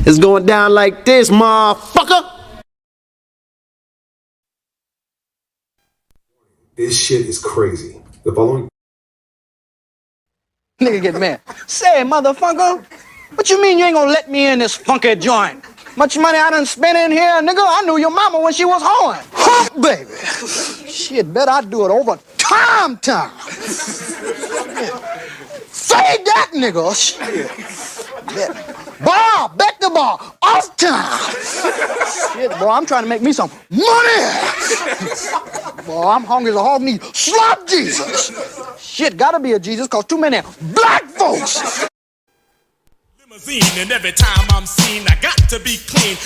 It's going down like this, motherfucker. This shit is crazy. The following Nigga get mad. Say, motherfucker, what you mean you ain't gonna let me in this funky joint? Much money I done spent in here, nigga. I knew your mama when she was hoeing. Hump, baby. Shit, bet I do it over time. Say that, nigga. Shit. Bar, back the bar, off time. Shit, boy, I'm trying to make me some money. Boy, I'm hungry as a hog needs slop Jesus. Shit, gotta be a Jesus, cause too many black folks. Limousine, and every time I'm seen, I got to be clean.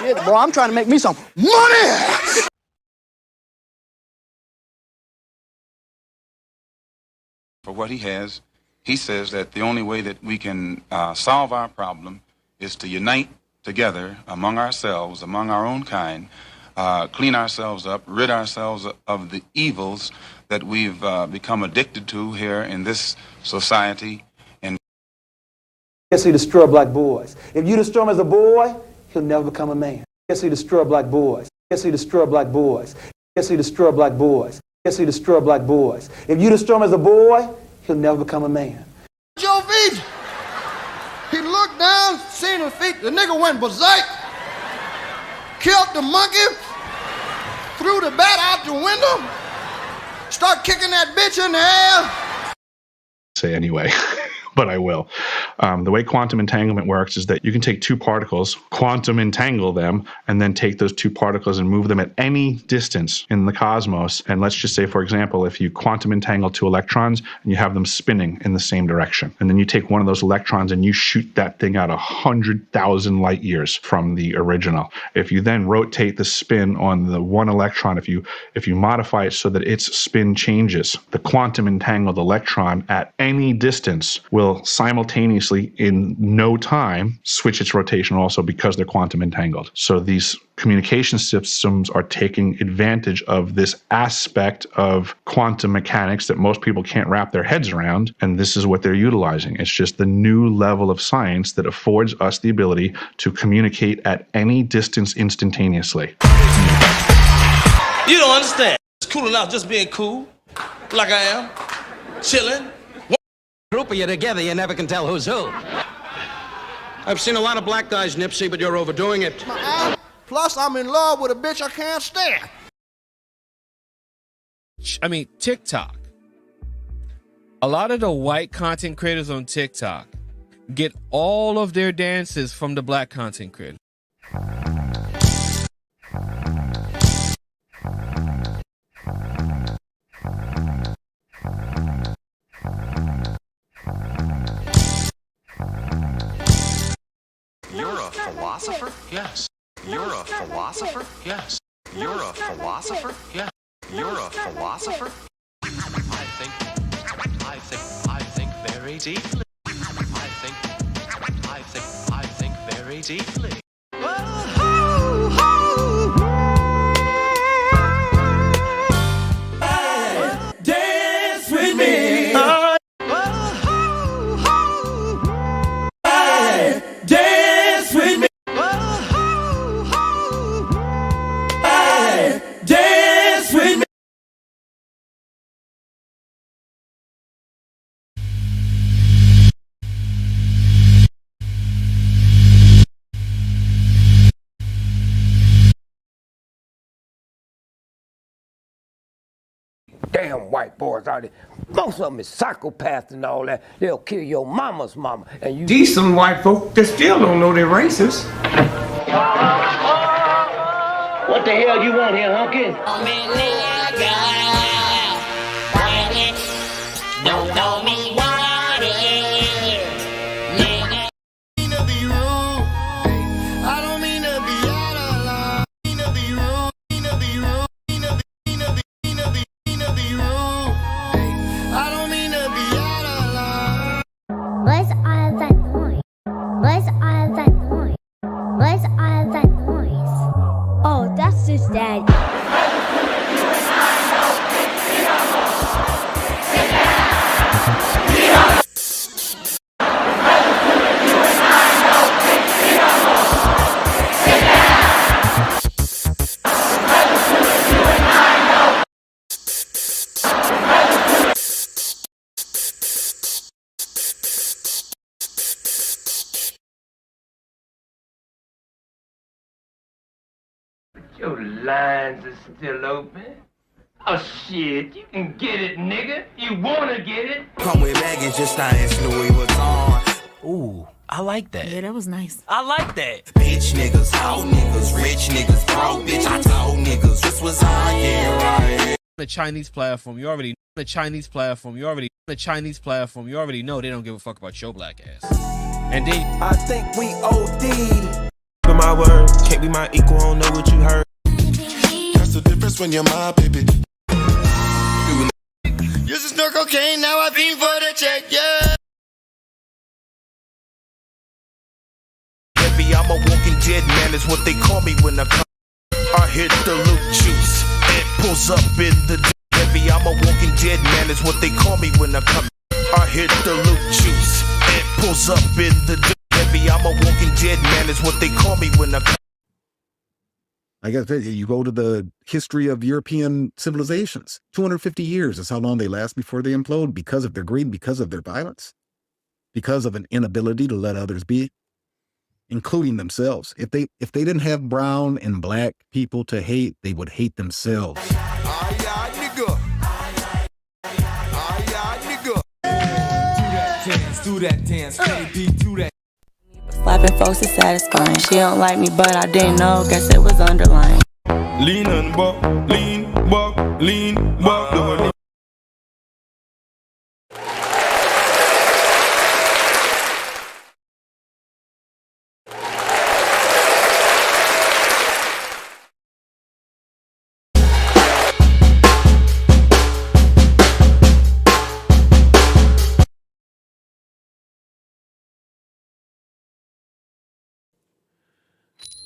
Shit, boy, I'm trying to make me some money. For what he has, he says that the only way that we can solve our problem is to unite together among ourselves, among our own kind, clean ourselves up, rid ourselves of the evils that we've become addicted to here in this society. And Yes, he destroy black boys. If you destroy him as a boy, he'll never become a man. Yes, he destroy black boys. Yes, he destroy black boys. Yes, he destroy black boys. Yes, he destroy black boys. If you destroy him as a boy, he'll never become a man. Your feet. He looked down, seen his feet. The nigga went berserk, killed the monkey, threw the bat out the window, start kicking that bitch in the air. Say anyway, but I will. The way quantum entanglement works is that you can take two particles, quantum entangle them, and then take those two particles and move them at any distance in the cosmos. And let's just say, for example, if you quantum entangle two electrons and you have them spinning in the same direction, and then you take one of those electrons and you shoot that thing out 100,000 light years from the original. If you then rotate the spin on the one electron, if you modify it so that its spin changes, the quantum entangled electron at any distance will simultaneously in no time switch its rotation also because they're quantum entangled. So these communication systems are taking advantage of this aspect of quantum mechanics that most people can't wrap their heads around, and this is what they're utilizing. It's just the new level of science that affords us the ability to communicate at any distance instantaneously. You don't understand. It's cool enough just being cool, like I am, chilling. Group of you together, you never can tell who's who. I've seen a lot of black guys, Nipsey, but you're overdoing it. Plus, I'm in love with a bitch I can't stand. I mean, TikTok. A lot of the white content creators on TikTok get all of their dances from the black content creators. You're a philosopher? Yes. You're a philosopher? Yes. You're a philosopher? Yes. You're a philosopher? I think very deeply. I think very deeply. Dance with me. Dance with me. Dance with me. Damn white boys out there. Most of them is psychopaths and all that. They'll kill your mama's mama. And you Decent white folk that still don't know they're racist. What the hell you want here, hunky? Don't know me want it. I don't mean to be out of line. Mean to be rude. Mean to be rude. Mean to be rude. I don't mean to be out of line. What's all that noise? What's all that noise? What's all that noise? Oh, that's just daddy. Your lines are still open. Oh shit, you can get it, nigga. You wanna get it? Come with baggage, just I asked Louis Vuitton. Ooh, I like that. Yeah, that was nice. I like that. Bitch niggas, hoe niggas, rich niggas, broke bitch. I told niggas this was hard, yeah, right. The Chinese platform, you already the Chinese platform, you already know they don't give a fuck about your black ass. And then I think we OD'd. For my word, can't be my equal, don't know what you heard. That's the difference when you're my baby. Used to snort cocaine, now I fiend for the check, yeah. Baby, I'm a walking dead man, is what they call me when I come. I hit the loot juice, it pulls up in the. Baby, I'm a walking dead man, is what they call me when I come. I hit the loot juice, it pulls up in the. Baby, I'm a walking dead man, is what they call me when I come. I guess you go to the history of European civilizations. 250 years is how long they last before they implode, because of their greed, because of their violence, because of an inability to let others be, including themselves. If they didn't have brown and black people to hate, they would hate themselves. Do that dance, baby, do that. Slapping folks is satisfying. She don't like me, but I didn't know. Guess it was underlying. Lean and walk, lean, walk, lean, walk.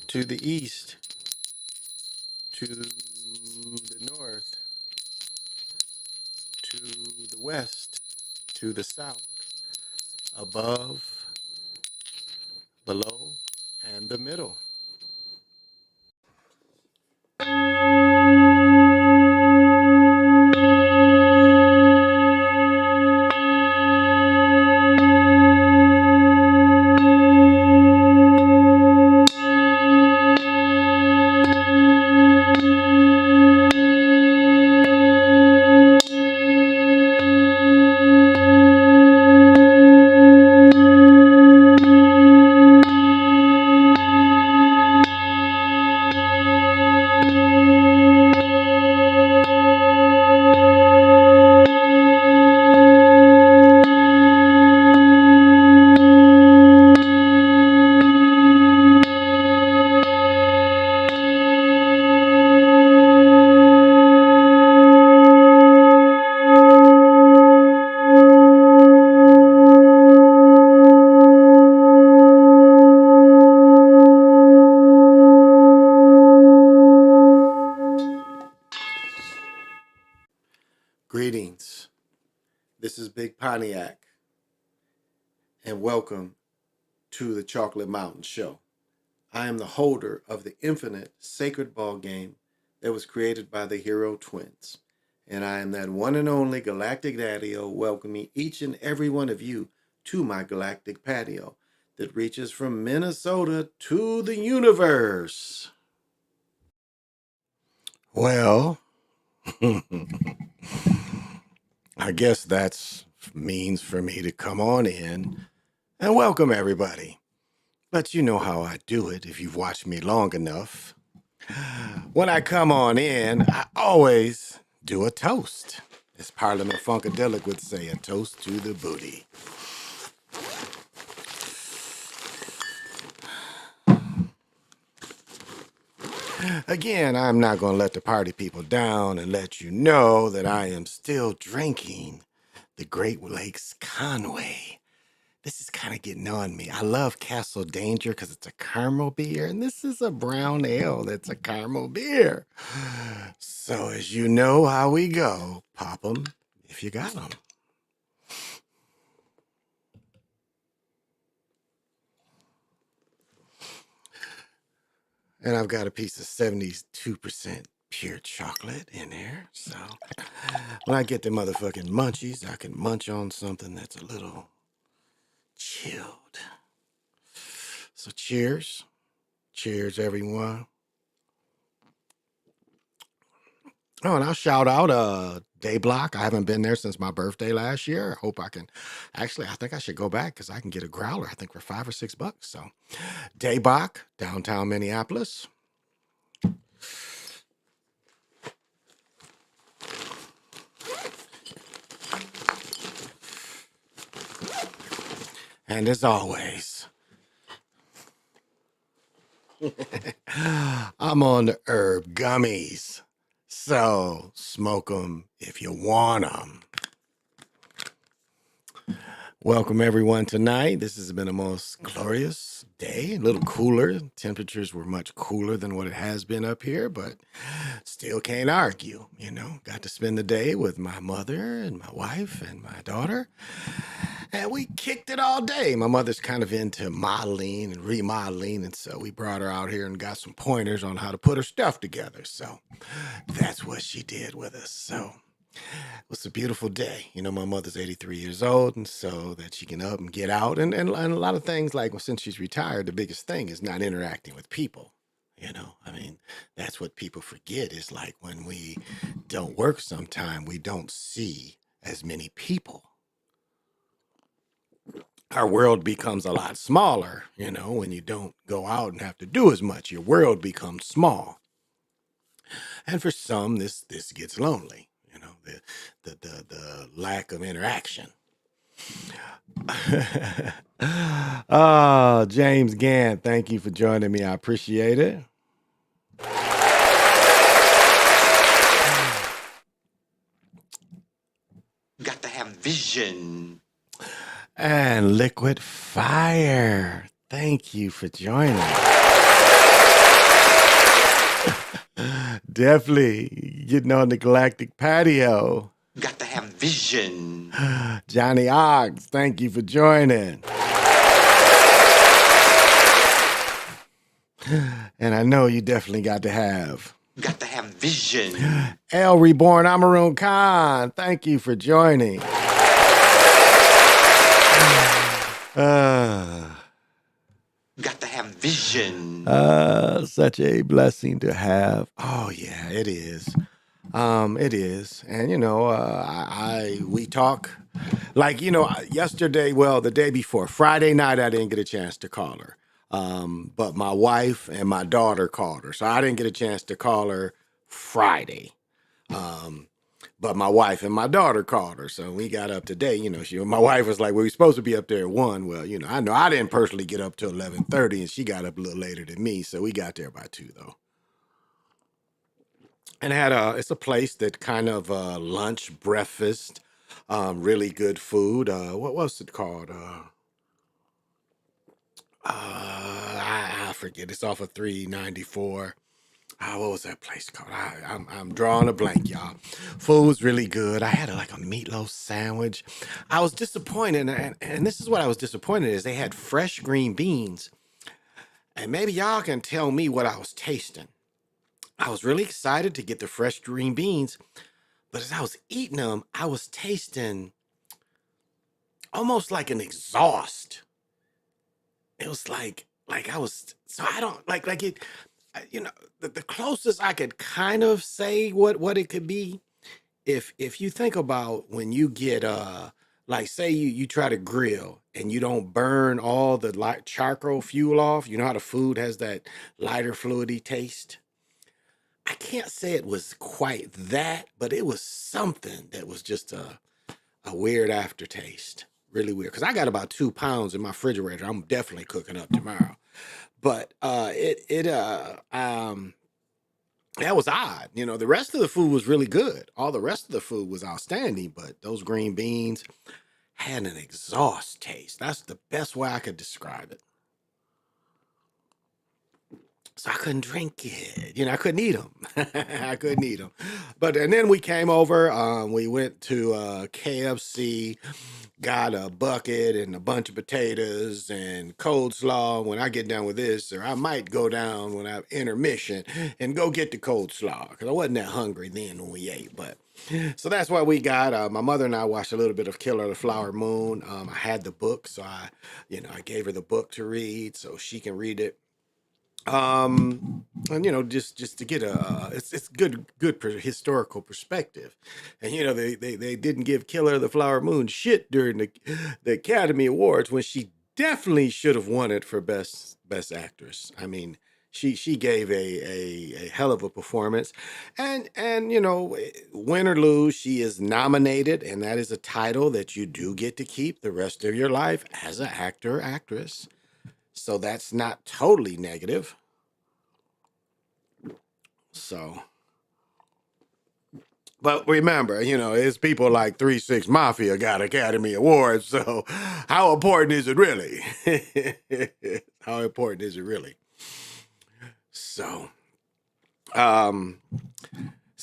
To the east, to the north, to the west, to the south, above, below, and the middle. Greetings. This is Big Pontiac, and welcome to the Chocolate Mountain Show. I am the holder of the infinite sacred ball game that was created by the Hero Twins, and I am that one and only Galactic Daddy-O, welcoming each and every one of you to my galactic patio that reaches from Minnesota to the universe. Well, I guess that's means for me to come on in and welcome everybody. But you know how I do it if you've watched me long enough. When I come on in, I always do a toast. As Parliament Funkadelic would say, a toast to the booty. Again, I'm not going to let the party people down and let you know that I am still drinking the Great Lakes Conway. This is kind of getting on me. I love Castle Danger because it's a caramel beer, and this is a brown ale that's a caramel beer. So as you know how we go, pop 'em if you got 'em. And I've got a piece of 72% pure chocolate in there. So when I get the motherfucking munchies, I can munch on something that's a little chilled. So cheers. Cheers, everyone. Oh, and I'll shout out Day Block. I haven't been there since my birthday last year. I hope I can. Actually, I think I should go back because I can get a growler, I think, for $5 or $6. So, Day Block, downtown Minneapolis. And as always, I'm on the herb gummies. So smoke them if you want them. Welcome everyone tonight. This has been a most glorious day, a little cooler. Temperatures were much cooler than what it has been up here, but still can't argue, you know. Got to spend the day with my mother and my wife and my daughter. And we kicked it all day. My mother's kind of into modeling and remodeling, and so we brought her out here and got some pointers on how to put her stuff together. So that's what she did with us. So it was a beautiful day. You know, my mother's 83 years old, and so that she can up and get out. And a lot of things, like, well, since she's retired, the biggest thing is not interacting with people. You know, I mean, that's what people forget is like when we don't work sometime, we don't see as many people. Our world becomes a lot smaller, you know, when you don't go out and have to do as much. Your world becomes small. And for some, this gets lonely, you know, the lack of interaction. Oh, James Gant, thank you for joining me. I appreciate it. Got to have vision. And Liquid Fire, thank you for joining. Definitely getting on the galactic patio. Got to have vision. Johnny Oggs, thank you for joining. And I know you definitely got to have vision. El Reborn Amaroon Khan, thank you for joining. Got to have vision. Such a blessing to have. Oh yeah, it is. It is. And you know, we talk like, you know, yesterday, well, the day before, Friday night, I didn't get a chance to call her. But my wife and my daughter called her. So I didn't get a chance to call her Friday. But my wife and my daughter called her. So we got up today, you know, my wife was like, well, we're supposed to be up there at 1. Well, you know I didn't personally get up till 11:30 and she got up a little later than me. So we got there by 2 though. And had it's a place that kind of lunch, breakfast, really good food. What was it called? I forget. It's off of 394. What was that place called? I'm drawing a blank, y'all. Food was really good. I had like a meatloaf sandwich. I was disappointed, and this is what I was disappointed is they had fresh green beans. And maybe y'all can tell me what I was tasting. I was really excited to get the fresh green beans, but as I was eating them, I was tasting almost like an exhaust. It was like I was, so I don't like it. You know, the closest I could kind of say what it could be, if you think about when you get like say you try to grill and you don't burn all the light charcoal fuel off, you know how the food has that lighter fluidy taste. I can't say it was quite that, but it was something that was just a weird aftertaste, really weird. Because I got about 2 pounds in my refrigerator. I'm definitely cooking up tomorrow. But that was odd. You know, the rest of the food was really good. All the rest of the food was outstanding, but those green beans had an exhaust taste. That's the best way I could describe it. So I couldn't drink it. You know, I couldn't eat them. I couldn't eat them. But, and then we came over, we went to KFC, got a bucket and a bunch of potatoes and coleslaw. When I get done with this, or I might go down when I have intermission and go get the coleslaw because I wasn't that hungry then when we ate. But so that's what we got. My mother and I watched a little bit of Killer of the Flower Moon. I had the book, so I gave her the book to read so she can read it. And just to get it's historical perspective. And they didn't give Killer of the Flower Moon shit during the Academy Awards when she definitely should have won it for best actress. I mean, she gave a hell of a performance. And win or lose, she is nominated, and that is a title that you do get to keep the rest of your life as an actor or actress. So that's not totally negative. So, but remember, it's people like 3 6 Mafia got Academy Awards. So, how important is it really? How important is it really? So, um,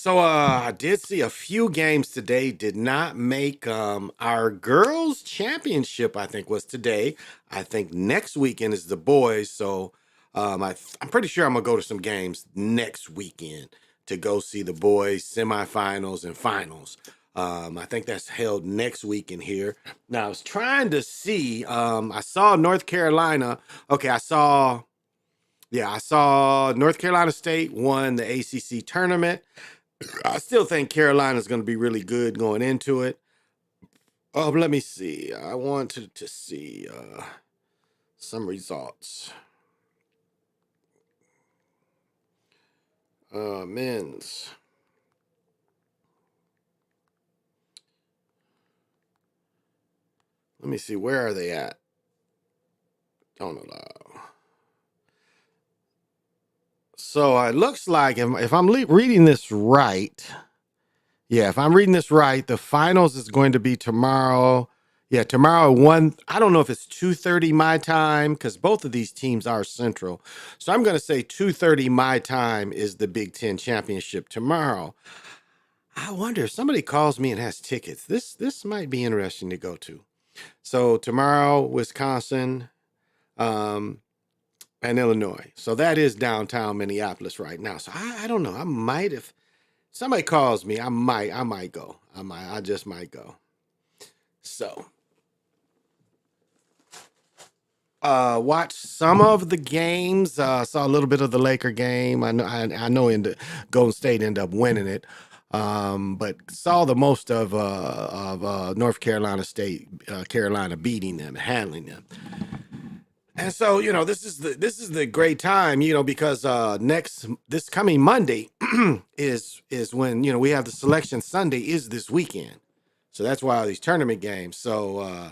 I did see a few games today. Did not make our girls' championship. I think was today. I think next weekend is the boys. So, I'm pretty sure I'm gonna go to some games next weekend to go see the boys semifinals and finals. I think that's held next weekend here. Now I was trying to see. I saw North Carolina. Okay, I saw North Carolina State won the ACC tournament. I still think Carolina's going to be really good going into it. Let me see. I wanted to see some results. Men's. Let me see. Where are they at? Don't allow. So it looks like if I'm reading this right, if I'm reading this right, the finals is going to be tomorrow. Yeah, tomorrow one. I don't know if it's 2:30 my time because both of these teams are central. So I'm going to say 2:30 my time is the Big Ten championship tomorrow. I wonder if somebody calls me and has tickets. This might be interesting to go to. So tomorrow, Wisconsin, and Illinois. So that is downtown Minneapolis right now. So I don't know. I might, if somebody calls me, I might go. I just might go. So watched some of the games. Saw a little bit of the Laker game. I know Golden State ended up winning it. But saw the most of North Carolina State, Carolina beating them, handling them. And so, this is the great time, because this coming Monday is when, we have the selection Sunday is this weekend. So that's why all these tournament games. So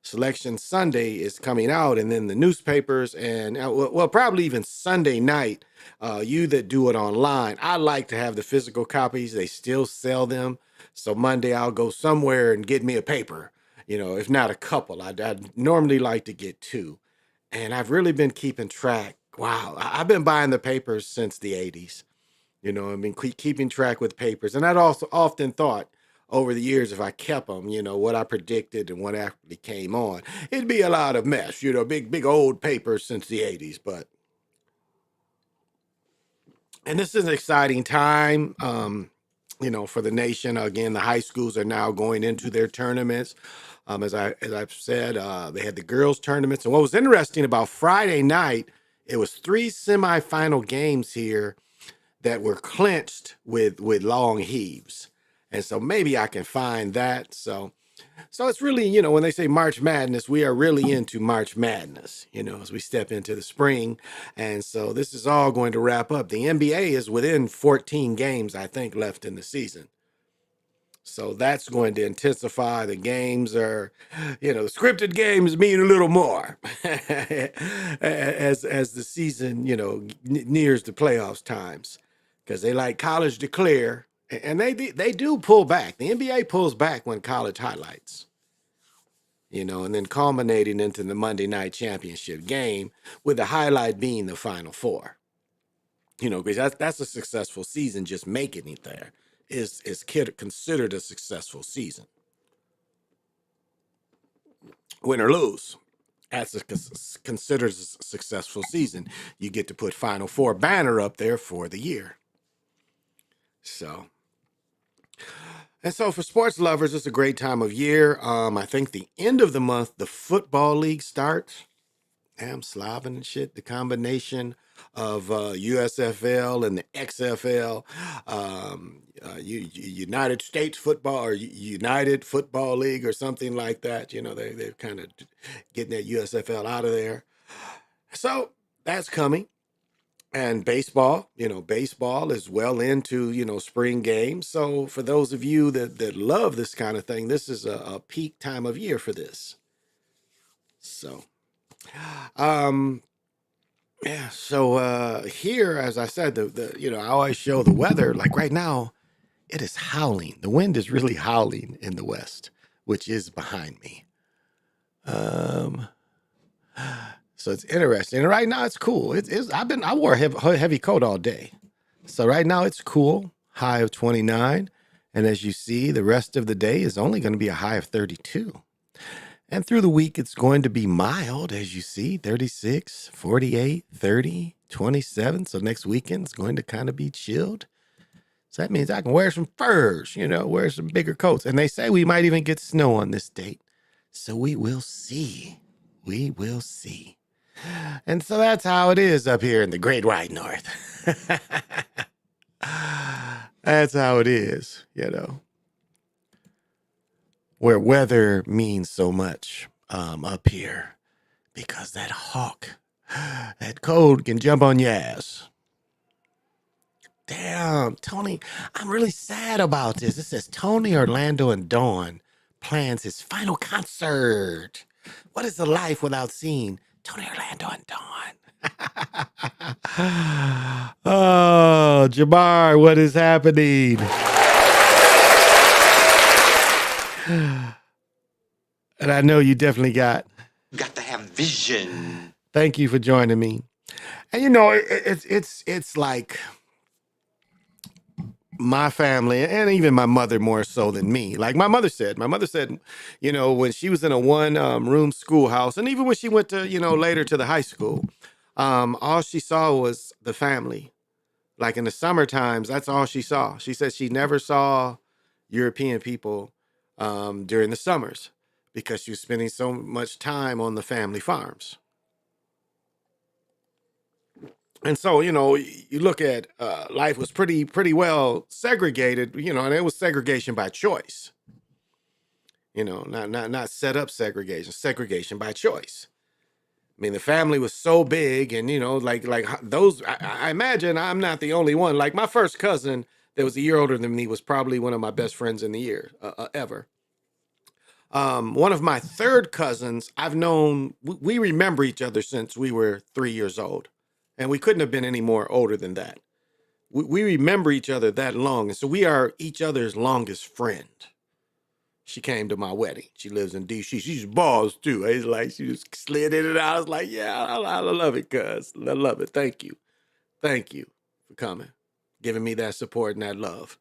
Selection Sunday is coming out, and then the newspapers and well, probably even Sunday night. You that do it online, I like to have the physical copies. They still sell them. So Monday I'll go somewhere and get me a paper. If not a couple, I'd normally like to get two. And I've really been keeping track. Wow, I've been buying the papers since the 80s. I've been keeping track with papers. And I'd also often thought over the years, if I kept them, what I predicted and what actually came on, it'd be a lot of mess, big old papers since the 80s. And this is an exciting time, for the nation. Again, the high schools are now going into their tournaments. As I've said, they had the girls' tournaments. And what was interesting about Friday night, it was 3 semifinal games here that were clinched with long heaves. And so maybe I can find that. So it's really, when they say March Madness, we are really into March Madness, as we step into the spring. And so this is all going to wrap up. The NBA is within 14 games, I think, left in the season. So that's going to intensify. The games are, the scripted games mean a little more as the season, nears the playoffs times, because they like college to clear, and they do pull back. The NBA pulls back when college highlights, and then culminating into the Monday night championship game with the highlight being the Final Four. Because that's a successful season. Just making it there is considered a successful season. Win or lose, that's considered a successful season. You get to put Final Four banner up there for the year. So for sports lovers, it's a great time of year. I think the end of the month, the football league starts. I'm slobbing and shit. The combination of USFL and the XFL, United States Football or United Football League or something like that. You know, they're kind of getting that USFL out of there. So that's coming. And baseball, baseball is well into, spring games. So for those of you that love this kind of thing, this is a peak time of year for this. So, yeah. So here, as I said, I always show the weather. Like right now, it is howling. The wind is really howling in the west, which is behind me. So it's interesting. And right now it's cool. I wore a heavy coat all day. So right now it's cool, high of 29. And as you see, the rest of the day is only going to be a high of 32. And through the week, it's going to be mild, as you see, 36, 48, 30, 27. So next weekend's going to kind of be chilled. So that means I can wear some furs, wear some bigger coats. And they say we might even get snow on this date. So we will see. We will see. And so that's how it is up here in the Great White North. That's how it is, where weather means so much up here, because that hawk, that cold can jump on your ass. Damn, Tony, I'm really sad about this. It says Tony Orlando and Dawn plans his final concert. What is a life without seeing Tony Orlando and Dawn? Oh, Jamar, what is happening? And I know you definitely got to have vision. Thank you for joining me. And it's like my family and even my mother more so than me. Like my mother said, when she was in a one room schoolhouse, and even when she went to, later to the high school, all she saw was the family. Like in the summer times, that's all she saw. She said she never saw European people during the summers because she was spending so much time on the family farms. And so, you look at life was pretty well segregated, and it was segregation by choice. Not set up segregation by choice. I mean, the family was so big, and like those. I imagine I'm not the only one. Like my first cousin, that was a year older than me, was probably one of my best friends in the year ever. One of my third cousins, I've known. We remember each other since we were 3 years old, and we couldn't have been any more older than that. We remember each other that long, and so we are each other's longest friend. She came to my wedding. She lives in D.C. She's balls too. It's like she just slid in and out. I was like, yeah, I love it, cuz. I love it. Thank you. Thank you for coming, giving me that support and that love.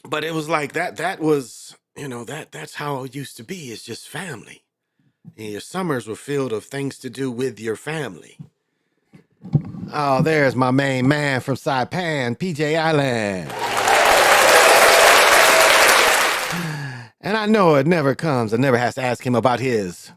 But it was like that was, that's how it used to be. It's just family. And your summers were filled of things to do with your family. Oh, there's my main man from Saipan, PJ Island. And I know it never comes. I never has to ask him about his.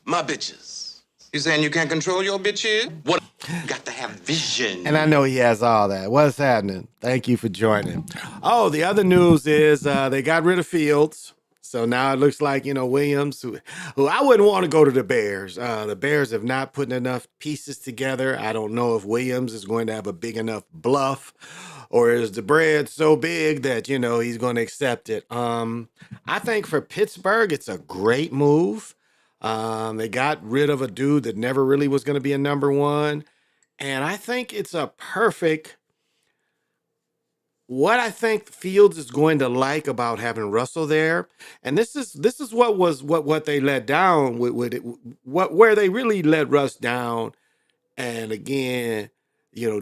My bitches. You saying you can't control your bitches? What? Got to have vision. And I know he has all that. What's happening? Thank you for joining. Oh, the other news is they got rid of Fields. So now it looks like, Williams, who I wouldn't want to go to the Bears. The Bears have not put enough pieces together. I don't know if Williams is going to have a big enough bluff, or is the bread so big that, he's going to accept it. I think for Pittsburgh, it's a great move. They got rid of a dude that never really was going to be a number one. And I think it's a perfect. What I think Fields is going to like about having Russell there, and this is what they let down with it, where they really let Russ down, and again,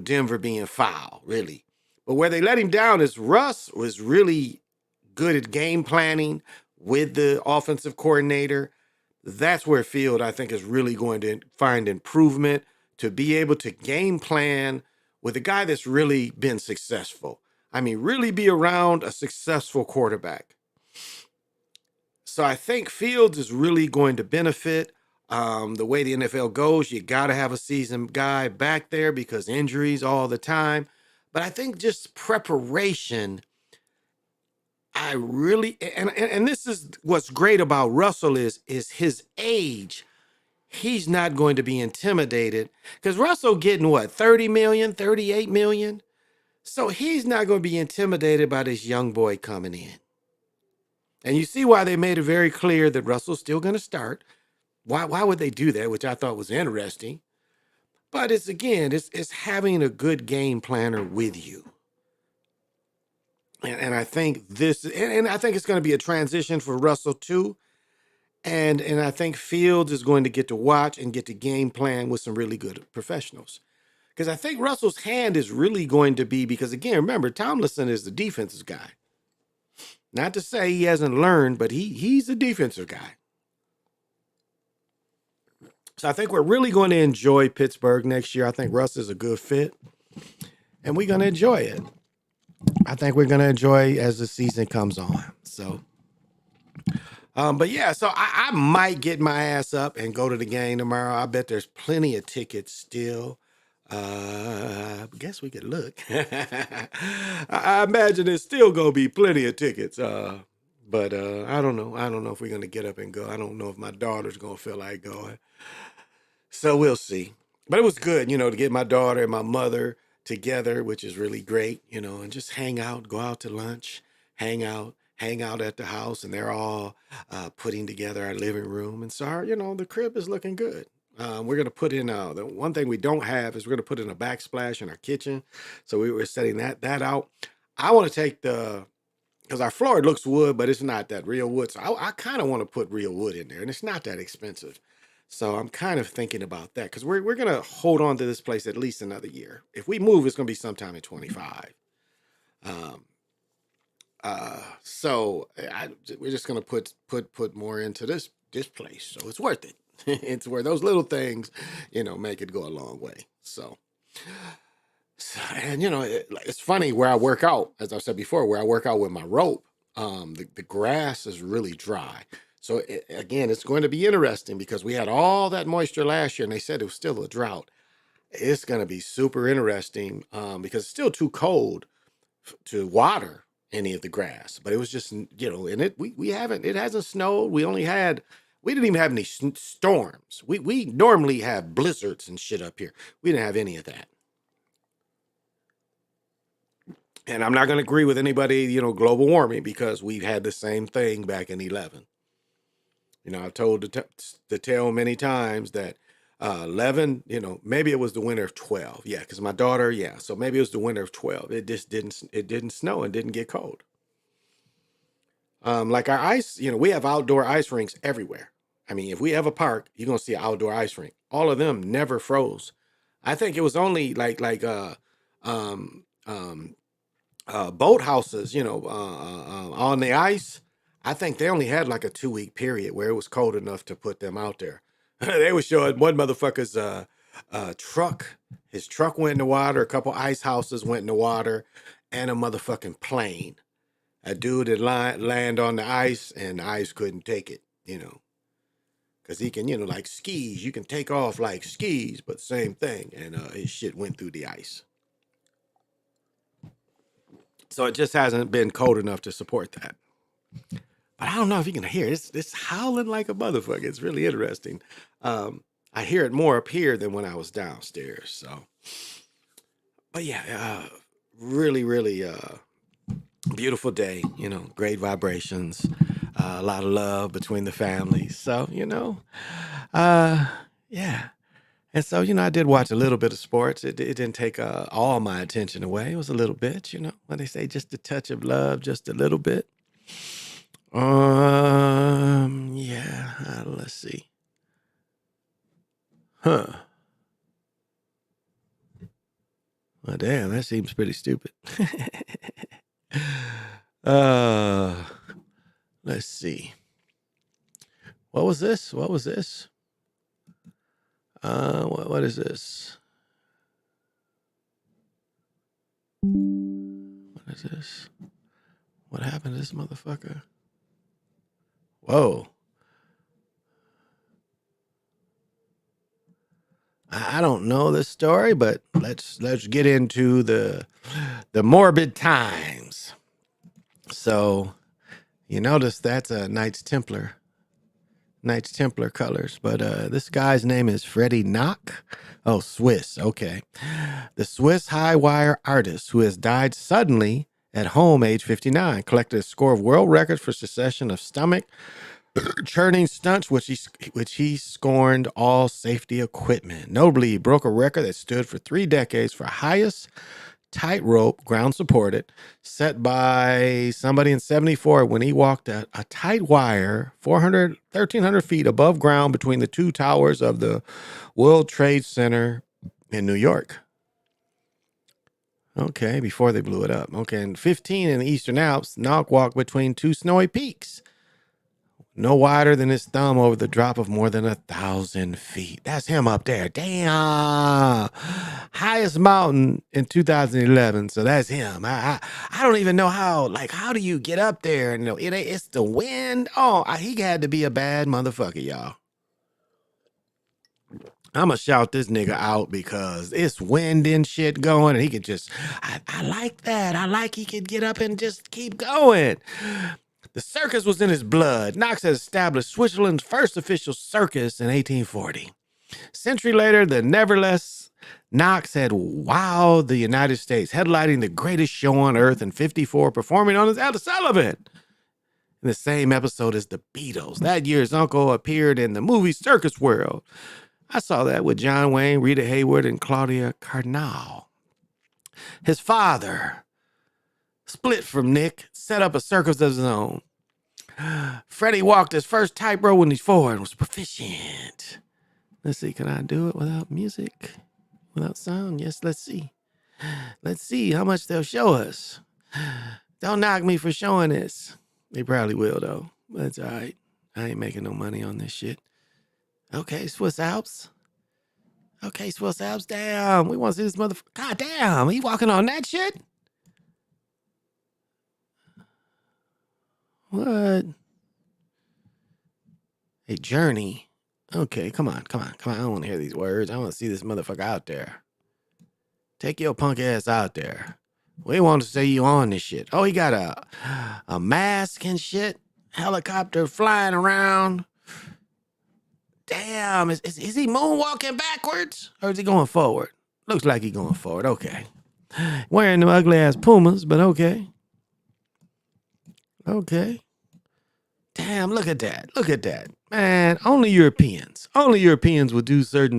Denver being foul, really. But where they let him down is Russ was really good at game planning with the offensive coordinator. That's where Field, I think, is really going to find improvement, to be able to game plan with a guy that's really been successful. I mean, really be around a successful quarterback. So I think Fields is really going to benefit. The way the NFL goes, you got to have a seasoned guy back there because injuries all the time. But I think just preparation, I really and this is what's great about Russell is his age. He's not going to be intimidated because Russell getting what, 30 million, 38 million. So he's not going to be intimidated by this young boy coming in. And you see why they made it very clear that Russell's still going to start. Why would they do that? Which I thought was interesting. But it's again, it's having a good game planner with you. And I think and I think it's going to be a transition for Russell too. And I think Fields is going to get to watch and get to game plan with some really good professionals. Because I think Russell's hand is really going to be, because again, remember, Tomlinson is the defensive guy. Not to say he hasn't learned, but he's a defensive guy. So I think we're really going to enjoy Pittsburgh next year. I think Russ is a good fit, and we're going to enjoy it. I think we're going to enjoy as the season comes on. So, but yeah, so I might get my ass up and go to the game tomorrow. I bet there's plenty of tickets still. I guess we could look. I imagine there's still going to be plenty of tickets. But I don't know. I don't know if we're going to get up and go. I don't know if my daughter's going to feel like going. So we'll see. But it was good, to get my daughter and my mother together, which is really great, and just hang out, go out to lunch, hang out at the house, and they're all putting together our living room. And so, the crib is looking good. We're going to put in, the one thing we don't have is we're going to put in a backsplash in our kitchen. So we were setting that out. I want to take because our floor looks wood, but it's not that real wood. So I kind of want to put real wood in there, and it's not that expensive. So I'm kind of thinking about that because we're going to hold on to this place at least another year. If we move, it's going to be sometime in 25. We're just going to put more into this place. So it's worth it. It's where those little things, make it go a long way. So and it's funny where I work out, as I said before, where I work out with my rope. The grass is really dry. So again, it's going to be interesting because we had all that moisture last year and they said it was still a drought. It's going to be super interesting because it's still too cold to water any of the grass. But it was just, and it hasn't snowed. We didn't even have any storms. We normally have blizzards and shit up here. We didn't have any of that. And I'm not going to agree with anybody, global warming, because we've had the same thing back in 11. I've told the tale many times that 11, maybe it was the winter of 12. Yeah, because my daughter, so maybe it was the winter of 12. It just didn't snow and didn't get cold. Like our ice, we have outdoor ice rinks everywhere. I mean, if we have a park, you're going to see an outdoor ice rink. All of them never froze. I think it was only boat houses, on the ice. I think they only had like a 2-week period where it was cold enough to put them out there. They were showing one motherfucker's truck. His truck went in the water. A couple ice houses went in the water, and a motherfucking plane. A dude that land on the ice, and the ice couldn't take it, because he can, like skis. You can take off like skis, but same thing. And his shit went through the ice. So it just hasn't been cold enough to support that. But I don't know if you can hear it. It's howling like a motherfucker. It's really interesting. I hear it more up here than when I was downstairs. So, but yeah, really, really beautiful day. Great vibrations, a lot of love between the families. So, yeah. And so, I did watch a little bit of sports. It didn't take all my attention away. It was a little bit, when they say just a touch of love, just a little bit. Yeah, let's see. Huh. Well, damn, that seems pretty stupid. Let's see. What was this? What is this? What is this? What happened to this motherfucker? Whoa. I don't know this story, but let's get into the morbid times. So you notice that's a Knights Templar colors, but this guy's name is Freddie Knock. Oh, Swiss. Okay. The Swiss high wire artist who has died suddenly at home, age 59, collected a score of world records for succession of stomach churning stunts, which he scorned all safety equipment. Notably, he broke a record that stood for 3 decades for highest tightrope, ground supported, set by somebody in 74 when he walked a tight wire 1,300 feet above ground between the 2 towers of the World Trade Center in New York. Okay, before they blew it up. Okay, and 15 in the Eastern Alps, Knock walked between 2 snowy peaks, no wider than his thumb over the drop of more than 1,000 feet. That's him up there. Damn. Highest mountain in 2011. So that's him. I don't even know how do you get up there? And it's the wind. Oh, he had to be a bad motherfucker, y'all. I'm going to shout this nigga out because it's wind and shit going, and he could just, I like that. I like he could get up and just keep going. The circus was in his blood. Knox had established Switzerland's first official circus in 1840. A century later, the nevertheless Knox had wowed the United States, headlining the greatest show on earth in 54, performing on his Ellis Sullivan in the same episode as the Beatles. That year, his uncle appeared in the movie Circus World. I saw that with John Wayne, Rita Hayworth, and Claudia Cardinal. His father split from Nick, set up a circus of his own. Freddie walked his first tightrope when he's 4 and was proficient. Let's see, can I do it without music? Without sound? Yes, let's see. Let's see how much they'll show us. Don't knock me for showing this. They probably will, though. That's all right. I ain't making no money on this shit. Okay, Swiss Alps. Okay, Swiss Alps. Damn, we want to see this motherfucker. God damn, he walking on that shit? What? A journey. Okay, come on. I don't want to hear these words. I want to see this motherfucker out there. Take your punk ass out there. We want to see you on this shit. Oh, he got a mask and shit. Helicopter flying around. Damn, is he moonwalking backwards? Or is he going forward? Looks like he's going forward. Okay. Wearing them ugly ass Pumas, but okay. Okay. Damn, look at that. Look at that. Man, only Europeans would do certain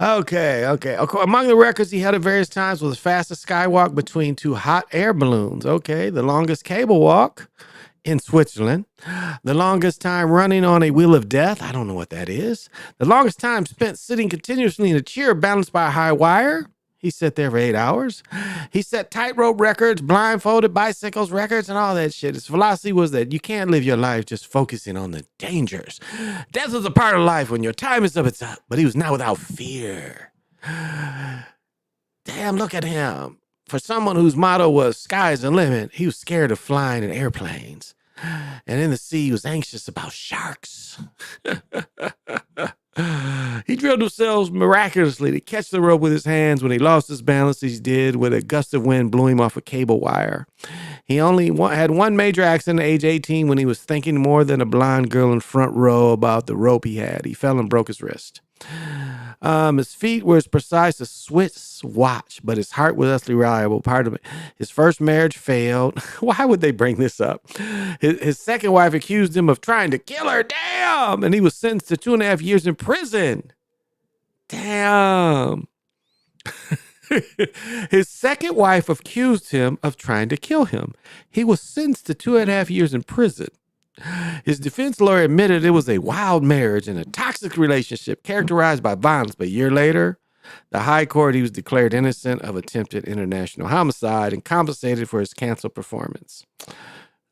Okay. Among the records he held at various times was the fastest skywalk between 2 hot air balloons. Okay. The longest cable walk in Switzerland. The longest time running on a wheel of death. I don't know what that is. The longest time spent sitting continuously in a chair balanced by a high wire. He sat there for 8 hours. He set tightrope records, blindfolded bicycles records, and all that shit. His philosophy was that you can't live your life just focusing on the dangers. Death is a part of life. When your time is up, it's up. But he was not without fear. Damn, look at him. For someone whose motto was sky's the limit, he was scared of flying in airplanes. And in the sea, he was anxious about sharks. He drilled himself miraculously to catch the rope with his hands. When he lost his balance, he did with a gust of wind blew him off a cable wire. He only had one major accident at age 18 when he was thinking more than a blonde girl in front row about the rope he had. He fell and broke his wrist. His feet were as precise as Swiss watch, but his heart was less reliable. Part of it. His first marriage failed. Why would they bring this up? His second wife accused him of trying to kill her. Damn! And he was sentenced to 2.5 years in prison. Damn. His second wife accused him of trying to kill him. He was sentenced to 2.5 years in prison. His defense lawyer admitted it was a wild marriage and a toxic relationship characterized by violence. But a year later, the high court, he was declared innocent of attempted international homicide and compensated for his canceled performance.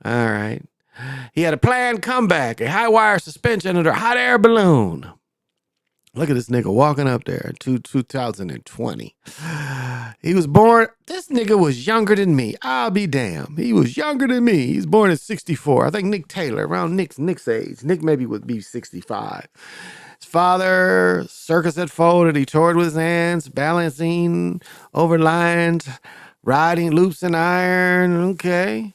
All right. He had a planned comeback, a high wire suspension under a hot air balloon. Look at this nigga walking up there in 2020. He was born, this nigga was younger than me. I'll be damned. He was younger than me. He's born in 64. I think Nick Taylor, around Nick's age. Nick maybe would be 65. His father, circus had folded. He toured with his hands, balancing over lines, riding loops in iron. Okay.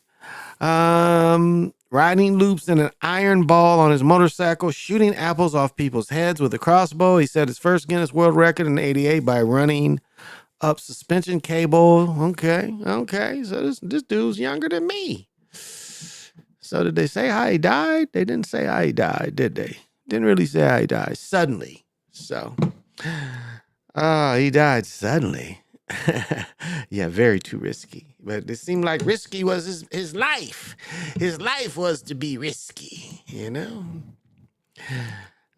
Riding loops in an iron ball on his motorcycle, shooting apples off people's heads with a crossbow. He set his first Guinness World Record in '88 by running up suspension cable. Okay. So this dude's younger than me. So did they say how he died? They didn't say how he died, did they? Didn't really say how he died. Suddenly. So, he died suddenly. Yeah, very too risky. But it seemed like risky was his life. His life was to be risky, you know?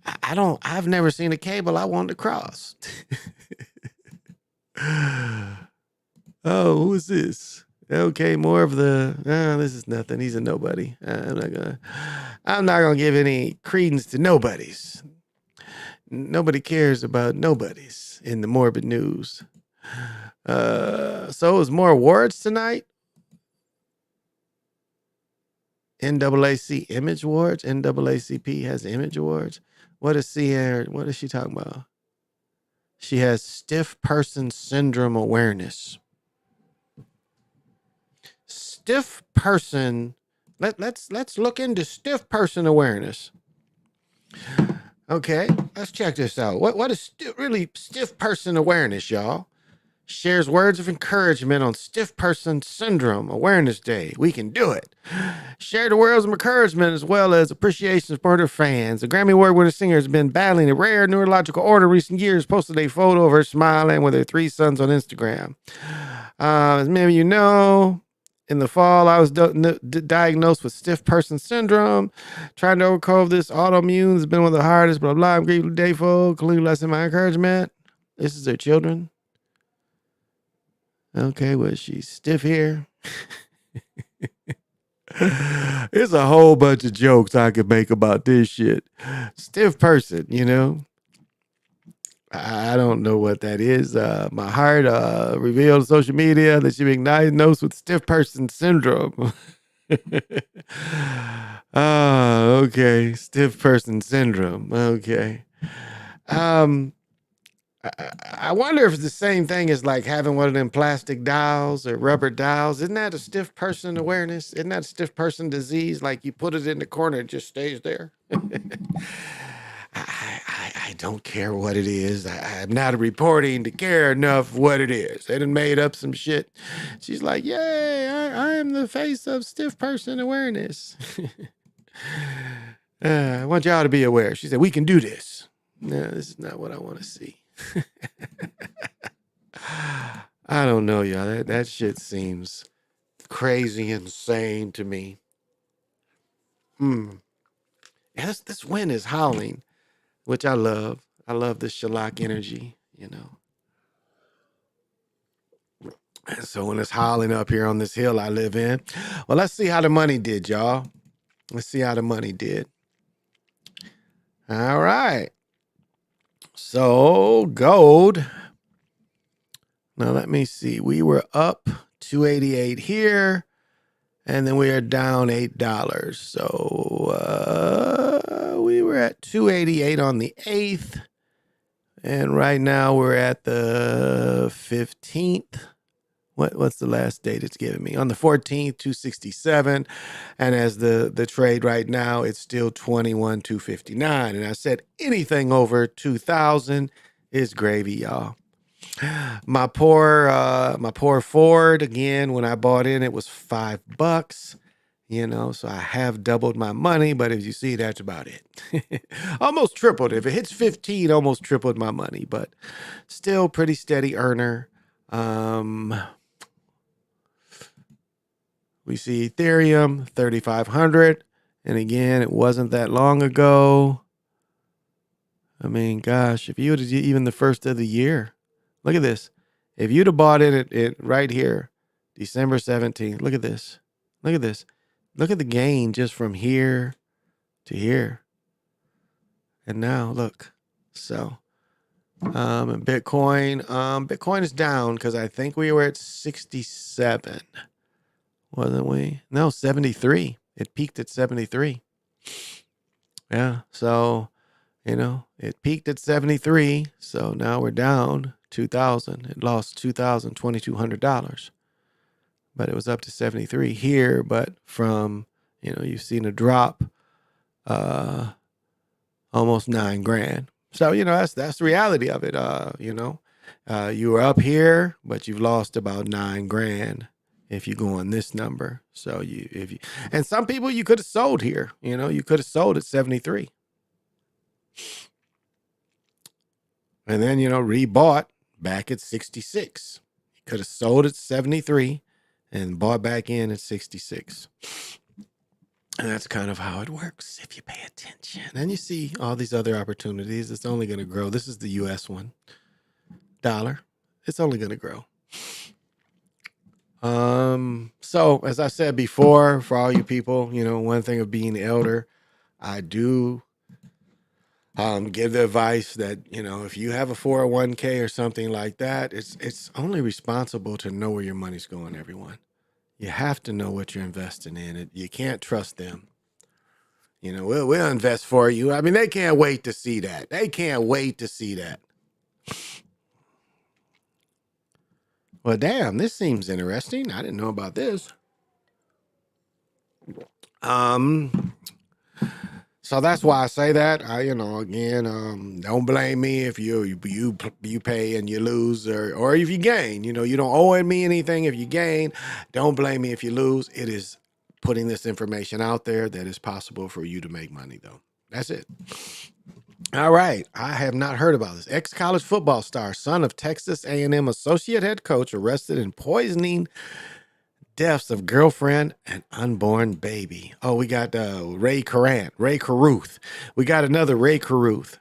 I've never seen a cable I want to cross. Oh, who is this? Okay, more of the, this is nothing. He's a nobody. I'm not gonna give any credence to nobodies. Nobody cares about nobodies in the morbid news. So is more awards tonight? NAAC Image Awards? NAACP has Image Awards? What is she talking about? She has stiff person syndrome awareness. Stiff person. Let's look into stiff person awareness. Okay, let's check this out. What is really stiff person awareness, y'all? Shares words of encouragement on Stiff Person Syndrome Awareness Day. We can do it. Share the words of encouragement as well as appreciation for her fans. The Grammy Award winning singer has been battling a rare neurological order in recent years. Posted a photo of her smiling with her 3 sons on Instagram. As many of you know, in the fall, I was diagnosed with Stiff Person Syndrome. Trying to overcome this autoimmune has been one of the hardest, blah, blah. I'm grateful today for including lesson my encouragement. This is their children. Okay, well, she's stiff here. There's a whole bunch of jokes I could make about this shit. Stiff person, you know. I don't know what that is. My heart revealed on social media that she been diagnosed with Stiff Person Syndrome. Okay. Stiff Person Syndrome. Okay. I wonder if it's the same thing as like having one of them plastic dolls or rubber dolls. Isn't that a stiff person awareness? Isn't that a stiff person disease? Like you put it in the corner, it just stays there. I don't care what it is. I'm not reporting to care enough what it is. They done made up some shit. She's like, yay, I am the face of stiff person awareness. I want y'all to be aware. She said, we can do this. No, this is not what I want to see. I don't know, y'all. That shit seems crazy insane to me. Yeah, this wind is howling, which I love. I love this shellac energy, you know. And so when it's howling up here on this hill I live in, well, let's see how the money did, y'all. Let's see how the money did. All right. So gold. Now let me see. We were up 288 here, and then we are down $8. So we were at 288 on the 8th, and right now we're at the 15th. What's the last date it's giving me? On the 14th, 267. And as the trade right now, it's still 21,259. And I said anything over 2,000 is gravy, y'all. My poor Ford, again, when I bought in, it was $5. You know, so I have doubled my money, but as you see, that's about it. Almost tripled. If it hits 15, almost tripled my money, but still pretty steady earner. We see Ethereum, 3,500. And again, it wasn't that long ago. I mean, gosh, if you would have even the first of the year, look at this. If you'd have bought it right here, December 17th, look at this. Look at this. Look at the gain just from here to here. And now, look. So, and Bitcoin is down because I think we were at 67. Wasn't we? No, 73. It peaked at 73. Yeah. So You know, it peaked at 73, so now we're down 2,000. It lost $2,200, but it was up to 73 here. But from, you've seen a drop, almost 9 grand. So, that's the reality of it. You were up here, but you've lost about 9 grand if you go on this number. So and some people you could have sold here, you could have sold at 73. And then, rebought back at 66. You could have sold at 73 and bought back in at 66. And that's kind of how it works if you pay attention. And you see all these other opportunities. It's only going to grow. This is the US one. Dollar. It's only going to grow. So as I said before, for all you people, one thing of being elder, I do give the advice that, if you have a 401k or something like that, it's only responsible to know where your money's going, everyone. You have to know what you're investing in. You can't trust them. We'll invest for you. I mean, they can't wait to see that. They can't wait to see that. Well, damn, this seems interesting. I didn't know about this. So that's why I say that. Don't blame me if you pay and you lose, or if you gain. You don't owe me anything if you gain. Don't blame me if you lose. It is putting this information out there that is possible for you to make money, though. That's it. All right. I have not heard about this. Ex-college football star, son of Texas A&M associate head coach, arrested in poisoning deaths of girlfriend and unborn baby. Oh, we got Ray Caruth. We got another Ray Caruth.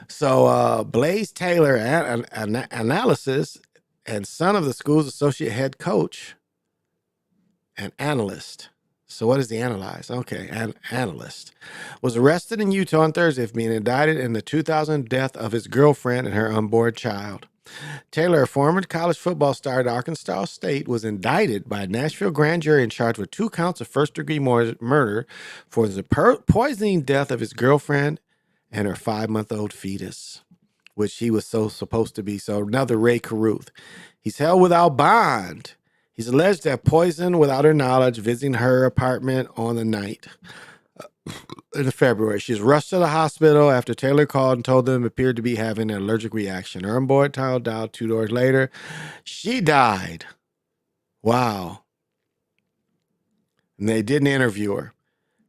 So Blaze Taylor, analysis, and son of the school's associate head coach and analyst. So what does he analyze? Okay, an analyst. Was arrested in Utah on Thursday for being indicted in the 2000 death of his girlfriend and her unborn child. Taylor, a former college football star at Arkansas State, was indicted by a Nashville grand jury and charged with 2 counts of first-degree murder for the poisoning death of his girlfriend and her 5-month-old fetus, which he was supposed to be. So another Ray Caruth. He's held without bond. He's alleged to have poisoned without her knowledge, visiting her apartment on the night in February. She was rushed to the hospital after Taylor called and told them it appeared to be having an allergic reaction. Her unborn child died 2 days later. She died. Wow. And they didn't interview her.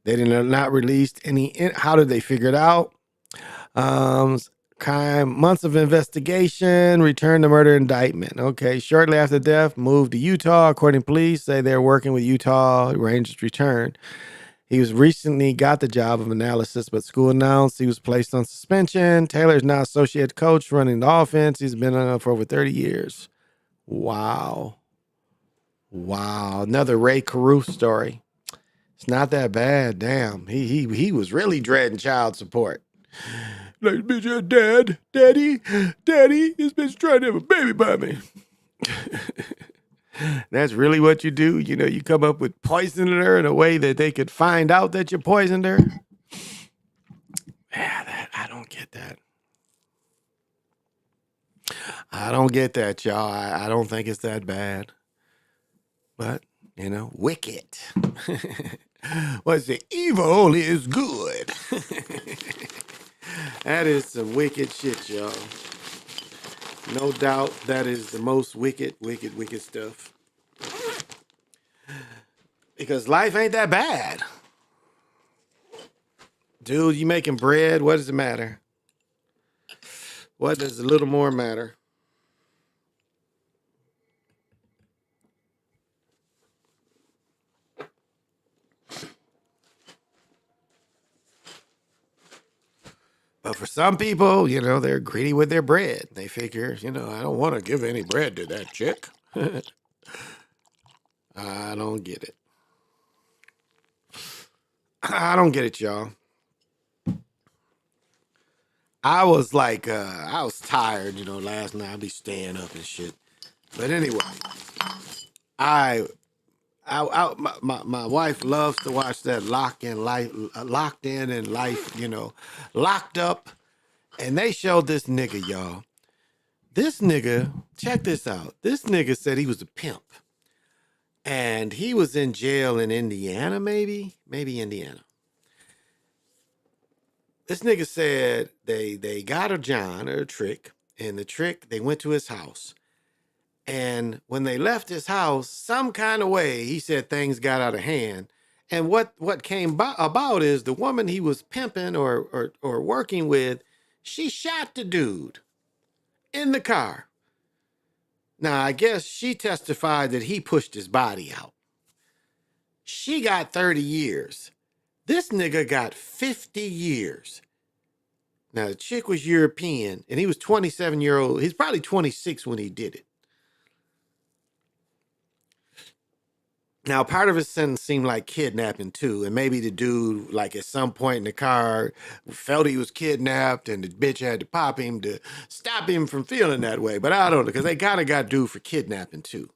They did not release any. How did they figure it out? Months of investigation, returned the murder indictment. Okay, shortly after death, moved to Utah. According to police, say they're working with Utah Rangers return. He was recently got the job of analysis, but school announced he was placed on suspension. Taylor is now associate coach running the offense. He's been on for over 30 years. Wow. Another Ray Caruth story. It's not that bad. Damn. He was really dreading child support. Like, bitch, daddy, this bitch trying to have a baby by me. That's really what you do? You come up with poisoning her in a way that they could find out that you poisoned her? Yeah, I don't get that. I don't get that, y'all. I don't think it's that bad. But, wicked. What's the evil is good. That is some wicked shit, y'all. No doubt that is the most wicked stuff. Because life ain't that bad. Dude, you making bread, what does it matter? What does a little more matter? But for some people, they're greedy with their bread. They figure, I don't want to give any bread to that chick. I don't get it. I don't get it, y'all. I was like, I was tired, last night. I'd be staying up and shit. But anyway, I My wife loves to watch that Locked In and Life, Locked Up, and they showed this nigga, y'all. This nigga, check this out. This nigga said he was a pimp, and he was in jail in Indiana, maybe Indiana. This nigga said they got a John or a trick, and the trick, they went to his house. And when they left his house, some kind of way, he said things got out of hand. And what came about is the woman he was pimping or working with, she shot the dude in the car. Now, I guess she testified that he pushed his body out. She got 30 years. This nigga got 50 years. Now, the chick was European, and he was 27-year-old. He's probably 26 when he did it. Now, part of his sentence seemed like kidnapping too, and maybe the dude, like at some point in the car, felt he was kidnapped, and the bitch had to pop him to stop him from feeling that way. But I don't know, because they kind of got dude for kidnapping too.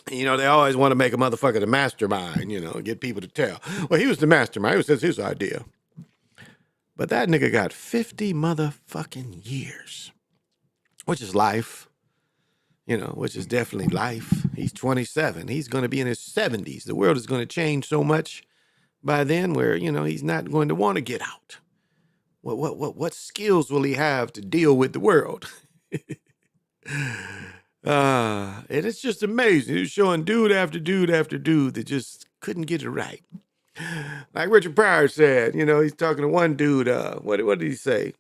They always want to make a motherfucker the mastermind, get people to tell. Well, he was the mastermind. It was his idea. But that nigga got 50 motherfucking years, which is life. Which is definitely life. He's 27. He's going to be in his 70s. The world is going to change so much by then where, he's not going to want to get out. What skills will he have to deal with the world? And it's just amazing. He was showing dude after dude after dude that just couldn't get it right. Like Richard Pryor said, he's talking to one dude. What did he say?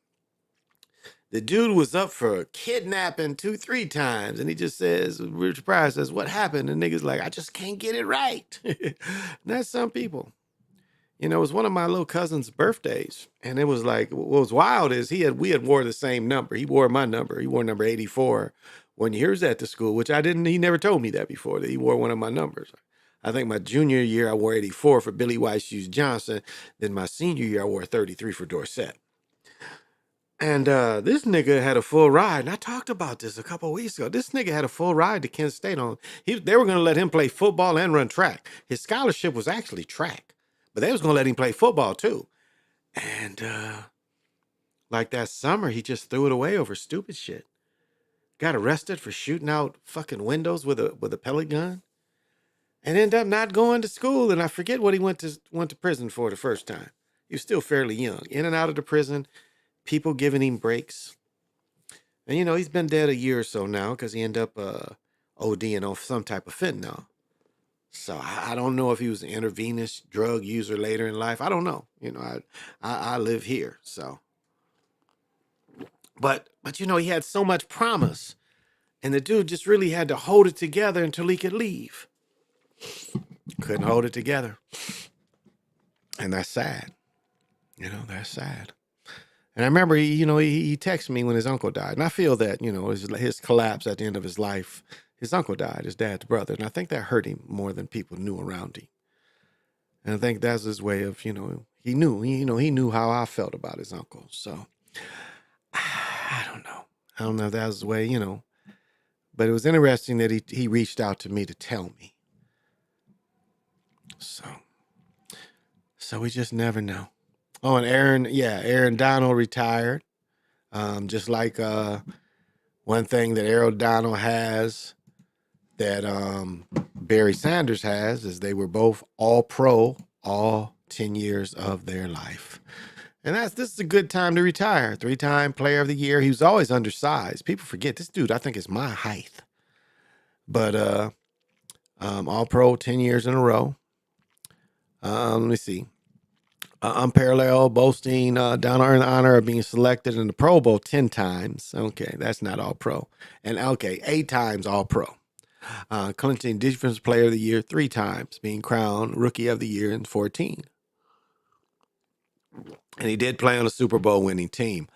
The dude was up for kidnapping 2-3 times, and he just says, Richard Pryor says, what happened? And the nigga's like, I just can't get it right. And that's some people. It was one of my little cousin's birthdays, and it was like, what was wild is we had wore the same number. He wore my number. He wore number 84 when he was at the school, which he never told me that before, that he wore one of my numbers. I think my junior year, I wore 84 for Billy White Shoes Johnson. Then my senior year, I wore 33 for Dorsett. And this nigga had a full ride, and I talked about this a couple of weeks ago. This nigga had a full ride to Kent State they were going to let him play football and run track. His scholarship was actually track, but they was going to let him play football too. And like that summer, he just threw it away over stupid shit. Got arrested for shooting out fucking windows with a pellet gun, and ended up not going to school. And I forget what he went to prison for the first time. He was still fairly young, in and out of the prison. People giving him breaks. And, he's been dead a year or so now because he ended up ODing on some type of fentanyl. So I don't know if he was an intravenous drug user later in life. I don't know. I live here, so. But he had so much promise. And the dude just really had to hold it together until he could leave. Couldn't hold it together. And that's sad. That's sad. And I remember, he texted me when his uncle died. And I feel that, his collapse at the end of his life, his uncle died, his dad's brother. And I think that hurt him more than people knew around him. And I think that's his way of, he knew how I felt about his uncle. So, I don't know. I don't know if that was his way, But it was interesting that he reached out to me to tell me. So we just never know. Oh, and Aaron Donald retired. Just like one thing that Aaron Donald has that Barry Sanders has is they were both all pro all 10 years of their life. And this is a good time to retire. 3-time player of the year. He was always undersized. People forget this dude, I think, is my height. But all pro 10 years in a row. Let me see. Unparalleled, boasting down in honor of being selected in the Pro Bowl 10 times. Okay, that's not all pro. And 8 times all pro. Clinton Defensive Player of the Year 3 times, being crowned Rookie of the Year in 14. And he did play on a Super Bowl winning team.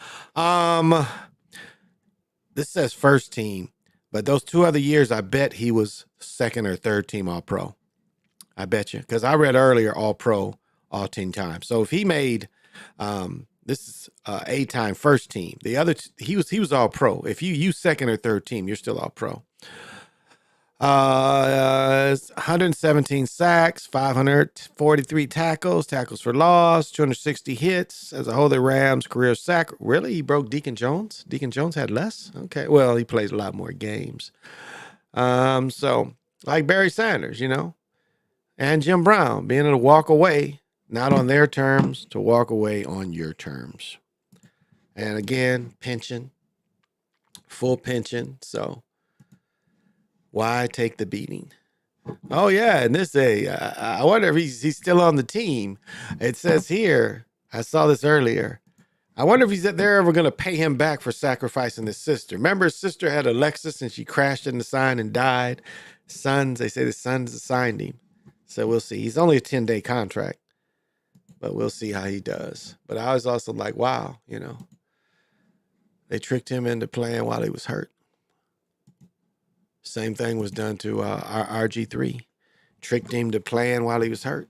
This says first team, but those 2 other years, I bet he was second or third team all pro. I bet you, because I read earlier all pro all 10 times. So if he made this is 8-time first team, the other he was all pro. If you use second or third team, you're still all pro. 117 sacks, 543 tackles for loss, 260 hits. As a whole, the Rams' career sack. Really? He broke Deacon Jones? Deacon Jones had less? Okay. Well, he plays a lot more games. So like Barry Sanders, and Jim Brown being able to walk away, not on their terms, to walk away on your terms. And again, pension, full pension. So why take the beating? Oh yeah, and this day, I wonder if he's still on the team. It says here, I saw this earlier. I wonder if they're ever going to pay him back for sacrificing his sister. Remember, his sister had a Lexus and she crashed in the sign and died. They say the Suns assigned him. So we'll see. He's only a 10-day contract, but we'll see how he does. But I was also like, wow, they tricked him into playing while he was hurt. Same thing was done to our RG3. Tricked him to playing while he was hurt.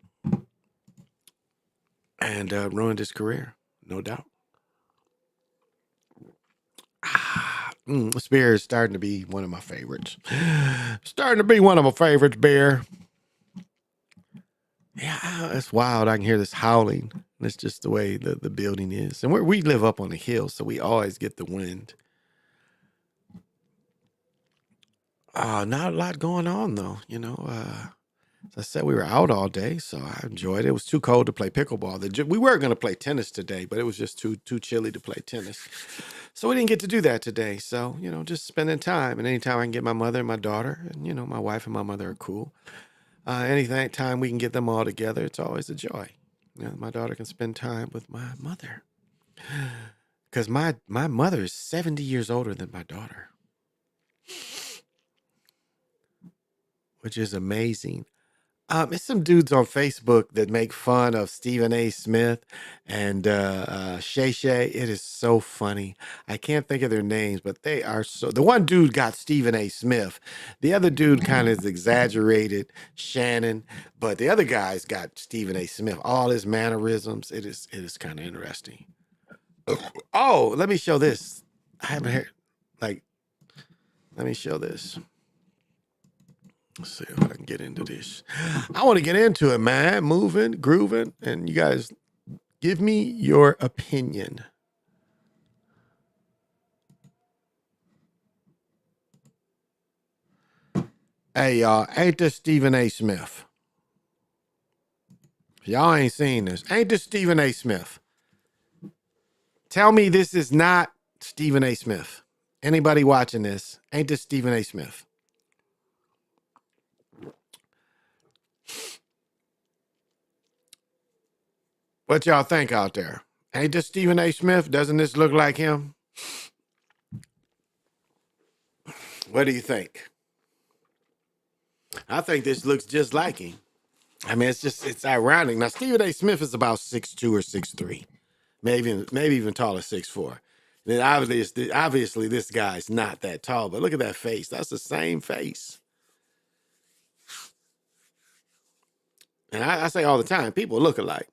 And ruined his career, no doubt. This beer is starting to be one of my favorites. Beer. Yeah, it's wild. I can hear this howling. That's just the way the building is. And we live up on a hill, so we always get the wind. Not a lot going on, though. As I said, we were out all day, so I enjoyed it. It was too cold to play pickleball. We were going to play tennis today, but it was just too chilly to play tennis. So we didn't get to do that today. So, just spending time. And anytime I can get my mother and my daughter, and, my wife and my mother are cool. Anytime we can get them all together, it's always a joy. My daughter can spend time with my mother. Because my mother is 70 years older than my daughter. Which is amazing. It's some dudes on Facebook that make fun of Stephen A. Smith and Shay Shay. It is so funny. I can't think of their names, but they are so... The one dude got Stephen A. Smith. The other dude kind of is exaggerated, Shannon. But the other guy's got Stephen A. Smith. All his mannerisms. It is kind of interesting. Oh, let me show this. I haven't heard... let me show this. Let's see if I can get into this. I want to get into it, man. Moving, grooving, and you guys give me your opinion. Hey, y'all, ain't this Stephen A. Smith? Y'all ain't seen this. Ain't this Stephen A. Smith? Tell me this is not Stephen A. Smith. Anybody watching this, ain't this Stephen A. Smith? What y'all think out there? Ain't this Stephen A. Smith? Doesn't this look like him? What do you think? I think this looks just like him. I mean, it's ironic. Now, Stephen A. Smith is about 6'2" or 6'3", maybe even taller, 6'4". Then obviously this guy's not that tall, but look at that face. That's the same face. And I say all the time, people look alike.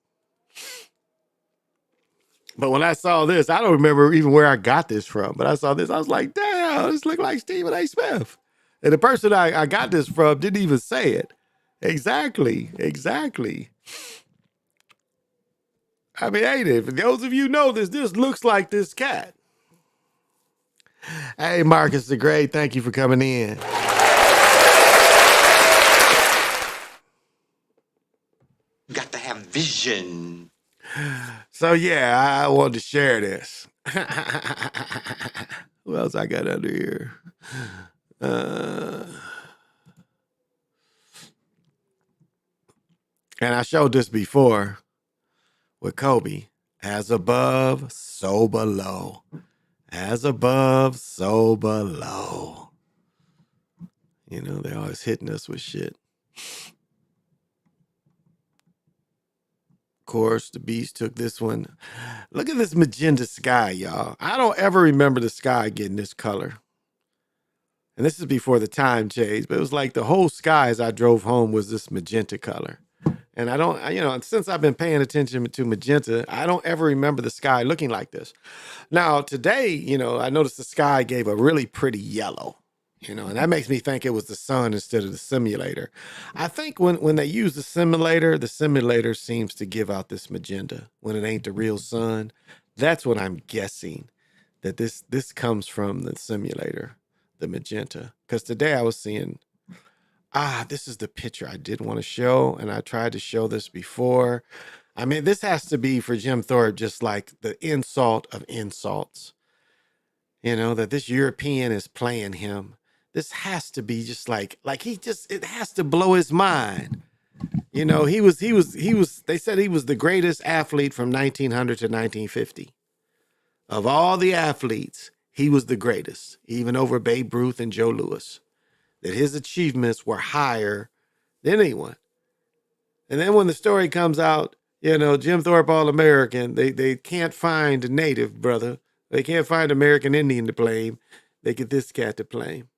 But when I saw this, I don't remember even where I got this from, but I saw this, I was like, damn, this look like Stephen A. Smith. And the person I got this from didn't even say it. Exactly. I mean, ain't it? For those of you who know this looks like this cat. Hey, Marcus the Great, thank you for coming in. Got to have vision. So yeah, I wanted to share this. Who else I got under here? And I showed this before with Kobe. As above, so below. As above, so below. They're always hitting us with shit. Of course, the Beast took this one. Look at this magenta sky, y'all. I don't ever remember the sky getting this color. And this is before the time change, but it was like the whole sky as I drove home was this magenta color. And I don't, since I've been paying attention to magenta, I don't ever remember the sky looking like this. Now, today, I noticed the sky gave a really pretty yellow. You know, and that makes me think it was the sun instead of the simulator. I think when they use the simulator seems to give out this magenta when it ain't the real sun. That's what I'm guessing, that this comes from the simulator, the magenta. Because today I was seeing, this is the picture I did want to show, and I tried to show this before. I mean, this has to be for Jim Thorpe just like the insult of insults. You know, that this European is playing him. This has to be just like it has to blow his mind. You know, he was, they said he was the greatest athlete from 1900 to 1950. Of all the athletes, he was the greatest, even over Babe Ruth and Joe Louis. That his achievements were higher than anyone. And then when the story comes out, you know, Jim Thorpe All-American, they can't find a native, brother. They can't find American Indian to blame. They get this cat to blame.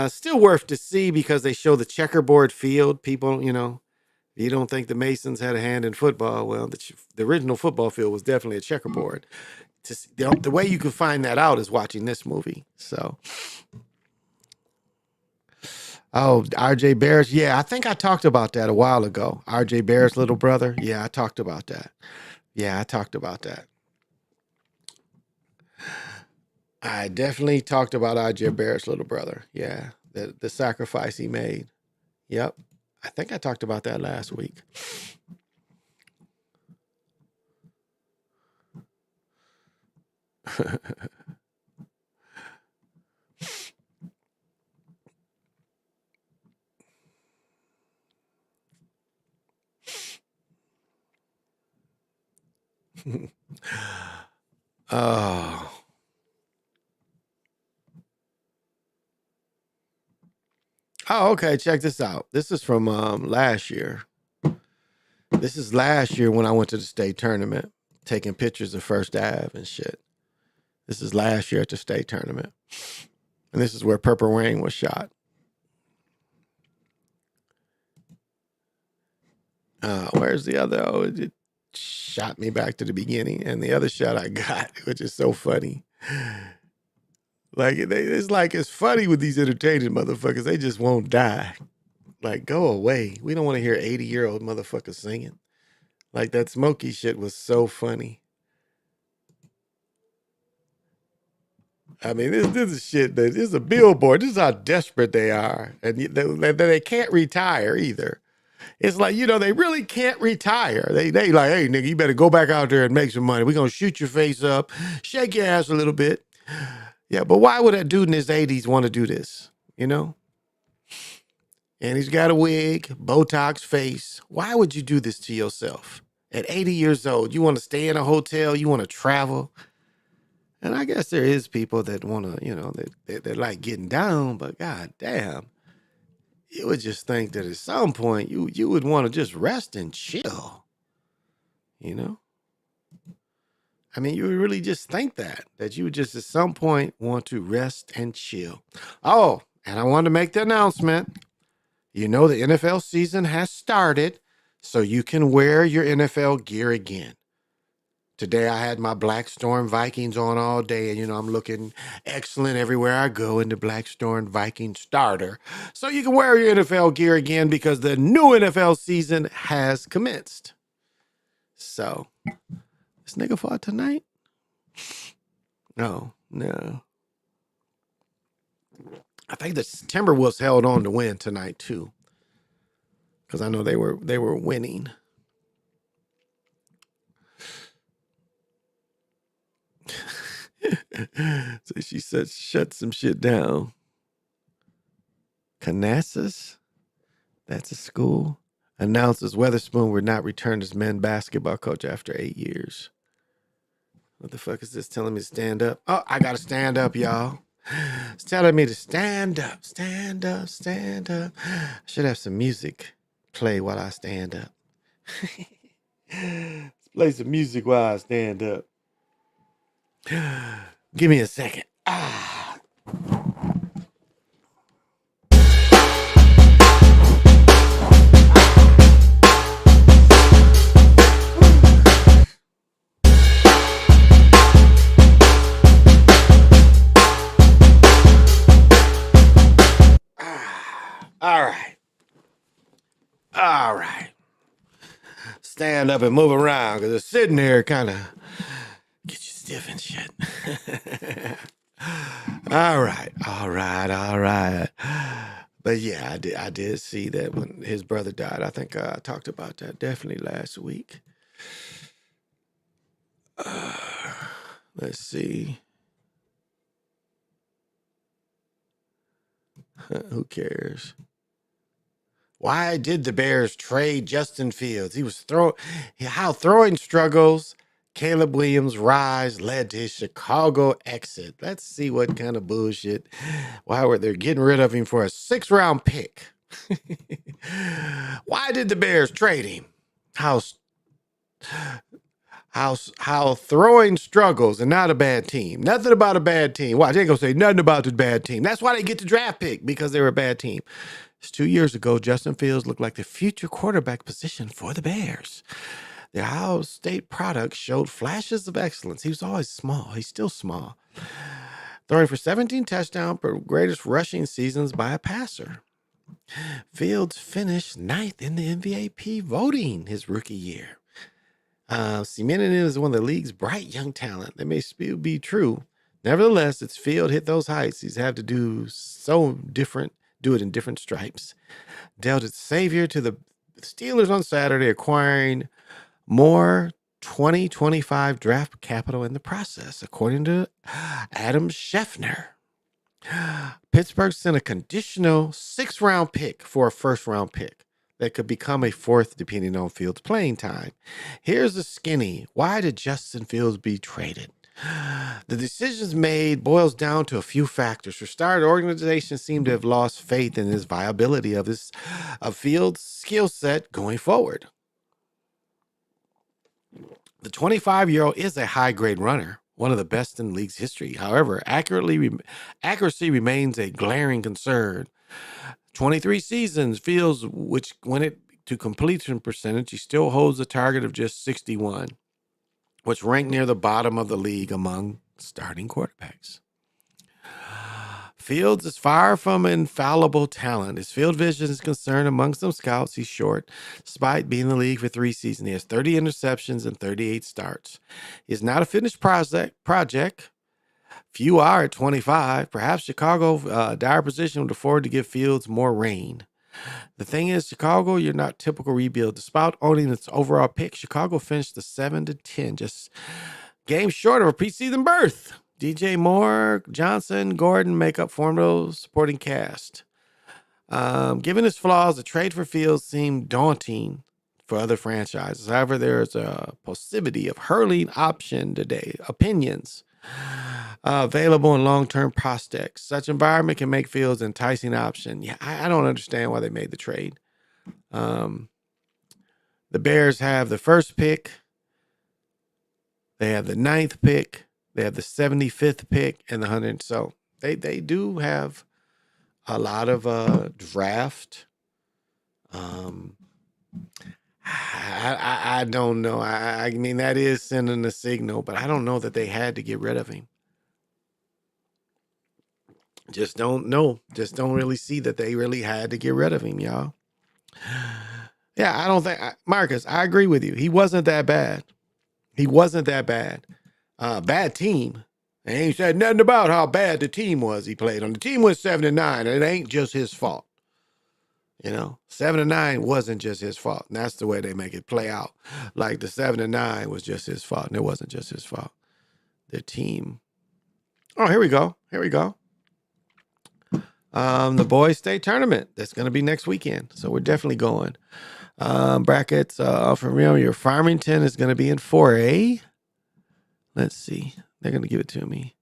Still worth to see because they show the checkerboard field. People, you know, if you don't think the Masons had a hand in football, well, the original football field was definitely a checkerboard. The way you can find that out is watching this movie. So, R.J. Barrett's. Yeah, I think I talked about that a while ago. R.J. Barrett's little brother. Yeah, I talked about that. I definitely talked about R.J. Barrett's little brother. Yeah, the sacrifice he made. Yep. I think I talked about that last week. Oh. Oh, okay. Check this out. This is from last year. This is last year when I went to the state tournament, taking pictures of First Ave and shit. This is last year at the state tournament. And this is where Purple Rain was shot. Where's the other? Oh, it shot me back to the beginning. And the other shot I got, which is so funny. Like, it's funny with these entertaining motherfuckers. They just won't die. Like, go away. We don't want to hear 80-year-old motherfuckers singing. Like, that Smokey shit was so funny. I mean, this is shit. This is a billboard. This is how desperate they are. And they can't retire either. It's like, you know, they really can't retire. They like, hey, nigga, you better go back out there and make some money. We're going to shoot your face up, shake your ass a little bit. Yeah, but why would that dude in his 80s want to do this, you know? And he's got a wig, Botox face. Why would you do this to yourself? At 80 years old, you want to stay in a hotel, you want to travel. And I guess there is people that want to, you know, they like getting down, but god damn. You would just think that at some point you would want to just rest and chill, you know? I mean, you would really just think that you would just at some point want to rest and chill. Oh, and I wanted to make the announcement. You know, the NFL season has started, so you can wear your NFL gear again. Today I had my Black Storm Vikings on all day, and you know, I'm looking excellent everywhere I go in the Black Storm Viking starter. So you can wear your NFL gear again because the new NFL season has commenced. So, this nigga fought tonight? No. I think the Timberwolves held on to win tonight too, because I know they were winning. So she said, shut some shit down. Canassus, that's a school, announces Weatherspoon would not return as men's basketball coach after 8 years. What the fuck is this telling me to stand up? Oh, I gotta stand up, y'all. It's telling me to stand up, stand up, stand up. I should have some music play while I stand up. Let's play some music while I stand up. Give me a second. stand up and move around because it's sitting there kind of get you stiff and shit. All right. But yeah, I did see that when his brother died. I think I talked about that definitely last week. Let's see. Who cares? Why did the Bears trade Justin Fields? How throwing struggles, Caleb Williams' rise led to his Chicago exit. Let's see what kind of bullshit. Why were they getting rid of him for a 6th-round pick? Why did the Bears trade him? How throwing struggles and not a bad team. Nothing about a bad team. Why? They ain't gonna say nothing about the bad team. That's why they get the draft pick, because they were a bad team. It's 2 years ago, Justin Fields looked like the future quarterback position for the Bears. The Ohio State product showed flashes of excellence. He was always small. He's still small. Throwing for 17 touchdowns per greatest rushing seasons by a passer. Fields finished 9th in the MVP voting his rookie year. Cemented is one of the league's bright young talent. That may still be true. Nevertheless, it's Field hit those heights. He's had to do it in different stripes. Dealt its savior to the Steelers on Saturday, acquiring more 2025 draft capital in the process, according to Adam Scheffner. Pittsburgh sent a conditional 6th-round pick for a 1st-round pick that could become a 4th depending on Fields' playing time. Here's the skinny. Why did Justin Fields be traded? The decisions made boils down to a few factors. For starters, organizations seem to have lost faith in his viability of Fields' skill set going forward. The 25-year-old is a high-grade runner, one of the best in the league's history. However, accuracy remains a glaring concern. 23 seasons, Fields, which when it to completion percentage, he still holds a target of just 61, which ranked near the bottom of the league among starting quarterbacks. Fields is far from infallible talent. His field vision is concerned among some scouts. He's short, despite being in the league for 3 seasons. He has 30 interceptions and 38 starts. He's not a finished project. Few are at 25. Perhaps Chicago, dire position, would afford to give Fields more reign. The thing is, Chicago, you're not typical rebuild. Despite owning its overall pick, Chicago finished the 7-10, just games short of a preseason berth. DJ Moore, Johnson, Gordon make up Formidable supporting cast. Given his flaws, the trade for Fields seemed daunting for other franchises. However, there is a possibility of hurling opinions available in long-term prospects. Such environment can make Fields an enticing option. Yeah, I don't understand why they made the trade. The Bears have the 1st pick. They have the 9th pick. They have the 75th pick and the 100th. So they do have a lot of draft. I don't know. I mean, that is sending a signal, but I don't know that they had to get rid of him. Just don't know. Just don't really see that they really had to get rid of him, y'all. Yeah, I don't think, Marcus, I agree with you. He wasn't that bad. Bad team. They ain't said nothing about how bad the team was he played on. The team was 7-9, and it ain't just his fault. 7-9 wasn't just his fault. And that's the way they make it play out. Like the 7-9 was just his fault, and it wasn't just his fault. The team. Oh, here we go. The boys state tournament. That's going to be next weekend. So we're definitely going. Brackets from your Farmington is going to be in 4A. Let's see. They're going to give it to me.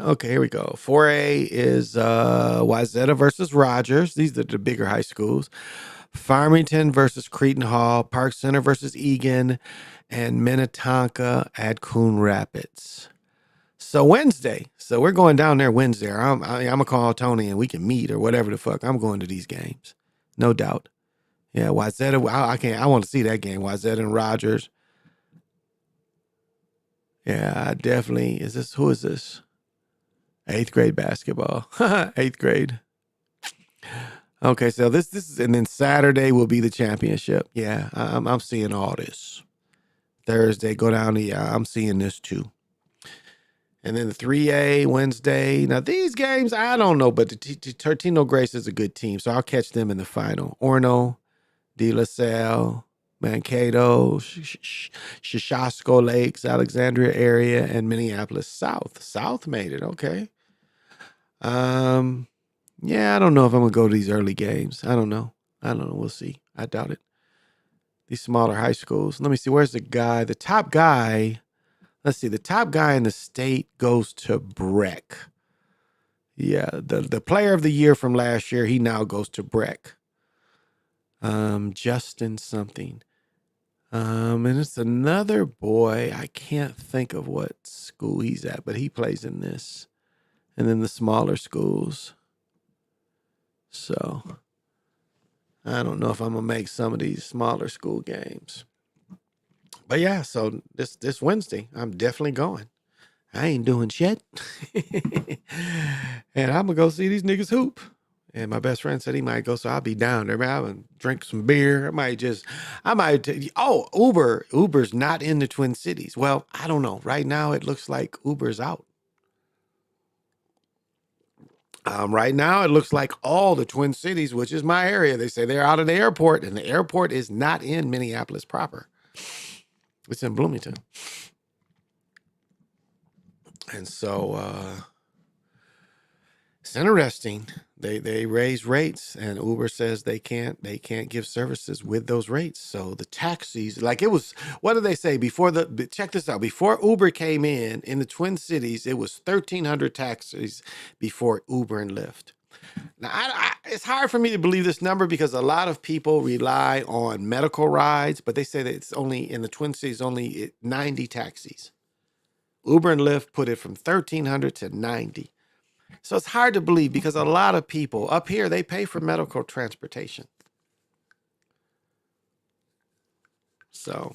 Okay, here we go. 4A is Wayzata versus Rogers. These are the bigger high schools. Farmington versus Cretin Hall. Park Center versus Egan. And Minnetonka at Coon Rapids. So Wednesday. So we're going down there Wednesday. I'm going to call Tony and we can meet or whatever the fuck. I'm going to these games. No doubt. Yeah, Wayzata. I want to see that game. Wayzata and Rogers. Yeah, I definitely. Who is this? 8th grade basketball. 8th grade. Okay, so this is, and then Saturday will be the championship. Yeah, I'm seeing all this. Thursday, go down to, yeah, I'm seeing this too. And then the 3A Wednesday. Now these games, I don't know, but the Tertino Grace is a good team, so I'll catch them in the final. Orno, De La Salle, Mankato, Shoshasko Lakes, Alexandria area, and Minneapolis South. South made it, okay. Yeah, I don't know if I'm gonna go to these early games. I don't know. We'll see. I doubt it. These smaller high schools. Let me see. Where's the guy? The top guy. Let's see. The top guy in the state goes to Breck. Yeah, the player of the year from last year, he now goes to Breck. Justin something. And it's another boy. I can't think of what school he's at, but he plays in this. And then the smaller schools. So I don't know if I'm gonna make some of these smaller school games. But yeah, so this Wednesday, I'm definitely going. I ain't doing shit. And I'm gonna go see these niggas hoop. And my best friend said he might go, so I'll be down there. I'm gonna drink some beer. Uber's not in the Twin Cities. Well, I don't know. Right now, it looks like Uber's out. Right now, it looks like all the Twin Cities, which is my area, they say they're out of the airport, and the airport is not in Minneapolis proper. It's in Bloomington. And so it's interesting. They raise rates, and Uber says they can't give services with those rates. So the taxis, like it was, what did they say before check this out. Before Uber came in the Twin Cities, it was 1,300 taxis before Uber and Lyft. Now, it's hard for me to believe this number because a lot of people rely on medical rides, but they say that it's only in the Twin Cities, only 90 taxis. Uber and Lyft put it from 1,300 to 90. So it's hard to believe because a lot of people up here, they pay for medical transportation. So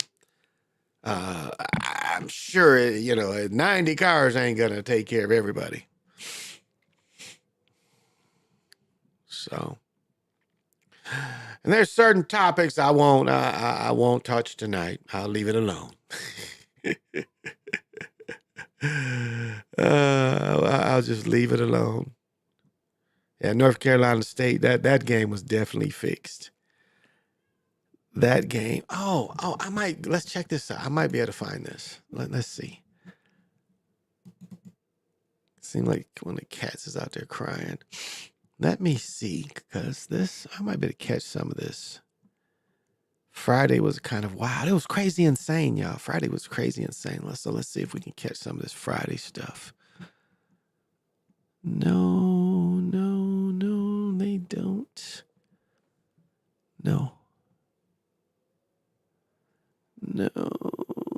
I'm sure, 90 cars ain't going to take care of everybody. So, and there's certain topics I won't touch tonight. I'll leave it alone. I'll just leave it alone. Yeah, North Carolina State, that game was definitely fixed. That game. Let's check this out. I might be able to find this. Let's see. Seems like one of the cats is out there crying. Let me see, because I might be able to catch some of this. Friday was kind of wild. It was crazy insane, y'all. Friday was crazy insane. Let's see if we can catch some of this Friday stuff. No, they don't. No,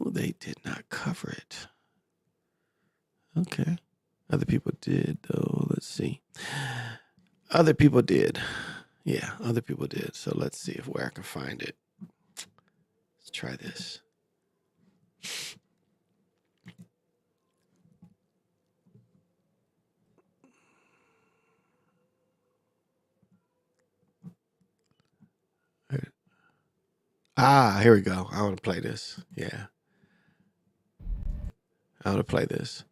they did not cover it. Okay. Other people did, though. Let's see. Other people did. Yeah, other people did. So let's see where I can find it. Let's try this. Here we go. I want to play this. Yeah. I want to play this.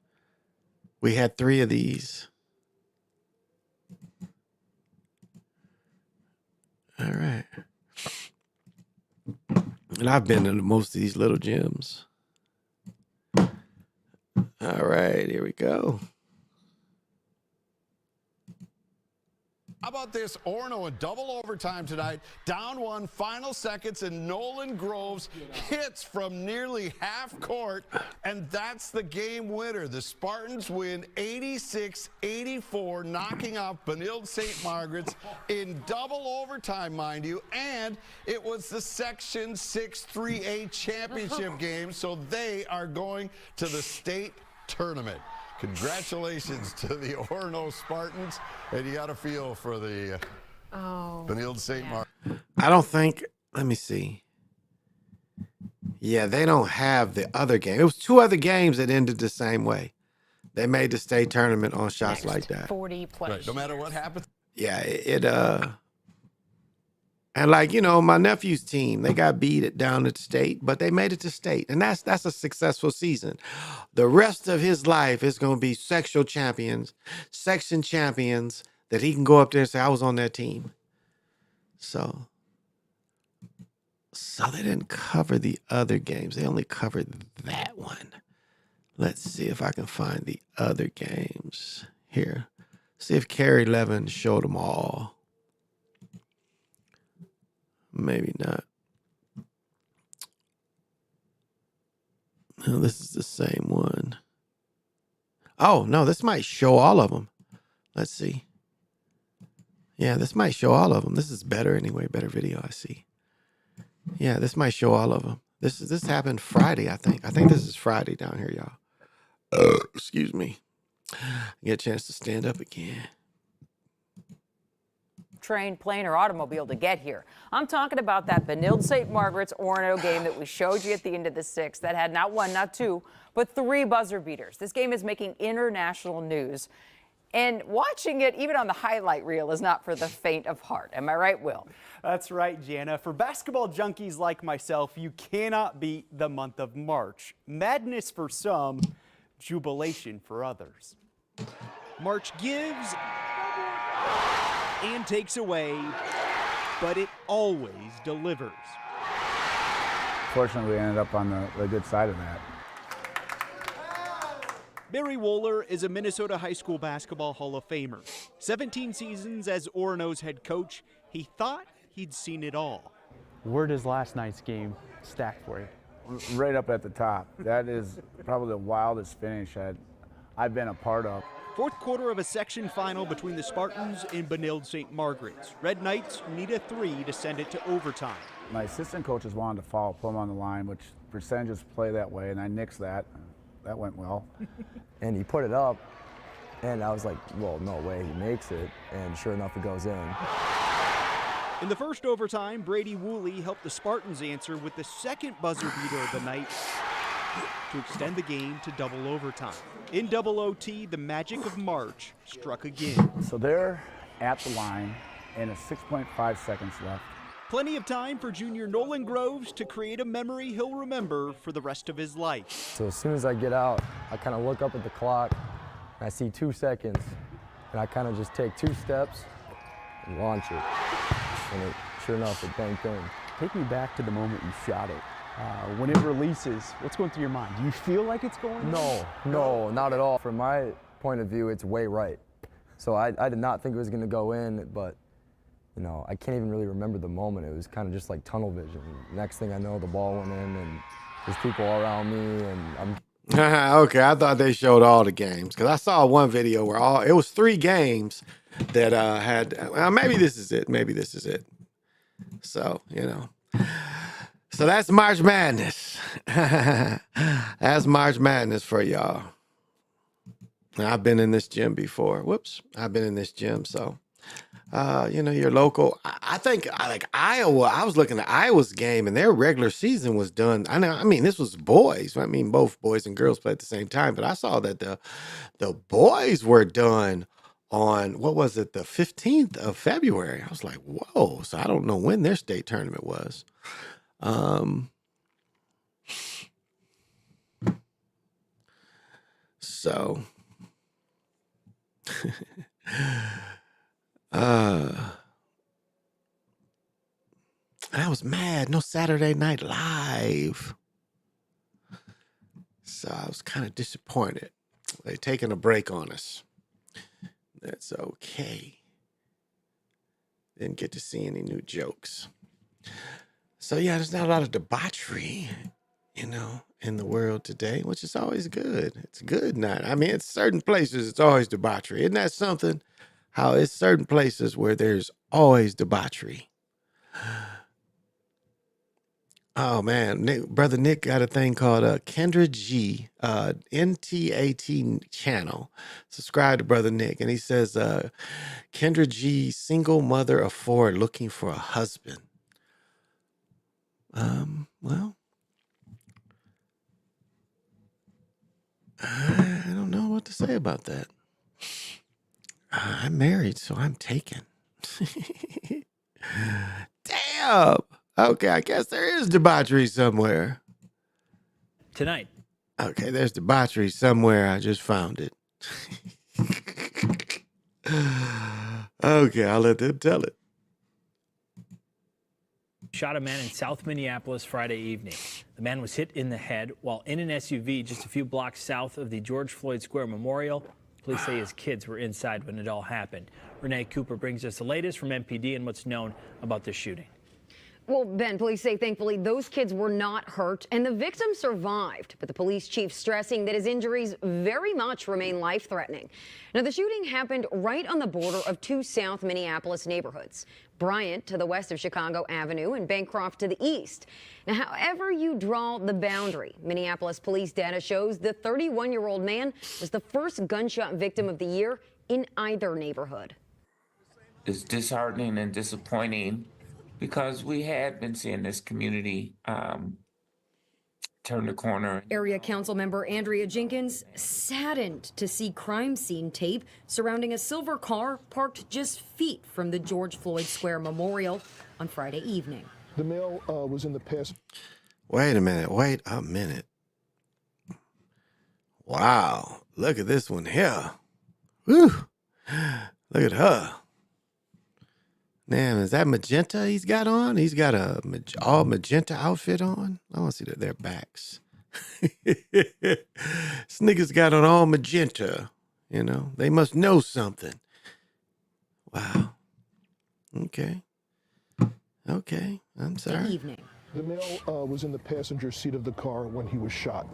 We had 3 of these. All right. And I've been in most of these little gyms. All right, here we go. How about this? Orono in double overtime tonight. Down 1, final seconds, and Nolan Groves hits from nearly half court, and that's the game winner. The Spartans win 86-84, knocking off Benilde St. Margaret's in double overtime, mind you, and it was the Section 6-3A championship game, so they are going to the state tournament. Congratulations to the Orono Spartans, and you got a feel for the Benilde St. Margaret. I don't think, let me see. Yeah, they don't have the other game. It was 2 other games that ended the same way. They made the state tournament on shots like that. 40 plus. Right, no matter what happens. Yeah, And like, you know, my nephew's team, they got beat down at state, but they made it to state. And that's a successful season. The rest of his life is going to be section champions that he can go up there and say, I was on that team. So they didn't cover the other games. They only covered that one. Let's see if I can find the other games here. See if Carrie Levin showed them all. Maybe not. No, this is the same one. Oh, no, this might show all of them. Let's see. Yeah, this might show all of them. This is better anyway. Better video, I see. Yeah, this might show all of them. This happened Friday, I think. I think this is Friday down here, y'all. Excuse me. Get a chance to stand up again. Train, plane, or automobile to get here. I'm talking about that Benilde St. Margaret's Orono game that we showed you at the end of the sixth that had not one, not two, but 3 buzzer beaters. This game is making international news. And watching it, even on the highlight reel, is not for the faint of heart. Am I right, Will? That's right, Jana. For basketball junkies like myself, you cannot beat the month of March. Madness for some, jubilation for others. March gives and takes away, but it always delivers. Fortunately, we ended up on the good side of that. Barry Wohler is a Minnesota High School Basketball Hall of Famer. 17 seasons as Orono's head coach, he thought he'd seen it all. Where does last night's game stack for you? Right up at the top. That is probably the wildest finish I've been a part of. Fourth quarter of a section final between the Spartans and Benilde St. Margaret's. Red Knights need a 3 to send it to overtime. My assistant coaches wanted to foul, put him on the line, which percentages play that way, and I nixed that. That went well. And he put it up, and I was like, well, no way, he makes it. And sure enough, it goes in. In the first overtime, Brady Woolley helped the Spartans answer with the second buzzer beater of the night to extend the game to double overtime. In double OT, the magic of March struck again. So they're at the line, and it's 6.5 seconds left. Plenty of time for junior Nolan Groves to create a memory he'll remember for the rest of his life. So as soon as I get out, I kind of look up at the clock, and I see 2 seconds, and I kind of just take 2 steps and launch it. And sure enough, it bang, bang. Take me back to the moment you shot it. When it releases, what's going through your mind? Do you feel like it's going? No, not at all. From my point of view, it's way right. So I did not think it was going to go in, but you know, I can't even really remember the moment. It was kind of just like tunnel vision. Next thing I know, the ball went in, and there's people all around me, and I'm. Okay, I thought they showed all the games because I saw one video where it was 3 games that had. Maybe this is it. Maybe this is it. So you know. So that's March Madness. That's March Madness for y'all. I've been in this gym before. Whoops. I've been in this gym. So, you know, your local. I think like Iowa. I was looking at Iowa's game and their regular season was done. I mean, this was boys. I mean, both boys and girls played at the same time. But I saw that the boys were done on, what was it, the 15th of February. I was like, whoa. So I don't know when their state tournament was. So I was mad. No Saturday Night Live. So I was kind of disappointed. They're taking a break on us. That's okay. Didn't get to see any new jokes. So yeah, there's not a lot of debauchery, you know, in the world today, which is always good. It's good not. I mean, it's certain places it's always debauchery. Isn't that something? How it's certain places where there's always debauchery. Oh man, Brother Nick got a thing called Kendra G, NTAT channel. Subscribe to Brother Nick, and he says Kendra G, single mother of 4, looking for a husband. Well, I don't know what to say about that. I'm married, so I'm taken. Damn. Damn. Okay, I guess there is debauchery somewhere. Tonight. Okay, there's debauchery somewhere. I just found it. Okay, I'll let them tell it. Shot a man in South Minneapolis Friday evening. The man was hit in the head while in an SUV just a few blocks south of the George Floyd Square Memorial. Police say his kids were inside when it all happened. Renee Cooper brings us the latest from MPD and what's known about this shooting. Well, Ben, police say thankfully those kids were not hurt and the victim survived. But the police chief stressing that his injuries very much remain life-threatening. Now, the shooting happened right on the border of two South Minneapolis neighborhoods, Bryant to the west of Chicago Avenue and Bancroft to the east. Now, however you draw the boundary, Minneapolis police data shows the 31-year-old man was the first gunshot victim of the year in either neighborhood. It's disheartening and disappointing, because we had been seeing this community turn the corner. Area Council member Andrea Jenkins saddened to see crime scene tape surrounding a silver car parked just feet from the George Floyd Square Memorial on Friday evening. The male was in the past. Wait a minute. Wow. Look at this one here. Whew. Look at her. Damn, is that magenta he's got on? He's got a all magenta outfit on. I want to see their backs. This nigga's got on all magenta. You know, they must know something. Wow. Okay. I'm sorry. Evening. The male was in the passenger seat of the car when he was shot.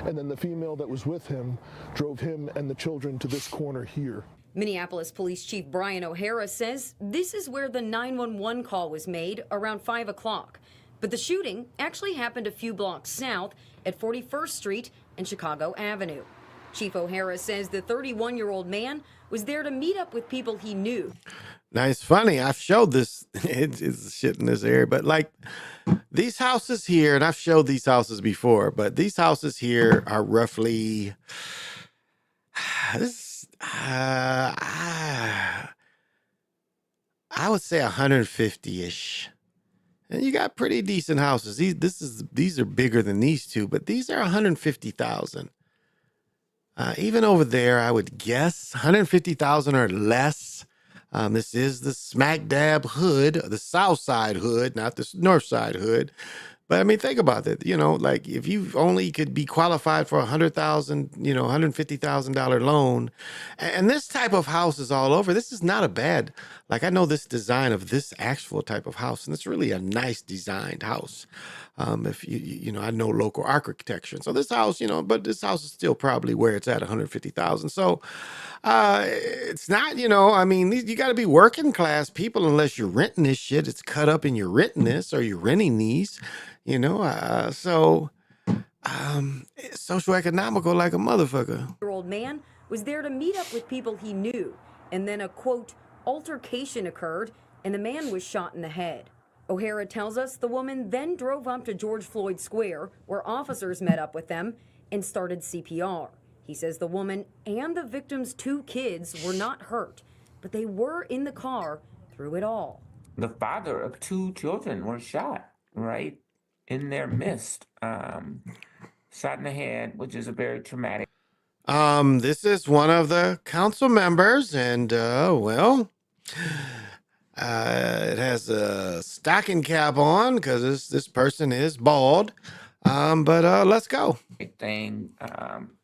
And then the female that was with him drove him and the children to this corner here. Minneapolis Police Chief Brian O'Hara says this is where the 911 call was made around 5 o'clock. But the shooting actually happened a few blocks south at 41st Street and Chicago Avenue. Chief O'Hara says the 31-year-old man was there to meet up with people he knew. Now, it's funny. I've showed this. It's shit in this area. But like these houses here, and I've showed these houses before, but these houses here are roughly I would say 150-ish. And you got pretty decent houses. These are bigger than these two, but these are 150,000. Even over there, I would guess 150,000 or less. This is the smack dab hood, the south side hood, not the north side hood. But I mean, think about that. You know, like if you only could be qualified for $100,000, $150,000 loan, and this type of house is all over. This is not a bad. Like I know this design of this actual type of house, and it's really a nice designed house. If I know local architecture, so this house, but this house is still probably where it's at 150,000. So it's not, I mean, you got to be working class people unless you're renting this shit. It's cut up and you're renting this or you're renting these, so it's socioeconomical like a motherfucker. Old man was there to meet up with people he knew, and then a quote altercation occurred, and the man was shot in the head. O'Hara tells us the woman then drove up to George Floyd Square, where officers met up with them and started CPR. He says the woman and the victim's two kids were not hurt, but they were in the car through it all. The father of two children were shot right in their midst, shot in the head, which is a very traumatic. This is one of the council members, and it has a stocking cap on because this person is bald. But let's go.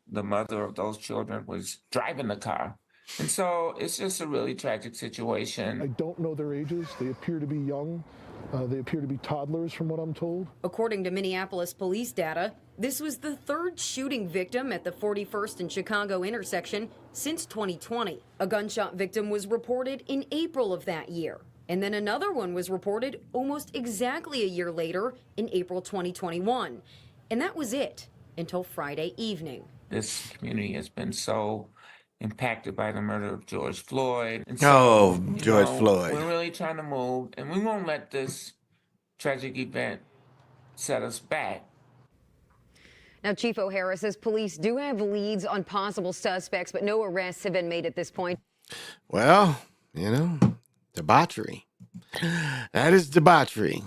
The mother of those children was driving the car. And so it's just a really tragic situation. I don't know their ages. They appear to be young. They appear to be toddlers from what I'm told. According to Minneapolis police data, this was the third shooting victim at the 41st and Chicago intersection since 2020. A gunshot victim was reported in April of that year. And then another one was reported almost exactly a year later in April 2021. And that was it until Friday evening. This community has been so impacted by the murder of George Floyd. And George Floyd. We're really trying to move, and we won't let this tragic event set us back. Now, Chief O'Hara says police do have leads on possible suspects, but no arrests have been made at this point. Well, debauchery. That is debauchery.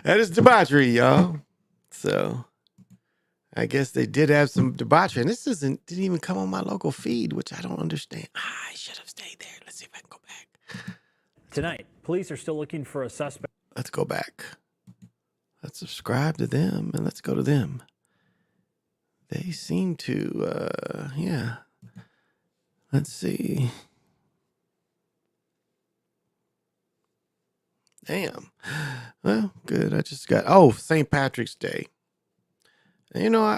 That is debauchery, y'all. So I guess they did have some debauchery. And this didn't even come on my local feed, which I don't understand. I should have stayed there. Let's see if I can go back. Tonight, police are still looking for a suspect. Let's go back. Let's subscribe to them and let's go to them. They seem to, yeah. Let's see. Damn. Well, good. I just got, St. Patrick's Day. You know,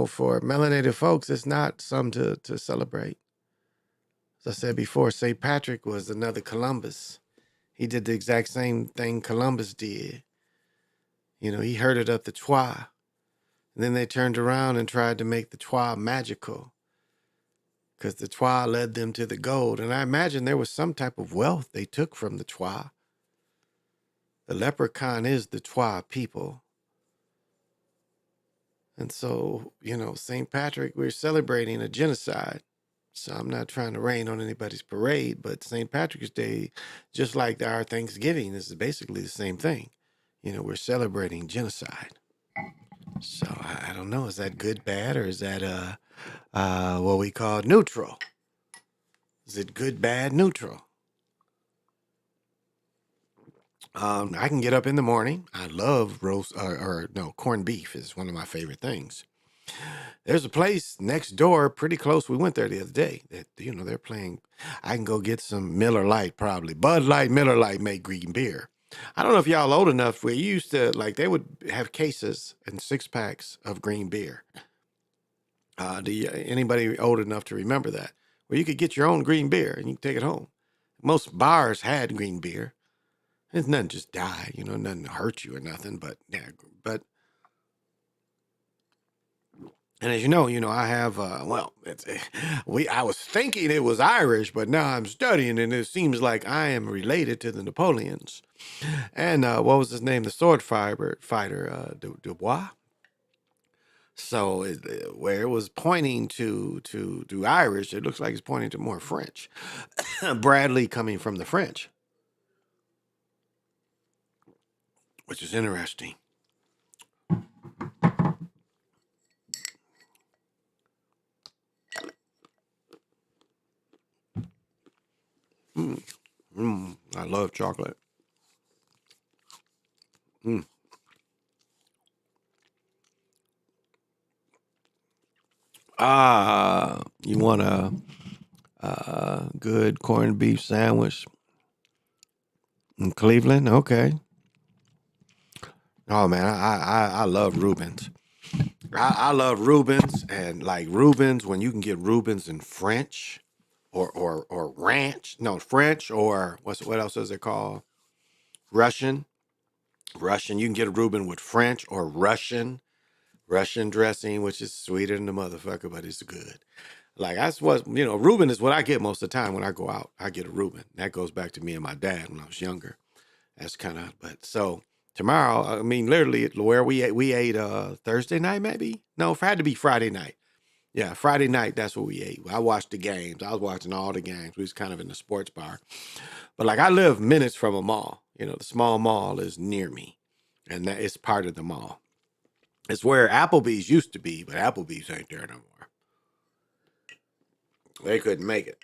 for melanated folks, it's not something to celebrate. As I said before, St. Patrick was another Columbus. He did the exact same thing Columbus did. He herded up the Twa. And then they turned around and tried to make the Twa magical. Because the Twa led them to the gold. And I imagine there was some type of wealth they took from the Twa. The leprechaun is the Twa people. And so, St. Patrick, we're celebrating a genocide. So I'm not trying to rain on anybody's parade, but St. Patrick's Day, just like our Thanksgiving, this is basically the same thing. We're celebrating genocide. So I don't know, is that good, bad, or is that what we call neutral? Is it good, bad, neutral? I can get up in the morning. I love corned beef is one of my favorite things. There's a place next door, pretty close. We went there the other day. That they're playing. I can go get some Miller Lite, probably Bud Light, Miller Lite make green beer. I don't know if y'all old enough where you used to they would have cases and 6-packs of green beer. Anybody old enough to remember that? Where you could get your own green beer and you could take it home. Most bars had green beer. It's nothing just die, nothing to hurt you or nothing. But yeah, and as you know, I have, I was thinking it was Irish, but now I'm studying and it seems like I am related to the Napoleons. And what was his name? The sword fighter, Dubois. So where it was pointing to Irish, it looks like it's pointing to more French. Bradley coming from the French, which is interesting. I love chocolate. You want a good corned beef sandwich in Cleveland? Okay. Oh man, I love Reuben's. I love Reuben's, and like Reuben's when you can get Reuben's in French or ranch. No, French or what else is it called? Russian. Russian. You can get a Reuben with French or Russian dressing, which is sweeter than the motherfucker, but it's good. Like that's what Reuben is what I get most of the time when I go out. I get a Reuben. That goes back to me and my dad when I was younger. That's but so tomorrow, I mean, literally where we ate Thursday night, maybe? No, it had to be Friday night. Yeah, Friday night, that's what we ate. I watched the games. I was watching all the games. We was kind of in the sports bar. But like I live minutes from a mall. The small mall is near me. And that is part of the mall. It's where Applebee's used to be, but Applebee's ain't there no more. They couldn't make it.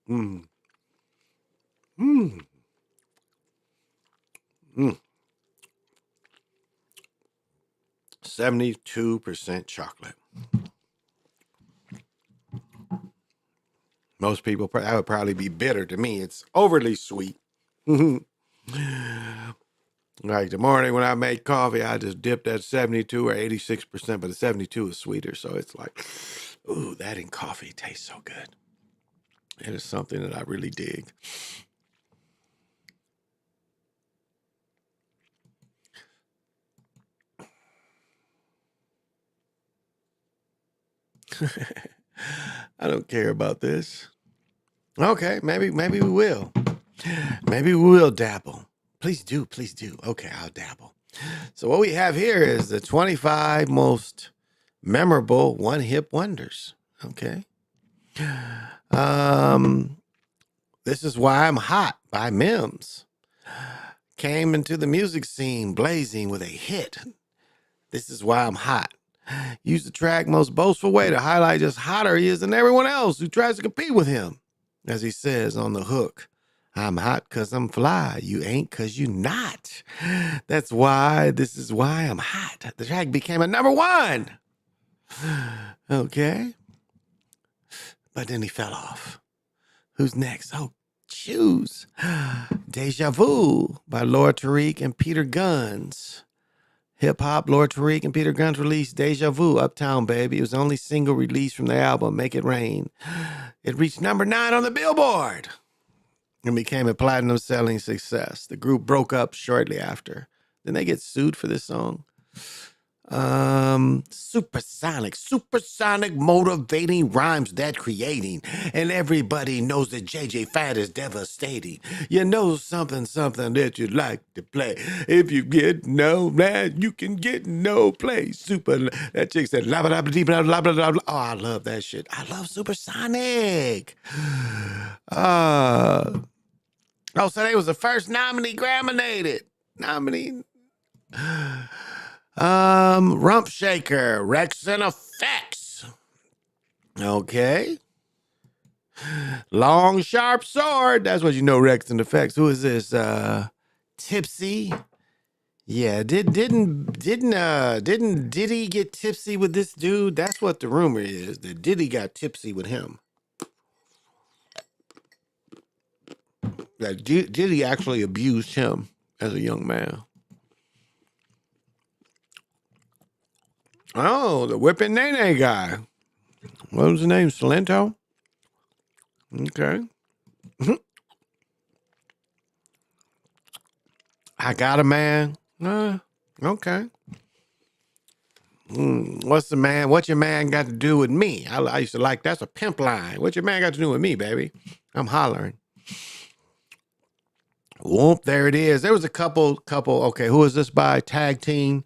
Mm. 72% chocolate. Most people, that would probably be bitter to me. It's overly sweet. Like the morning when I make coffee, I just dip that 72 or 86%, but the 72 is sweeter. So it's like, ooh, that in coffee tastes so good. It is something that I really dig. I don't care about this. Okay, maybe we will. Maybe we'll dabble. Please do. Please do. Okay, I'll dabble. So what we have here is the 25 most memorable one-hit wonders. Okay. This is Why I'm Hot by Mims. Came into the music scene blazing with a hit. This is Why I'm Hot. Used the track most boastful way to highlight just hotter he is than everyone else who tries to compete with him. As he says on the hook, I'm hot 'cause I'm fly. You ain't 'cause you not. That's why this is why I'm hot. The track became a number one. Okay. But then he fell off. Who's next? Oh, choose. Deja Vu by Lord Tariq and Peter Guns. Hip hop, Lord Tariq and Peter Guns released Deja Vu, Uptown Baby. It was the only single released from the album, Make It Rain. It reached number 9 on the Billboard and became a platinum selling success. The group broke up shortly after. Didn't they get sued for this song? Supersonic motivating rhymes that creating, and everybody knows that JJ Fad is devastating. You know something that you'd like to play. If you get no that you can get no play. That chick said blah blah blah blah blah blah blah. Oh, I love that shit. I love Supersonic. So they was the first Grammy nominee. Rump Shaker, Rex and Effects. Okay. Long Sharp Sword. That's what you know, Rex and Effects. Who is this? Tipsy. Yeah, didn't Diddy get tipsy with this dude? That's what the rumor is. That Diddy got tipsy with him. That Diddy actually abused him as a young man. Oh, the Whippin' Nene guy. What was his name? Salento? Okay. I Got a Man. Okay. What's your man got to do with me? I used to like, that's a pimp line. What your man got to do with me, baby? I'm hollering. Whoop, there it is. There was a couple. Okay, who is this by? Tag Team.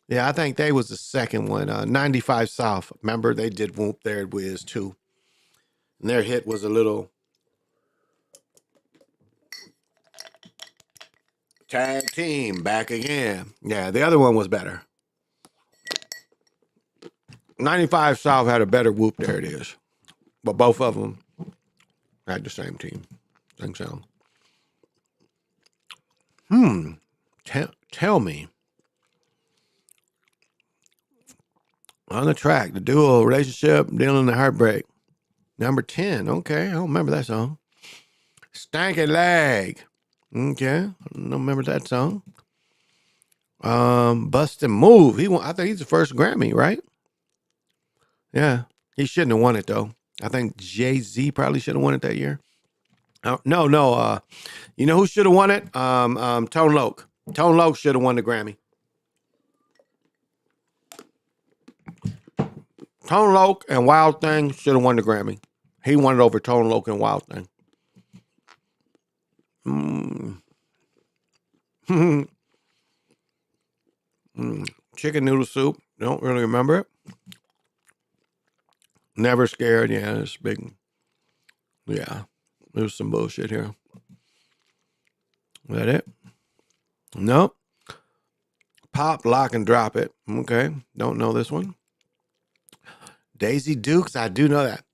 Yeah, I think they was the second one. 95 South. Remember, they did Whoop, There It Is too. And their hit was a little Tag Team, back again. Yeah, the other one was better. 95 South had a better Whoop, There It Is. But both of them had the same team. Same sound. Tell me. On the track, the duo relationship, dealing the heartbreak. Number 10. Okay, I don't remember that song. Stanky Leg. Okay, I don't remember that song. Bust and Move. I think he's the first Grammy, right? Yeah, he shouldn't have won it though. I think Jay-Z probably should have won it that year. No. You know who should have won it? Tone Loc. Tone Loc should have won the Grammy. Tone Loc and Wild Thing should have won the Grammy. He won it over Tone Loc and Wild Thing. Chicken Noodle Soup. Don't really remember it. Never Scared. Yeah, it's big. Yeah, there's some bullshit here. Is that it? Nope. Pop, Lock, and Drop It. Okay, don't know this one. Daisy Dukes, I do know that.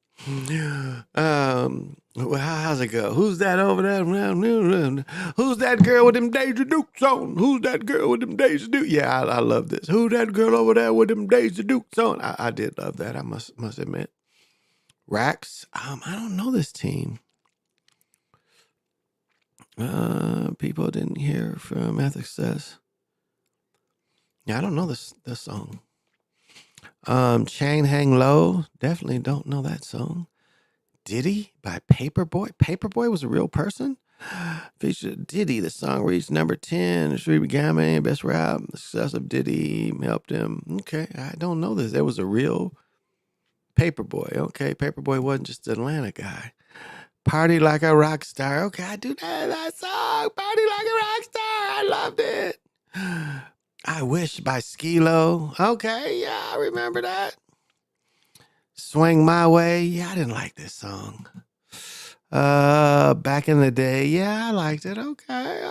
How's it go? Who's that over there? Who's that girl with them Daisy Dukes on? Who's that girl with them Daisy Dukes? Yeah, I love this. Who's that girl over there with them Daisy Dukes on? I did love that, I must admit. Rax, I don't know this team. People didn't hear from Ethic Says. Yeah, I don't know this song. Chain Hang Low, definitely don't know that song. Diddy by Paperboy. Paperboy was a real person? Featured Diddy. The song reached number 10. Street began best rap. The success of Diddy helped him. Okay, I don't know this. There was a real Paperboy. Okay, Paperboy wasn't just an Atlanta guy. Party Like a Rock Star. Okay, I do that song. Party Like a Rock Star. I loved it. I Wish by Skilo. Okay, yeah, I remember that. Swing My Way. Yeah, I didn't like this song. Back in the day. Yeah, I liked it. Okay.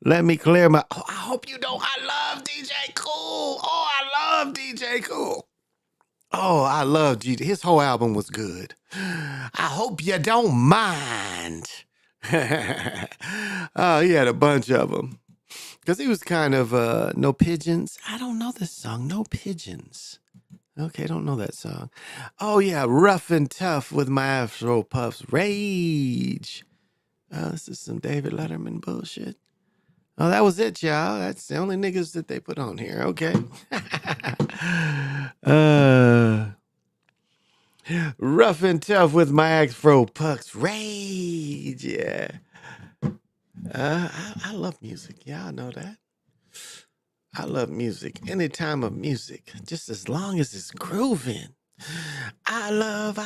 Let Me Clear My. Oh, I hope you know I love DJ Cool. Oh, I love DJ Cool. Oh, I love DJ. His whole album was good. I hope you don't mind. Oh, he had a bunch of them. Because he was kind of, No Pigeons. I don't know this song, No Pigeons. Okay, don't know that song. Oh, yeah, Rough and Tough with My Afro Puffs. Rage. Oh, this is some David Letterman bullshit. Oh, that was it, y'all. That's the only niggas that they put on here. Okay. Rough and Tough with My Afro Puffs. Rage. Yeah. I love music. Y'all know that. I love music. Any time of music, just as long as it's grooving. I love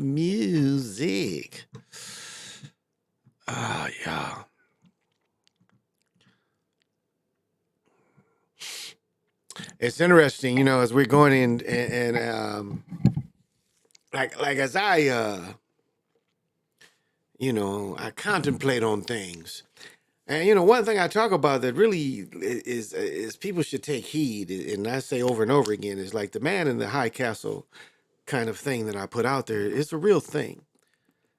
music. Oh, yeah. It's interesting, as we're going in and like as I I contemplate on things. And one thing I talk about that really is people should take heed, and I say over and over again, is like the man in the high castle kind of thing that I put out there. It's a real thing,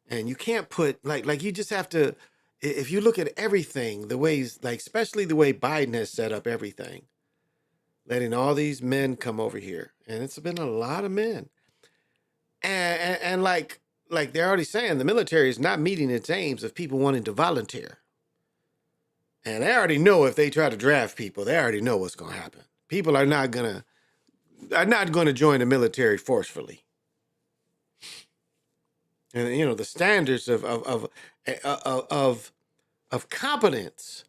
and you can't put like you just have to. If you look at everything, the ways like especially the way Biden has set up everything, letting all these men come over here, and it's been a lot of men, and like they're already saying, the military is not meeting its aims of people wanting to volunteer. And they already know if they try to draft people, they already know what's going to happen. People are not going to join the military forcefully. And the standards of competence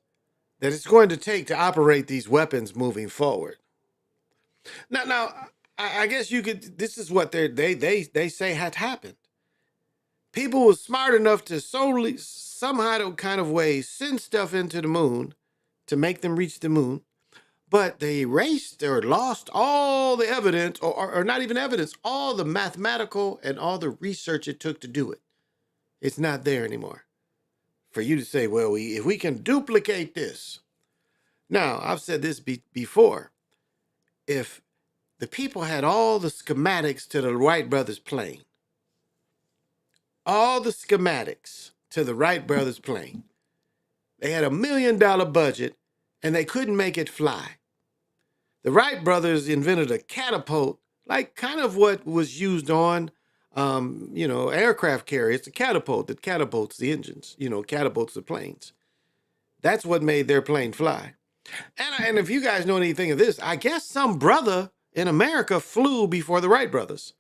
that it's going to take to operate these weapons moving forward. Now, I guess you could. This is what they say had happened. People were smart enough to somehow kind of way send stuff into the moon to make them reach the moon, but they erased or lost all the evidence, or not even evidence, all the mathematical and all the research it took to do it. It's not there anymore. For you to say, well, if we can duplicate this. Now, I've said this before. If the people had all the schematics to the Wright brothers plane, all the schematics to the Wright brothers plane, they had $1 million budget and they couldn't make it fly. The Wright brothers invented a catapult, like kind of what was used on, aircraft carriers. It's a catapult that catapults the engines, catapults the planes. That's what made their plane fly. And if you guys know anything of this, I guess some brother in America flew before the Wright brothers.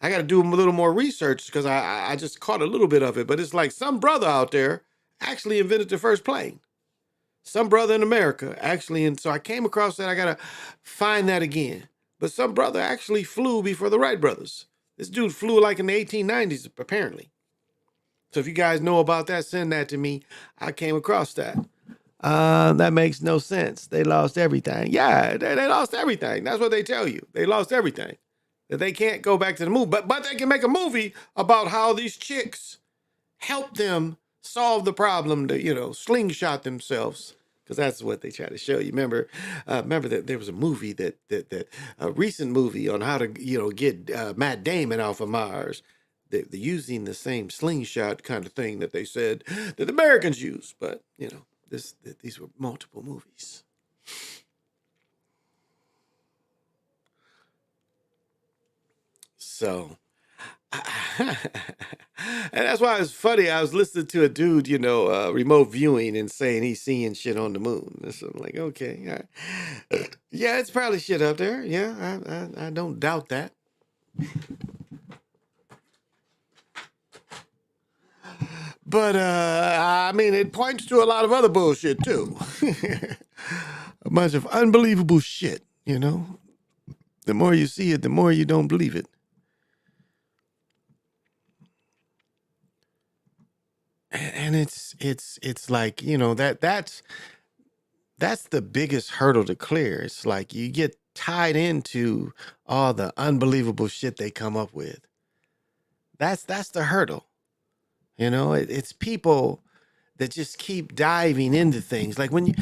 I got to do a little more research because I just caught a little bit of it. But it's like some brother out there actually invented the first plane. Some brother in America actually, and so I came across that. I got to find that again. But some brother actually flew before the Wright brothers. This dude flew like in the 1890s, apparently. So if you guys know about that, send that to me. I came across that. That makes no sense. They lost everything. Yeah, they lost everything. That's what they tell you. They lost everything. That they can't go back to the moon. But they can make a movie about how these chicks helped them solve the problem to, slingshot themselves. Because that's what they try to show you. Remember that there was a movie that a recent movie on how to, get Matt Damon off of Mars. They're using the same slingshot kind of thing that they said that the Americans use. But, these were multiple movies. So, and that's why it's funny. I was listening to a dude, remote viewing and saying he's seeing shit on the moon. So I'm like, okay, all right. Yeah, it's probably shit up there. Yeah, I don't doubt that. But, it points to a lot of other bullshit, too. A bunch of unbelievable shit, The more you see it, the more you don't believe it. And it's like, that's the biggest hurdle to clear. It's like you get tied into all the unbelievable shit they come up with. That's the hurdle. It's people that just keep diving into things. Like when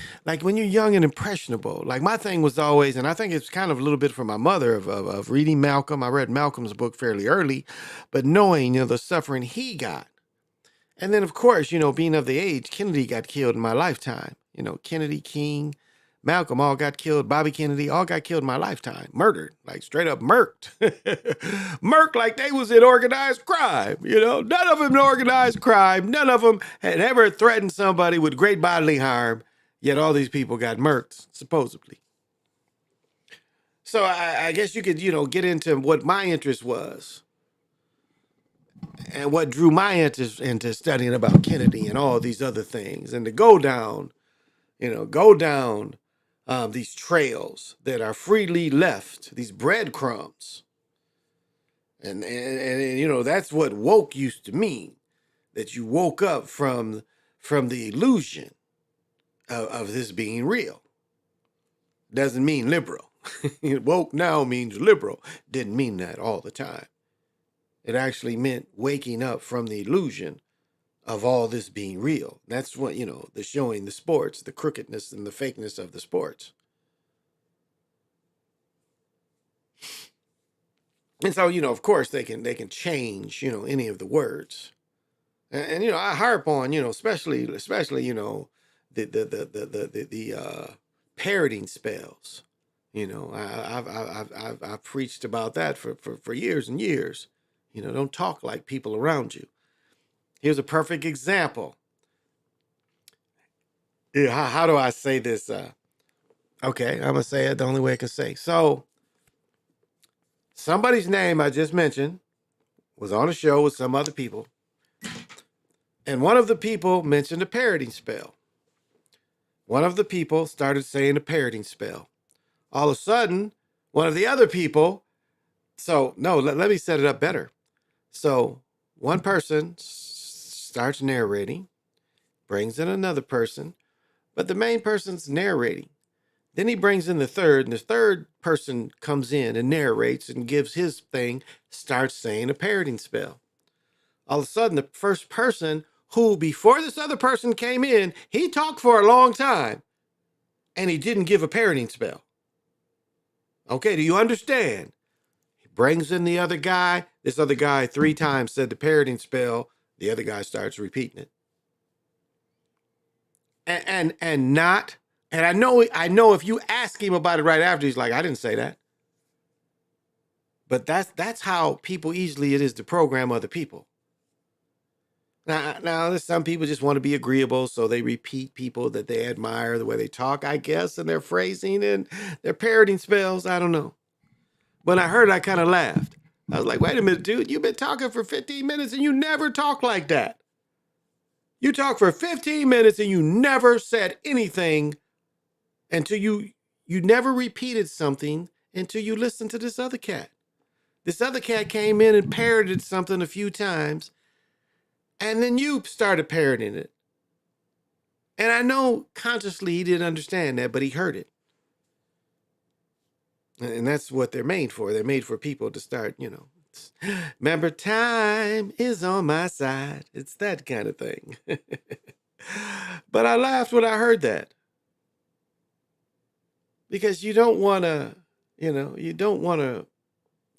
you're young and impressionable. Like my thing was always, and I think it's kind of a little bit from my mother of reading Malcolm. I read Malcolm's book fairly early, but knowing, the suffering he got. And then, of course, being of the age, Kennedy got killed in my lifetime. Kennedy, King, Malcolm all got killed. Bobby Kennedy all got killed in my lifetime. Murdered, like straight up murked. Murked like they was in organized crime. None of them in organized crime. None of them had ever threatened somebody with great bodily harm. Yet all these people got murked, supposedly. So I guess you could, get into what my interest was. And what drew my interest into studying about Kennedy and all these other things, and to go down these trails that are freely left, these breadcrumbs, and that's what woke used to mean, that you woke up from the illusion of this being real. Doesn't mean liberal. Woke now means liberal. Didn't mean that all the time. It actually meant waking up from the illusion of all this being real. That's what, the showing the sports, the crookedness and the fakeness of the sports. And so, of course they can change, any of the words. And I harp on, especially, the parroting spells. I've preached about that for years and years. Don't talk like people around you. Here's a perfect example. Yeah, how do I say this? Okay, I'm going to say it the only way I can say. So, somebody's name I just mentioned was on a show with some other people. And one of the people mentioned a parroting spell. One of the people started saying a parroting spell. All of a sudden, one of the other people, let me set it up better. So, one person starts narrating, brings in another person, but the main person's narrating. Then he brings in the third, and the third person comes in and narrates and gives his thing, starts saying a parroting spell. All of a sudden, the first person who, before this other person came in, he talked for a long time, and he didn't give a parroting spell. Okay, do you understand? He brings in the other guy. This other guy 3 times said the parroting spell. The other guy starts repeating it. And I know if you ask him about it right after, he's like, I didn't say that. But that's how people easily it is to program other people. Now there's some people just want to be agreeable, so they repeat people that they admire, the way they talk, I guess, and their phrasing and their parroting spells. I don't know. When I heard it, I kind of laughed. I was like, wait a minute, dude, you've been talking for 15 minutes and you never talk like that. You talk for 15 minutes and you never said anything until you never repeated something until you listened to this other cat. This other cat came in and parroted something a few times, and then you started parroting it. And I know consciously he didn't understand that, but he heard it. And that's what they're made for. They're made for people to start, remember, time is on my side. It's that kind of thing. But I laughed when I heard that. Because you don't want to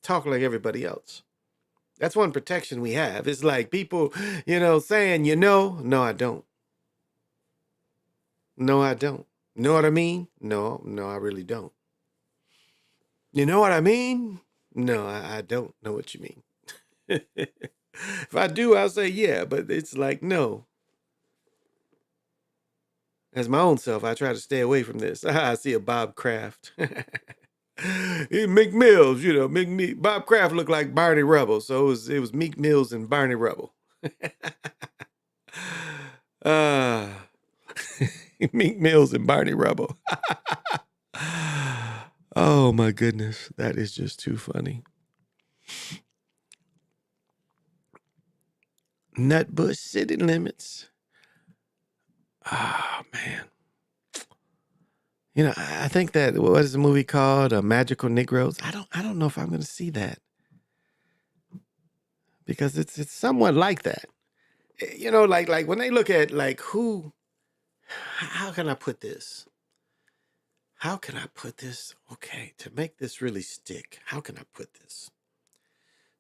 talk like everybody else. That's one protection we have. It's like people, saying, no, I don't. No, I don't. Know what I mean? No, I really don't. You know what I mean? No, I don't know what you mean. If I do, I'll say, yeah, but it's like, no. As my own self, I try to stay away from this. I see a Bob Kraft. Meek Mills, Bob Kraft looked like Barney Rubble, so it was Meek Mills and Barney Rubble. Meek Mills and Barney Rubble. Oh my goodness, that is just too funny. Nutbush City Limits. Oh, man. You know, I think that, what is the movie called? Magical Negroes. I don't know if I'm going to see that, because it's somewhat like that. You know, like when they look at like how can I put this? How can I put this? Okay, to make this really stick, how can I put this?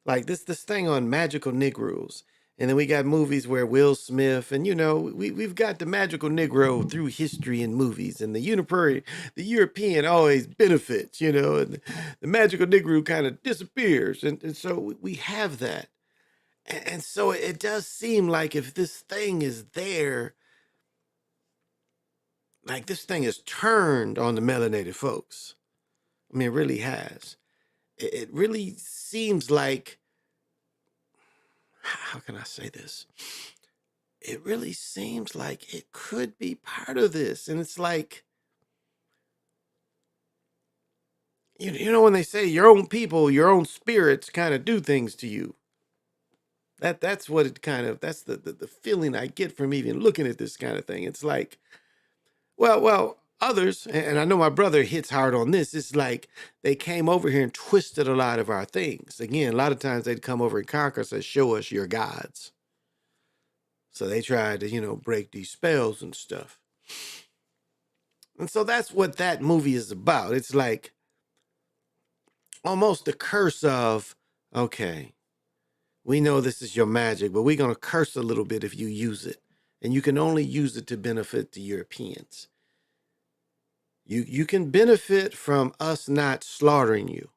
Like this thing on Magical Negroes. And then we got movies where Will Smith, and you know, we've got the magical Negro through history and movies, and the European always benefits, you know, and the magical Negro kind of disappears. And so we have that. And so it does seem like if this thing is there, like this thing is turned on the melanated folks. I mean, it really has. It really seems like, how can I say this? It really seems like it could be part of this. And it's like, you know, when they say your own people, your own spirits kind of do things to you. That's what it kind of, that's the feeling I get from even looking at this kind of thing. It's like, well, others, and I know my brother hits hard on this, it's like they came over here and twisted a lot of our things. Again, a lot of times they'd come over and conquer us and show us your gods. So they tried to, you know, break these spells and stuff. And so that's what that movie is about. It's like almost the curse of, okay, we know this is your magic, but we're going to curse a little bit if you use it. And you can only use it to benefit the Europeans. You can benefit from us not slaughtering you.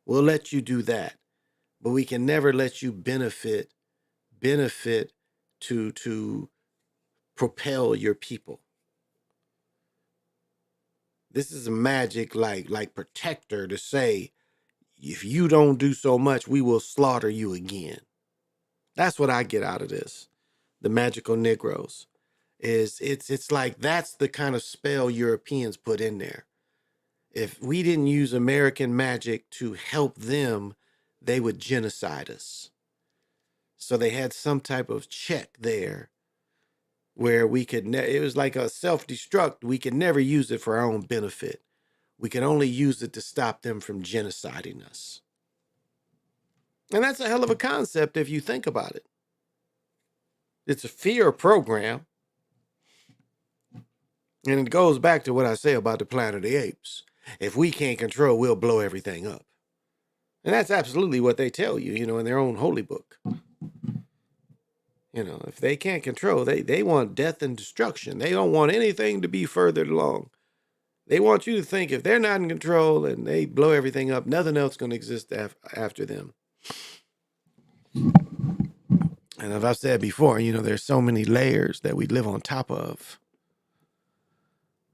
We'll let you do that. But we can never let you benefit to propel your people. This is a magic like protector to say, if you don't do so much, we will slaughter you again. That's what I get out of this. The magical Negroes is it's like that's the kind of spell Europeans put in there. If we didn't use American magic to help them, they would genocide us. So they had some type of check there where we could, it was like a self-destruct. We could never use it for our own benefit. We can only use it to stop them from genociding us. And that's a hell of a concept if you think about it. It's a fear program. And it goes back to what I say about the Planet of the Apes. If we can't control, we'll blow everything up. And that's absolutely what they tell you, you know, in their own holy book. You know, if they can't control, they want death and destruction. They don't want anything to be furthered along. They want you to think if they're not in control and they blow everything up, nothing else is going to exist after them. And as I've said before, you know, there's so many layers that we live on top of.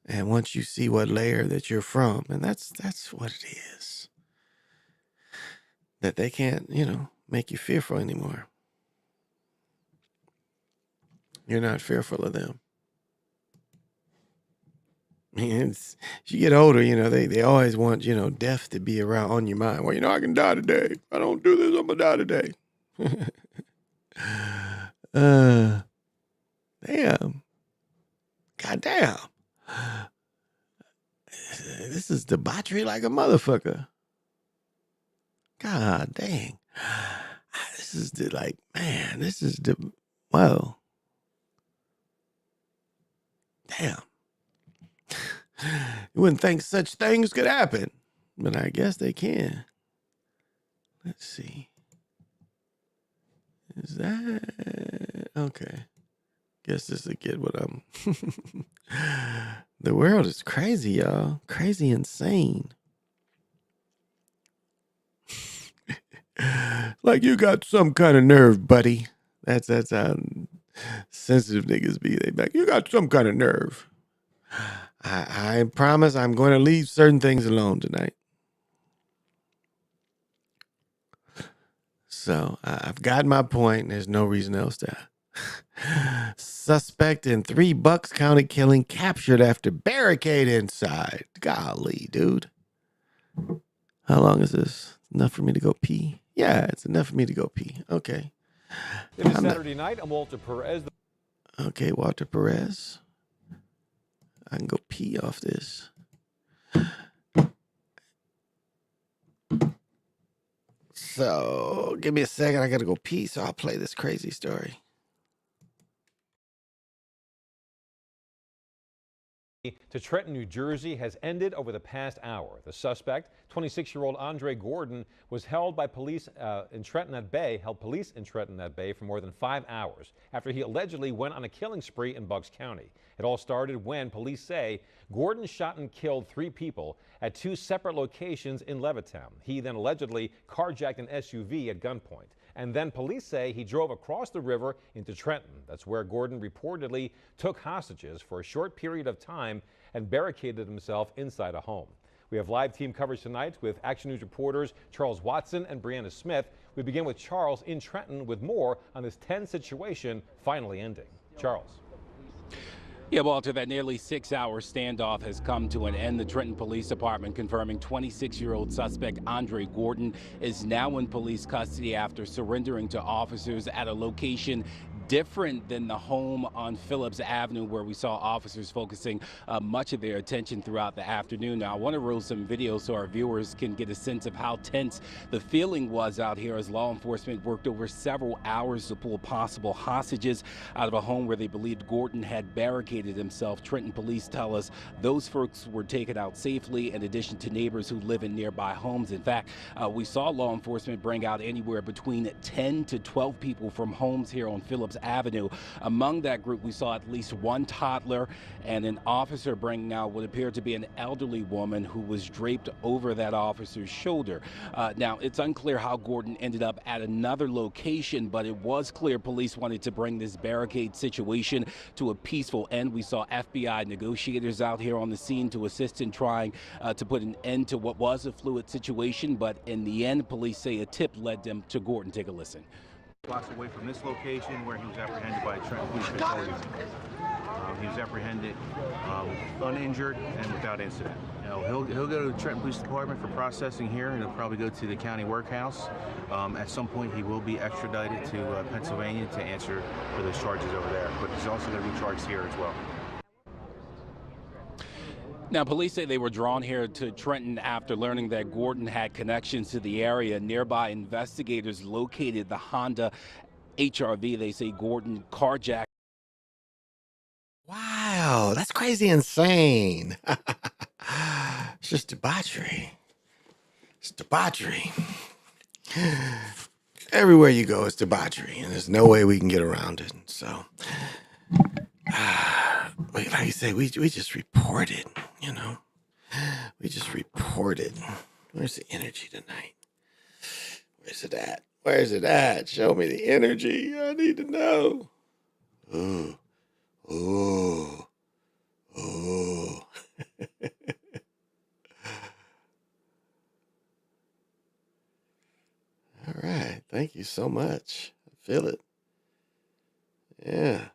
And once you see what layer that you're from, and that's what it is, that they can't, you know, make you fearful anymore. You're not fearful of them. I mean, as you get older, you know, they always want, you know, death to be around on your mind. Well, you know, I can die today. If I don't do this, I'm going to die today. Damn. Goddamn. This is debauchery like a motherfucker. God dang. This is well. Damn. You wouldn't think such things could happen, but I guess they can. Let's see. Is that okay? Guess this will get what I'm. The world is crazy, y'all. Crazy, insane. Like you got some kind of nerve, buddy. That's how sensitive niggas be. They like, you got some kind of nerve. I promise I'm going to leave certain things alone tonight. So I've got my point. There's no reason else to. Suspect in 3 Bucks County killing captured after barricade inside. Golly, dude. How long is this? Enough for me to go pee? Yeah, it's enough for me to go pee. Okay. It is Saturday night. I'm Walter Perez. Okay, Walter Perez. I can go pee off this. So, give me a second. I got to go pee, so I'll play this crazy story. To Trenton, New Jersey has ended over the past hour. The suspect, 26-year-old Andre Gordon, was held by police in Trenton at Bay, for more than 5 hours after he allegedly went on a killing spree in Bucks County. It all started when police say Gordon shot and killed 3 people at 2 separate locations in Levittown. He then allegedly carjacked an SUV at gunpoint. And then police say he drove across the river into Trenton. That's where Gordon reportedly took hostages for a short period of time and barricaded himself inside a home. We have live team coverage tonight with Action News reporters Charles Watson and Brianna Smith. We begin with Charles in Trenton with more on this tense situation finally ending. Charles. Yeah, Walter, that nearly 6-hour standoff has come to an end. The Trenton Police Department confirming 26-year-old suspect Andre Gordon is now in police custody after surrendering to officers at a location different than the home on Phillips Avenue where we saw officers focusing much of their attention throughout the afternoon. Now, I want to roll some videos so our viewers can get a sense of how tense the feeling was out here as law enforcement worked over several hours to pull possible hostages out of a home where they believed Gordon had barricaded himself. Trenton police tell us those folks were taken out safely in addition to neighbors who live in nearby homes. In fact, we saw law enforcement bring out anywhere between 10 to 12 people from homes here on Phillips Avenue. Among that group, we saw at least 1 toddler and an officer bringing out what appeared to be an elderly woman who was draped over that officer's shoulder. Now, it's unclear how Gordon ended up at another location, but it was clear police wanted to bring this barricade situation to a peaceful end. We saw FBI negotiators out here on the scene to assist in trying to put an end to what was a fluid situation, but in the end, police say a tip led them to Gordon. Take a listen. Blocks away from this location where he was apprehended by Trenton Police Control Unit. He was apprehended uninjured and without incident. He'll go to the Trenton Police Department for processing here, and he'll probably go to the county workhouse. At some point, he will be extradited to Pennsylvania to answer for those charges over there, but he's also going to be charged here as well. Now, police say they were drawn here to Trenton after learning that Gordon had connections to the area. Nearby investigators located the Honda HRV. They say Gordon carjacked. Wow, that's crazy insane. It's just debauchery. It's debauchery. Everywhere you go, it's debauchery, and there's no way we can get around it. So, like you say, we just reported, you know. We just reported. Where's the energy tonight? Where's it at? Where's it at? Show me the energy. I need to know. Ooh. Ooh. Ooh. All right. Thank you so much. I feel it. Yeah.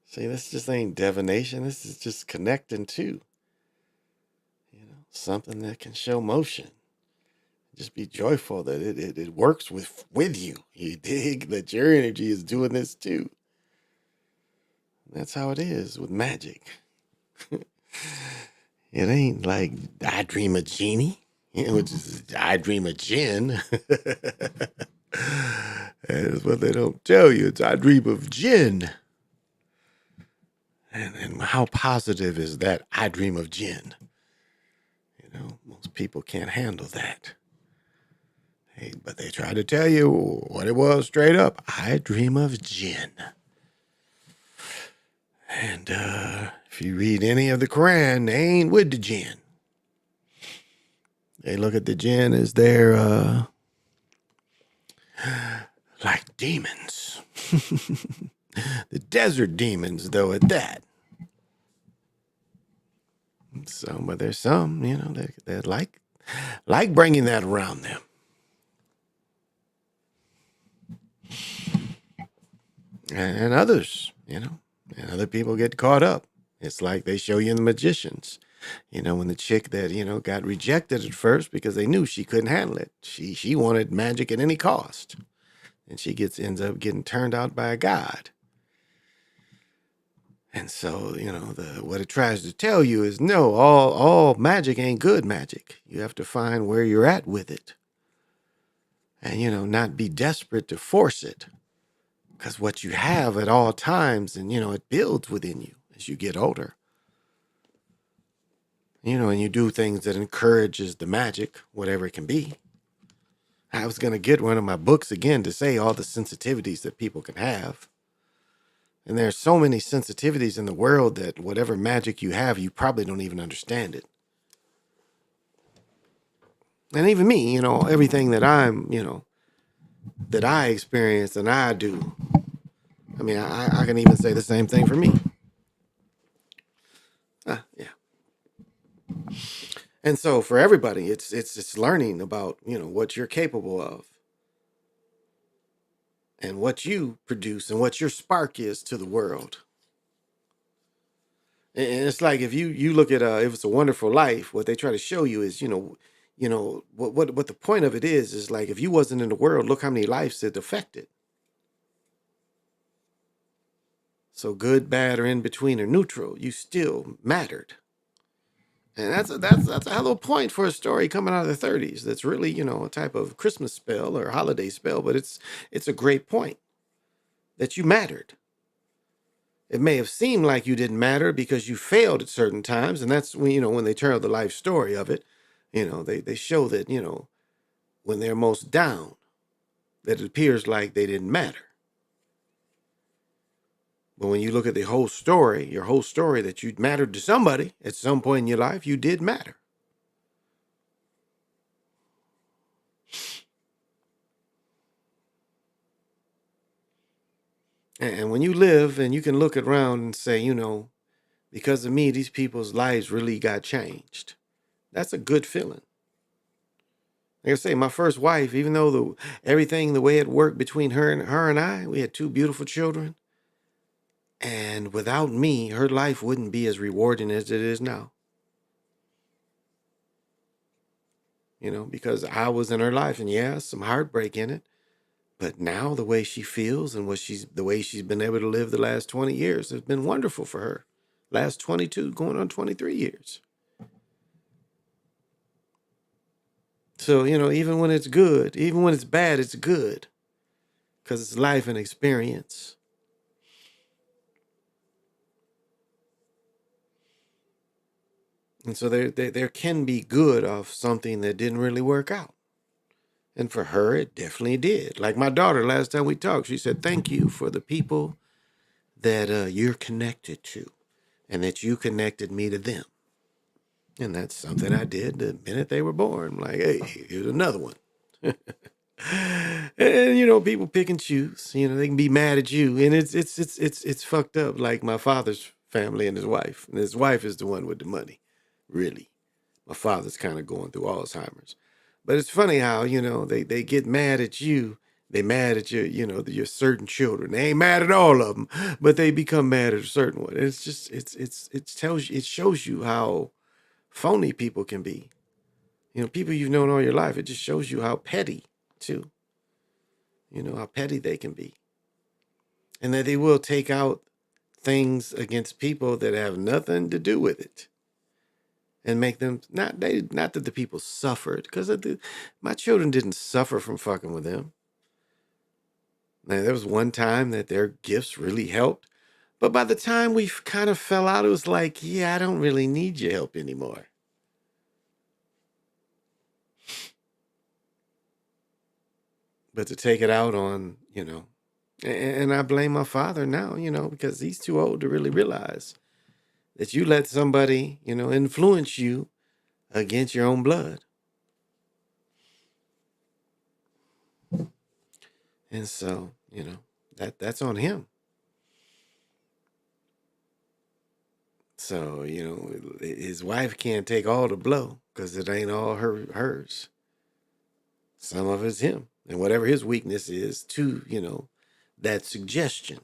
See, this just ain't divination. This is just connecting to, something that can show motion. Just be joyful that it works with you. You dig that your energy is doing this too. That's how it is with magic. It ain't like I dream of genie, which is I dream of gin. That's what they don't tell you. It's I dream of gin. And how positive is that I dream of gin? Most people can't handle that. Hey, but they try to tell you what it was straight up. I dream of gin. And if you read any of the Quran, they ain't with the jinn. They look at the jinn as they're like demons. The desert demons, though, at that. So, but there's some, that like bringing that around them. And others, and other people get caught up. It's like they show you in The Magicians, when the chick that, got rejected at first because they knew she couldn't handle it. She wanted magic at any cost. and she ends up getting turned out by a god. And so, what it tries to tell you is no, all magic ain't good magic. You have to find where you're at with it. And, not be desperate to force it. Because what you have at all times, and, it builds within you as you get older. And you do things that encourages the magic, whatever it can be. I was going to get one of my books again to say all the sensitivities that people can have. And there's so many sensitivities in the world that whatever magic you have, you probably don't even understand it. And even me, everything that that I experience and I do. I mean, I can even say the same thing for me. Yeah. And so for everybody, it's learning about, what you're capable of. And what you produce and what your spark is to the world. And it's like if you look at If It's a Wonderful Life, what they try to show you is, what the point of it is like if you wasn't in the world, look how many lives it affected. So good, bad, or in between or neutral, you still mattered. And that's a hell of a point for a story coming out of the 30s. That's really, a type of Christmas spell or holiday spell, but it's a great point that you mattered. It may have seemed like you didn't matter because you failed at certain times. And that's when, when they tell the life story of it, they show that, when they're most down, that it appears like they didn't matter. But when you look at the whole story, your whole story, that you mattered to somebody at some point in your life, you did matter. And when you live and you can look around and say, because of me, these people's lives really got changed. That's a good feeling. Like I say, my first wife, even though everything, the way it worked between her and I, we had 2 beautiful children. And without me, her life wouldn't be as rewarding as it is now. Because I was in her life, and yeah, some heartbreak in it. But now the way she feels and the way she's been able to live the last 20 years has been wonderful for her. Last 22, going on 23 years. So, even when it's good, even when it's bad, it's good. Because it's life and experience. And so there can be good of something that didn't really work out. And for her, it definitely did. Like my daughter, last time we talked, she said, thank you for the people that you're connected to and that you connected me to them. And that's something I did the minute they were born. Like, hey, here's another one. And, people pick and choose. They can be mad at you. And it's fucked up. Like my father's family and his wife. And his wife is the one with the money. Really. My father's kind of going through Alzheimer's. But it's funny how, they get mad at you. They mad at your certain children. They ain't mad at all of them, but they become mad at a certain one. It's just, it shows you how phony people can be. People you've known all your life. It just shows you how petty, too. How petty they can be. And that they will take out things against people that have nothing to do with it. And make them, not that the people suffered, because my children didn't suffer from fucking with them. Now, there was one time that their gifts really helped. But by the time we kind of fell out, it was like, yeah, I don't really need your help anymore. But to take it out on, and I blame my father now, because he's too old to really realize that you let somebody, influence you against your own blood. And so, that's on him. So, his wife can't take all the blow because it ain't all hers. Some of it's him. And whatever his weakness is to, that suggestion.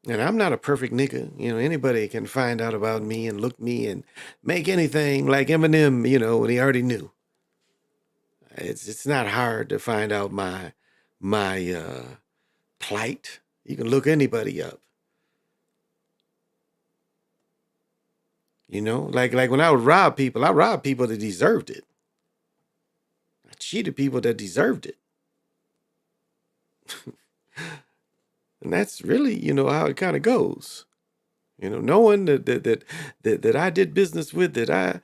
And I'm not a perfect nigga. Anybody can find out about me and look me and make anything like Eminem, when he already knew. It's not hard to find out my my plight. You can look anybody up. You know, like when I would rob people, I robbed people that deserved it. I cheated people that deserved it. And that's really, you know, how it kind of goes. You know, no one that I did business with that I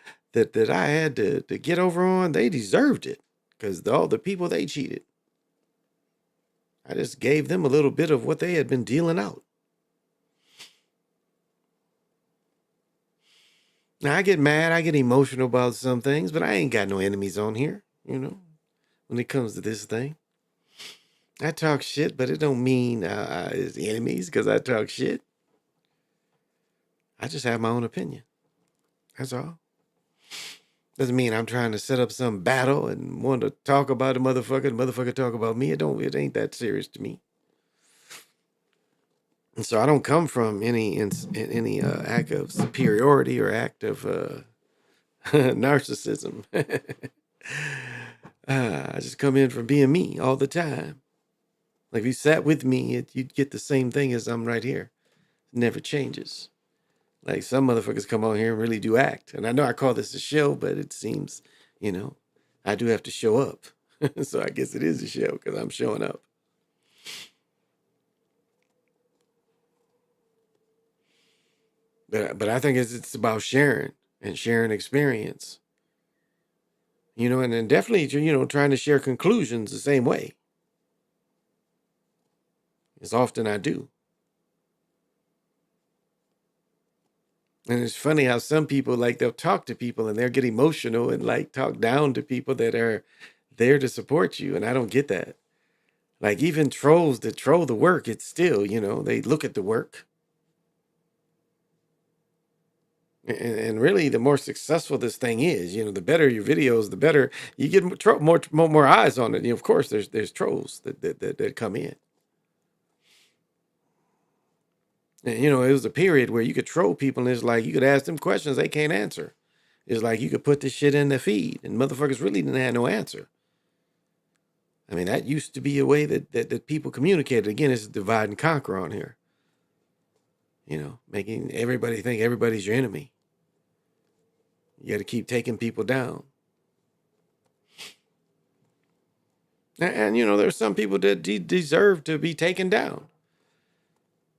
had to get over on, they deserved it because all the people they cheated. I just gave them a little bit of what they had been dealing out. Now I get mad, I get emotional about some things, but I ain't got no enemies on here, you know, when it comes to this thing. I talk shit, but it don't mean it's enemies because I talk shit. I just have my own opinion. That's all. Doesn't mean I'm trying to set up some battle and want to talk about a motherfucker and motherfucker talk about me. It ain't that serious to me. And so I don't come from any act of superiority or act of narcissism. I just come in from being me all the time. Like if you sat with me, you'd get the same thing as I'm right here. It never changes. Like some motherfuckers come on here and really do act. And I know I call this a show, but it seems, you know, I do have to show up. So I guess it is a show because I'm showing up. But I think it's about sharing and sharing experience. You know, and then definitely, you know, trying to share conclusions the same way. As often I do. And it's funny how some people, like, they'll talk to people and they'll get emotional and, like, talk down to people that are there to support you. And I don't get that. Like, even trolls that troll the work, it's still, you know, they look at the work. And really, the more successful this thing is, you know, the better your videos, the better you get more eyes on it. You know, of course, there's trolls that come in. And, you know, it was a period where you could troll people and it's like you could ask them questions they can't answer. It's like you could put this shit in the feed and motherfuckers really didn't have no answer. I mean, that used to be a way that people communicated. Again, it's divide and conquer on here. You know, making everybody think everybody's your enemy. You got to keep taking people down. And you know, there's some people that deserve to be taken down.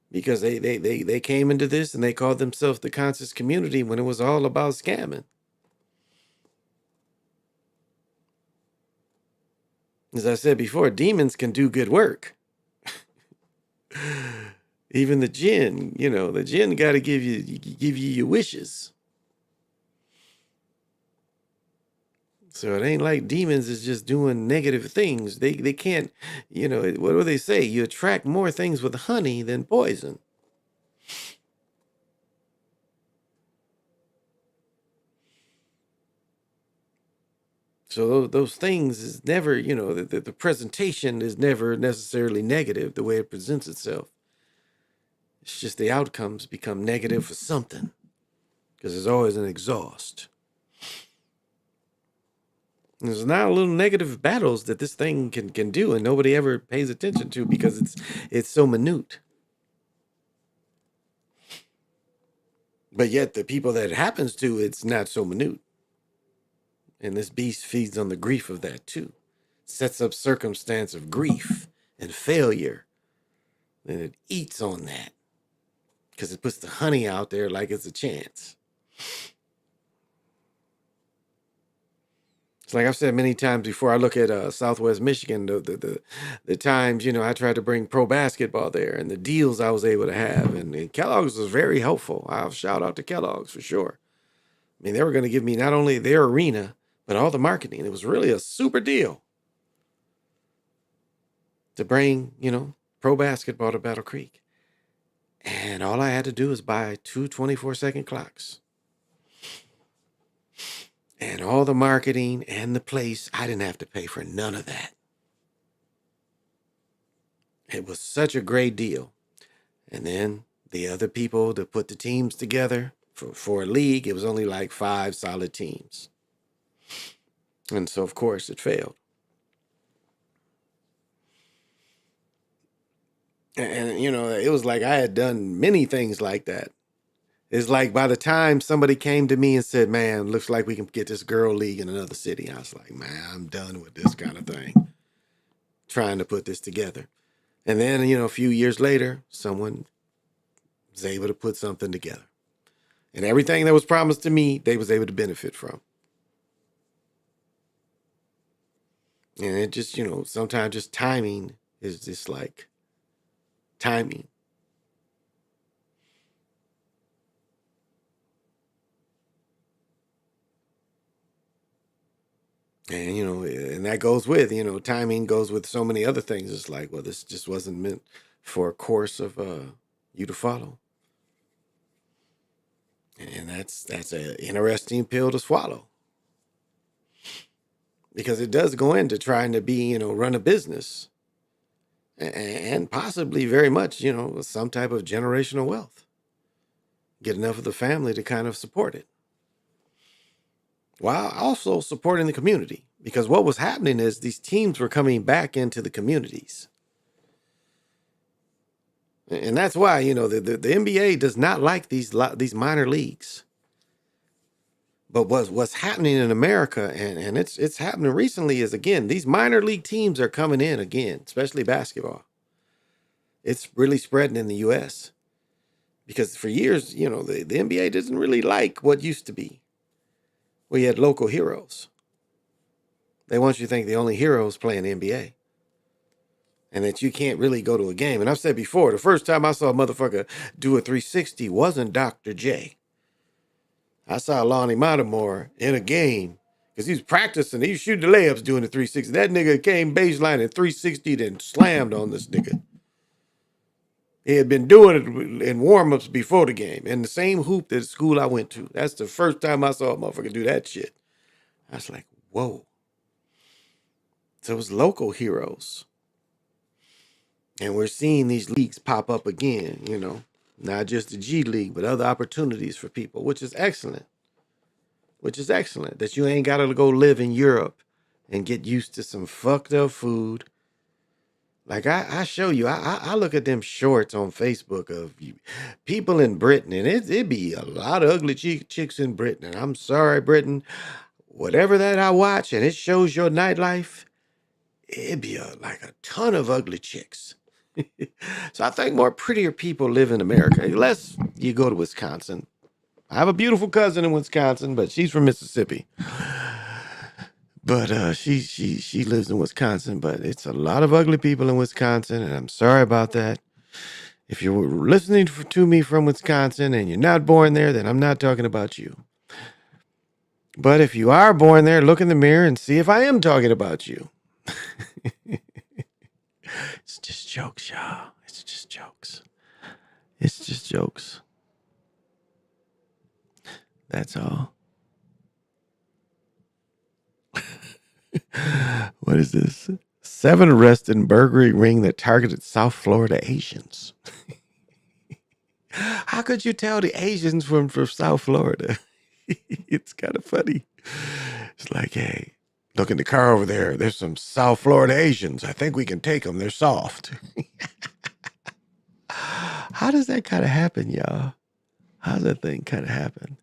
Because they came into this and they called themselves the conscious community when it was all about scamming. As I said before, demons can do good work. Even the jinn, you know, the jinn got to give you your wishes. So it ain't like demons is just doing negative things. They can't, you know, what do they say? You attract more things with honey than poison. So those things is never, you know, the presentation is never necessarily negative the way it presents itself. It's just the outcomes become negative for something because there's always an exhaust. And there's now little negative battles that this thing can do and nobody ever pays attention to because it's so minute. But yet the people that it happens to, it's not so minute. And this beast feeds on the grief of that too. Sets up circumstance of grief and failure. And it eats on that. Because it puts the honey out there like it's a chance. It's like I've said many times before, I look at Southwest Michigan, the times, you know, I tried to bring pro basketball there and the deals I was able to have. And Kellogg's was very helpful. I'll shout out to Kellogg's for sure. I mean, they were going to give me not only their arena, but all the marketing. It was really a super deal to bring, you know, pro basketball to Battle Creek. And all I had to do was buy two 24-second clocks. And all the marketing and the place, I didn't have to pay for none of that. It was such a great deal. And then the other people to put the teams together for a league, it was only like 5 solid teams. And so, of course, it failed. And, you know, it was like I had done many things like that. It's like by the time somebody came to me and said, man, looks like we can get this girl league in another city, I was like, man, I'm done with this kind of thing, trying to put this together. And then, you know, a few years later, someone was able to put something together. And everything that was promised to me, they was able to benefit from. And it just, you know, sometimes just timing is just like timing. And, you know, and that goes with, you know, timing goes with so many other things. It's like, well, this just wasn't meant for a course of you to follow. And that's an interesting pill to swallow. Because it does go into trying to be, you know, run a business. And possibly very much, you know, some type of generational wealth. Get enough of the family to kind of support it. While also supporting the community. Because what was happening is these teams were coming back into the communities. And that's why, you know, the NBA does not like these minor leagues. But what's happening in America, and it's happening recently, is, again, these minor league teams are coming in again, especially basketball. It's really spreading in the U.S. Because for years, you know, the NBA doesn't really like what used to be. We had local heroes. They want you to think the only heroes playing the NBA. And that you can't really go to a game. And I've said before, the first time I saw a motherfucker do a 360 wasn't Dr. J. I saw Lonnie Montemore in a game because he was practicing. He was shooting the layups doing the 360. That nigga came baseline and 360 then slammed on this nigga. He had been doing it in warm-ups before the game in the same hoop that the school I went to. That's the first time I saw a motherfucker do that shit. I was like, whoa. So it was local heroes. And we're seeing these leagues pop up again, you know, not just the G League, but other opportunities for people, which is excellent. Which is excellent, that you ain't got to go live in Europe and get used to some fucked up food. Like I show you, I look at them shorts on Facebook of people in Britain, and it be a lot of ugly chicks in Britain. And I'm sorry, Britain, whatever that I watch and it shows your nightlife, it'd be like a ton of ugly chicks. So I think more prettier people live in America, unless you go to Wisconsin. I have a beautiful cousin in Wisconsin, but she's from Mississippi. But she lives in Wisconsin, but it's a lot of ugly people in Wisconsin, and I'm sorry about that. If you're listening to me from Wisconsin and you're not born there, then I'm not talking about you. But if you are born there, look in the mirror and see if I am talking about you. It's just jokes, y'all. It's just jokes. It's just jokes. That's all. What is this? 7 arrested in burglary ring that targeted South Florida Asians. How could you tell the Asians from South Florida? It's kind of funny. It's like, hey, look in the car over there. There's some South Florida Asians. I think we can take them. They're soft. How does that kind of happen, y'all? How does that thing kind of happen?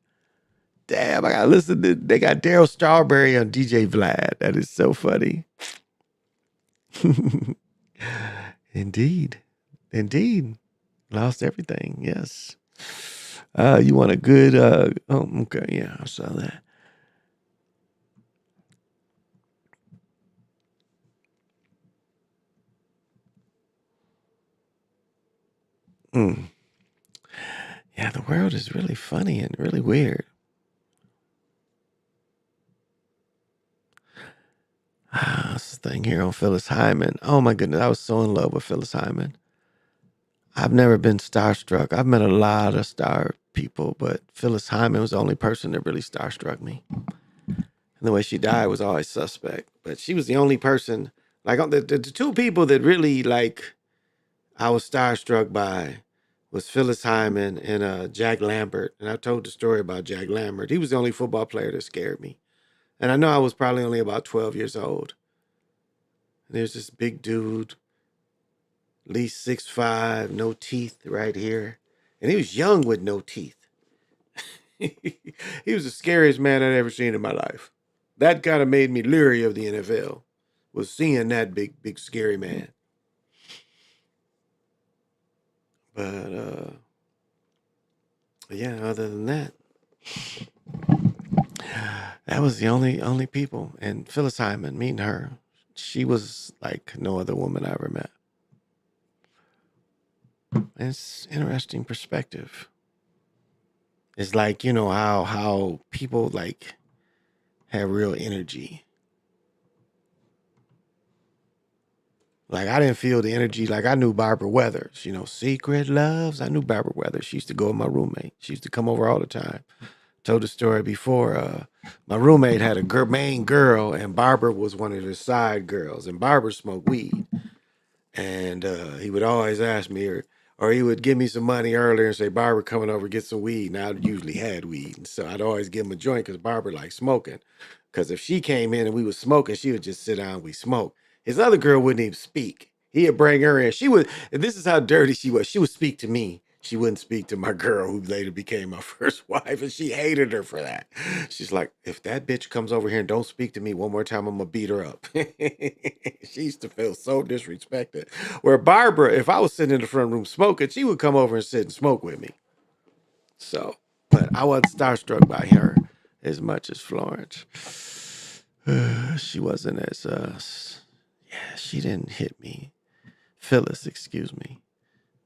Damn, I got to listen to, they got Daryl Strawberry on DJ Vlad. That is so funny. Indeed. Lost everything. Yes. You want a good, oh, okay. Yeah, I saw that. Yeah, the world is really funny and really weird. This thing here on Phyllis Hyman. Oh my goodness, I was so in love with Phyllis Hyman. I've never been starstruck. I've met a lot of star people, but Phyllis Hyman was the only person that really starstruck me. And the way she died was always suspect. But she was the only person, like the 2 people that really, like, I was starstruck by was Phyllis Hyman and Jack Lambert. And I told the story about Jack Lambert. He was the only football player that scared me. And I know I was probably only about 12 years old. And there's this big dude, at least 6'5", no teeth right here. And he was young with no teeth. He was the scariest man I'd ever seen in my life. That kind of made me leery of the NFL, was seeing that big, scary man. But, yeah, other than that, that was the only people. And Phyllis Hyman, meeting her, she was like no other woman I ever met. And it's interesting perspective. It's like, you know, how people like have real energy. Like, I didn't feel the energy. Like, I knew Barbara Weathers, you know, Secret Loves. I knew Barbara Weathers. She used to go with my roommate. She used to come over all the time. Told the story before. My roommate had a main girl, and Barbara was one of his side girls. And Barbara smoked weed. And he would always ask me, or he would give me some money earlier and say, Barbara, coming over, get some weed. And I usually had weed. And so I'd always give him a joint because Barbara liked smoking. Because if she came in and we was smoking, she would just sit down and we smoke. His other girl wouldn't even speak. He'd bring her in. She would, and this is how dirty she was. She would speak to me. She wouldn't speak to my girl who later became my first wife, and she hated her for that. She's like, if that bitch comes over here and don't speak to me one more time, I'm gonna beat her up. She used to feel so disrespected. Where Barbara, if I was sitting in the front room smoking, she would come over and sit and smoke with me. So, but I wasn't starstruck by her as much as Florence. She wasn't as, yeah, she didn't hit me. Phyllis, excuse me,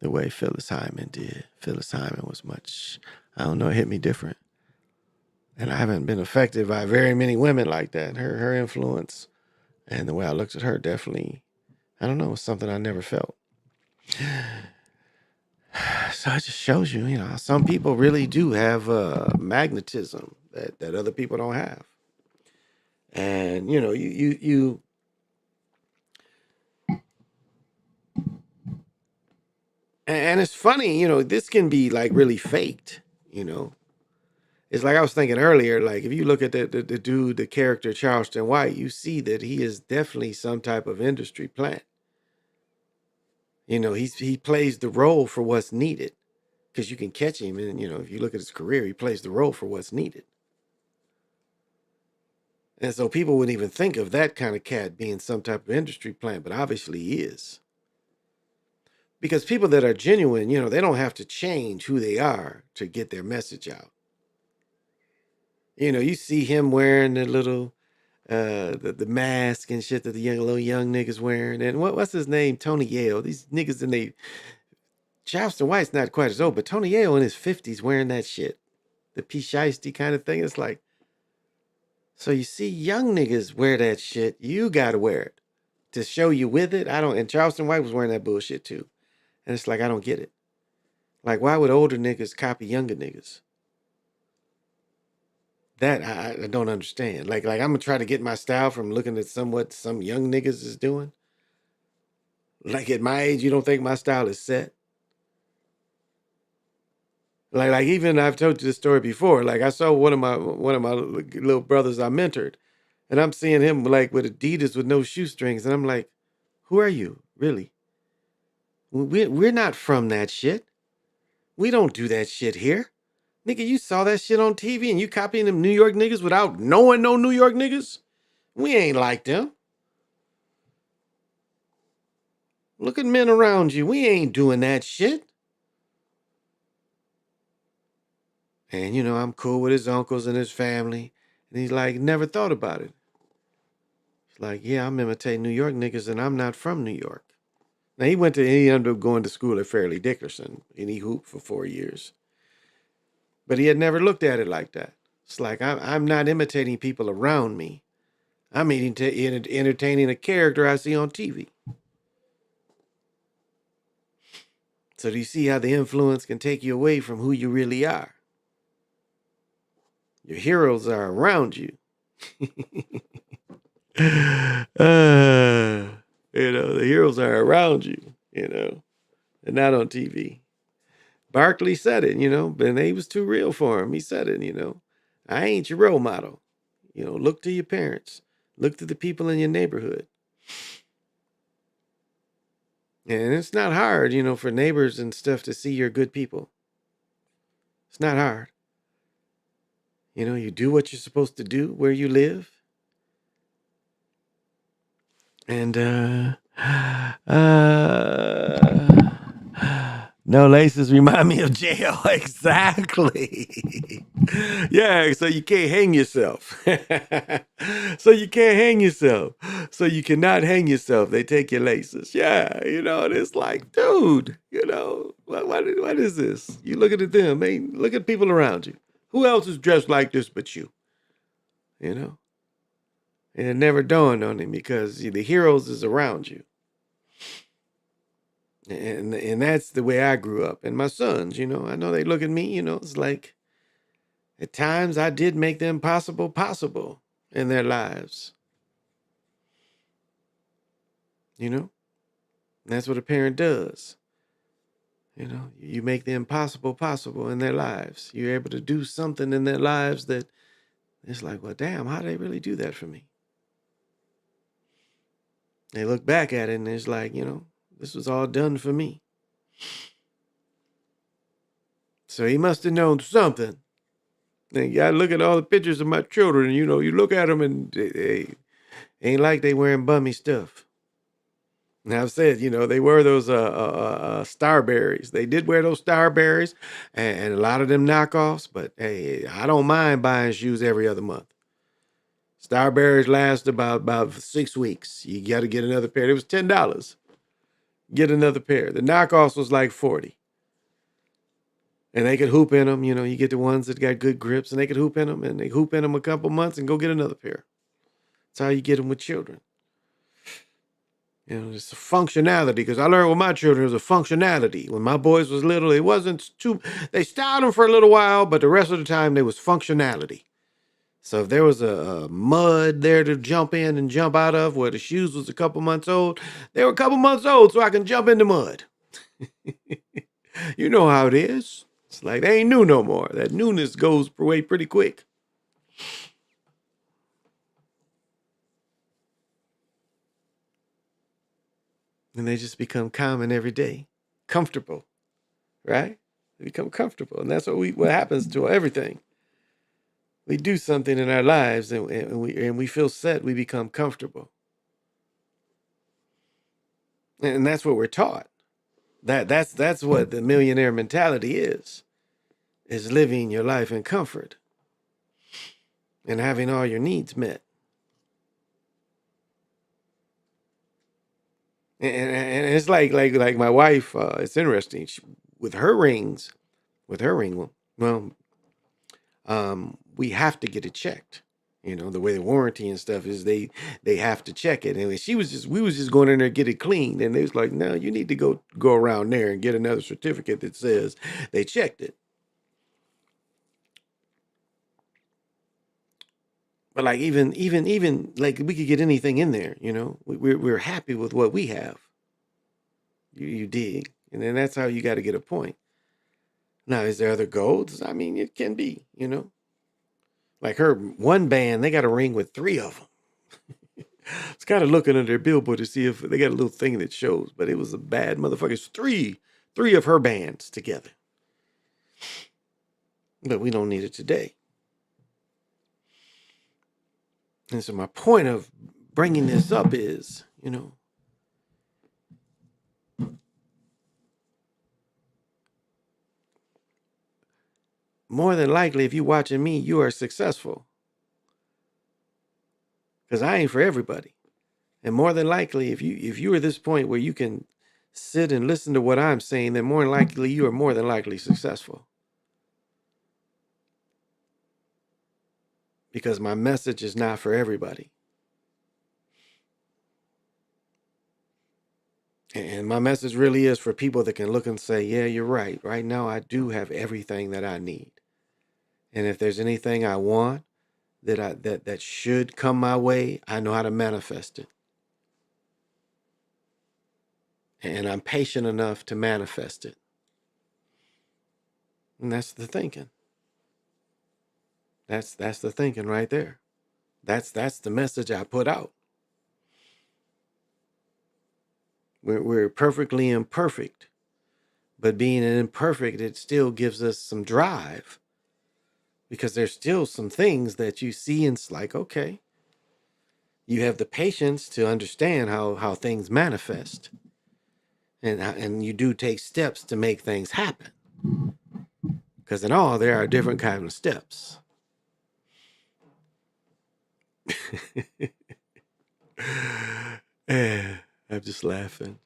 the way Phyllis Hyman did. Phyllis Hyman was much, I don't know, it hit me different. And I haven't been affected by very many women like that. Her influence and the way I looked at her definitely, I don't know, was something I never felt. So it just shows you, you know, some people really do have magnetism that other people don't have. And, you know, you and it's funny, you know, this can be like really faked, you know. It's like I was thinking earlier, like if you look at the dude, the character Charleston White, you see that he is definitely some type of industry plant. You know, he plays the role for what's needed because you can catch him. And, you know, if you look at his career, he plays the role for what's needed. And so people wouldn't even think of that kind of cat being some type of industry plant, but obviously he is. Because people that are genuine, you know, they don't have to change who they are to get their message out. You know, you see him wearing the little, the mask and shit that the little young niggas wearing. And what's his name? Tony Yale. These niggas in they, Charleston White's not quite as old, but Tony Yale in his 50s wearing that shit. The P. Shiesty kind of thing. It's like, so you see young niggas wear that shit, you gotta wear it to show you with it. And Charleston White was wearing that bullshit too. And it's like, I don't get it. Like, why would older niggas copy younger niggas? That I don't understand. Like I'm gonna try to get my style from looking at what some young niggas is doing. Like at my age, you don't think my style is set? Like even I've told you this story before. Like I saw one of my little brothers I mentored, and I'm seeing him like with Adidas with no shoestrings, and I'm like, who are you really? We're not from that shit. We don't do that shit here. Nigga, you saw that shit on TV and you copying them New York niggas without knowing no New York niggas? We ain't like them. Look at men around you. We ain't doing that shit. And, you know, I'm cool with his uncles and his family. And he's like, never thought about it. He's like, yeah, I'm imitating New York niggas and I'm not from New York. Now, he ended up going to school at Fairleigh Dickinson and he hooped for 4 years. But he had never looked at it like that. It's like, I'm not imitating people around me. I'm entertaining a character I see on TV. So do you see how the influence can take you away from who you really are? Your heroes are around you. You know, the heroes are around you, you know, and not on TV. Barkley said it, you know, and he was too real for him. He said it, you know, I ain't your role model. You know, look to your parents. Look to the people in your neighborhood. And it's not hard, for neighbors and stuff to see you're good people. It's not hard. You do what you're supposed to do where you live. And no laces remind me of jail. Exactly. Yeah, so you can't hang yourself. So you can't hang yourself. So you cannot hang yourself. They take your laces. Yeah, and it's like, dude, what is this? You looking at them, man. Look at people around you. Who else is dressed like this but you? And it never dawned on him because the heroes is around you. And that's the way I grew up. And my sons, I know they look at me, it's like at times I did make the impossible possible in their lives. And that's what a parent does. You make the impossible possible in their lives. You're able to do something in their lives that it's like, well, damn, how did they really do that for me? They look back at it and it's like, this was all done for me. So he must have known something. And you gotta look at all the pictures of my children, and you look at them and they ain't like they wearing bummy stuff. And I've said, they wear those Starberries. They did wear those Starberries, and a lot of them knockoffs. But hey, I don't mind buying shoes every other month. Starberries last about 6 weeks. You got to get another pair. It was $10. Get another pair. The knockoffs was like 40. And they could hoop in them. You get the ones that got good grips, and they could hoop in them, and they hoop in them a couple months and go get another pair. That's how you get them with children. It's a functionality, because I learned with my children, it was a functionality. When my boys was little, it wasn't they styled them for a little while, but the rest of the time, there was functionality. So if there was a mud there to jump in and jump out of where the shoes was a couple months old, they were a couple months old so I can jump in the mud. You know how it is. It's like they ain't new no more. That newness goes away pretty quick. And they just become common every day. Comfortable, right? They become comfortable. And that's what happens to everything. We do something in our lives and we feel set, we become comfortable. And that's what we're taught. That's what the millionaire mentality is living your life in comfort and having all your needs met. And it's like my wife, it's interesting. With her ring, well, we have to get it checked. The way the warranty and stuff is, they have to check it. And we was just going in there to get it cleaned, and they was like, no, you need to go around there and get another certificate that says they checked it. But like even like we could get anything in there, we're happy with what we have. You dig, and then that's how you got to get a point. Now, is there other golds? I mean, it can be, like her one band, they got a ring with 3 of them. It's kind of looking under their billboard to see if they got a little thing that shows, but it was a bad motherfucker. It's three of her bands together. But we don't need it today. And so my point of bringing this up is, more than likely, if you're watching me, you are successful. Because I ain't for everybody. And more than likely, if you are at this point where you can sit and listen to what I'm saying, then more than likely you are more than likely successful. Because my message is not for everybody. And my message really is for people that can look and say, yeah, you're right. Right now, I do have everything that I need. And if there's anything I want that should come my way, I know how to manifest it. And I'm patient enough to manifest it. And that's the thinking. That's the thinking right there. That's the message I put out. We're perfectly imperfect, but being imperfect, it still gives us some drive, because there's still some things that you see and it's like, okay, you have the patience to understand how things manifest, and you do take steps to make things happen, because in all there are different kinds of steps. I'm just laughing,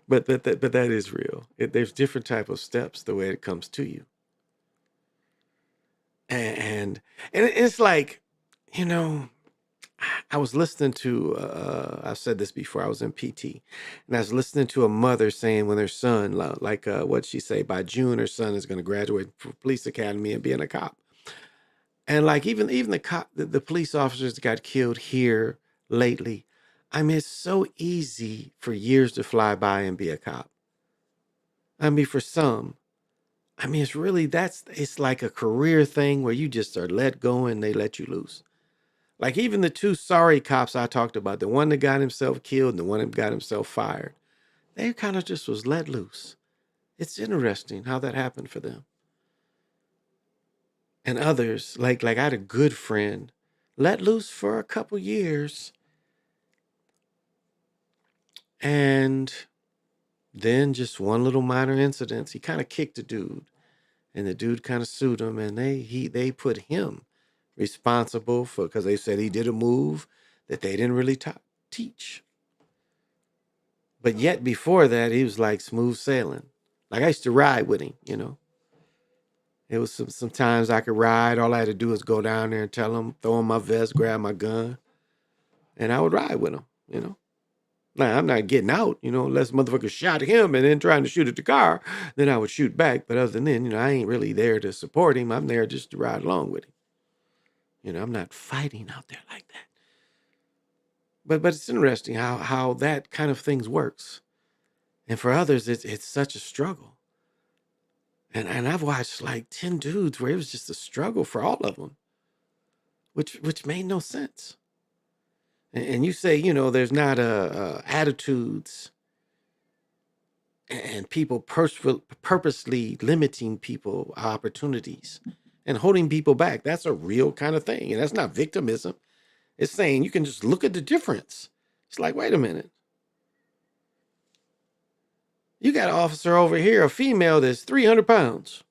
but that is real. There's different type of steps the way it comes to you, and it's like, you know, I was listening to, I've said this before, I was in PT, and I was listening to a mother saying when her son, what'd she say, by June, her son is going to graduate from police academy and being a cop. And like, even the cop, the police officers that got killed here lately, I mean, it's so easy for years to fly by and be a cop. I mean, for some, I mean, it's like a career thing where you just are let go and they let you loose. Like even the two sorry cops I talked about, the one that got himself killed and the one that got himself fired, they kind of just was let loose. It's interesting how that happened for them. And others, like I had a good friend, let loose for a couple years, and then just one little minor incident, he kind of kicked a dude, and the dude kind of sued him, and they put him responsible for, because they said he did a move that they didn't really teach. But yet before that, he was like smooth sailing. Like I used to ride with him, you know. It was sometimes I could ride. All I had to do was go down there and tell him, throw on my vest, grab my gun, and I would ride with him, you know. Now, I'm not getting out, you know, unless motherfucker shot him and then trying to shoot at the car, then I would shoot back. But other than then, you know, I ain't really there to support him. I'm there just to ride along with him. You know, I'm not fighting out there like that. But it's interesting how that kind of things works. And for others, it's such a struggle. And I've watched like 10 dudes where it was just a struggle for all of them, which made no sense. And you say, you know, there's not attitudes and people purposely limiting people opportunities and holding people back. That's a real kind of thing. And that's not victimism. It's saying you can just look at the difference. It's like, wait a minute. You got an officer over here, a female that's 300 pounds.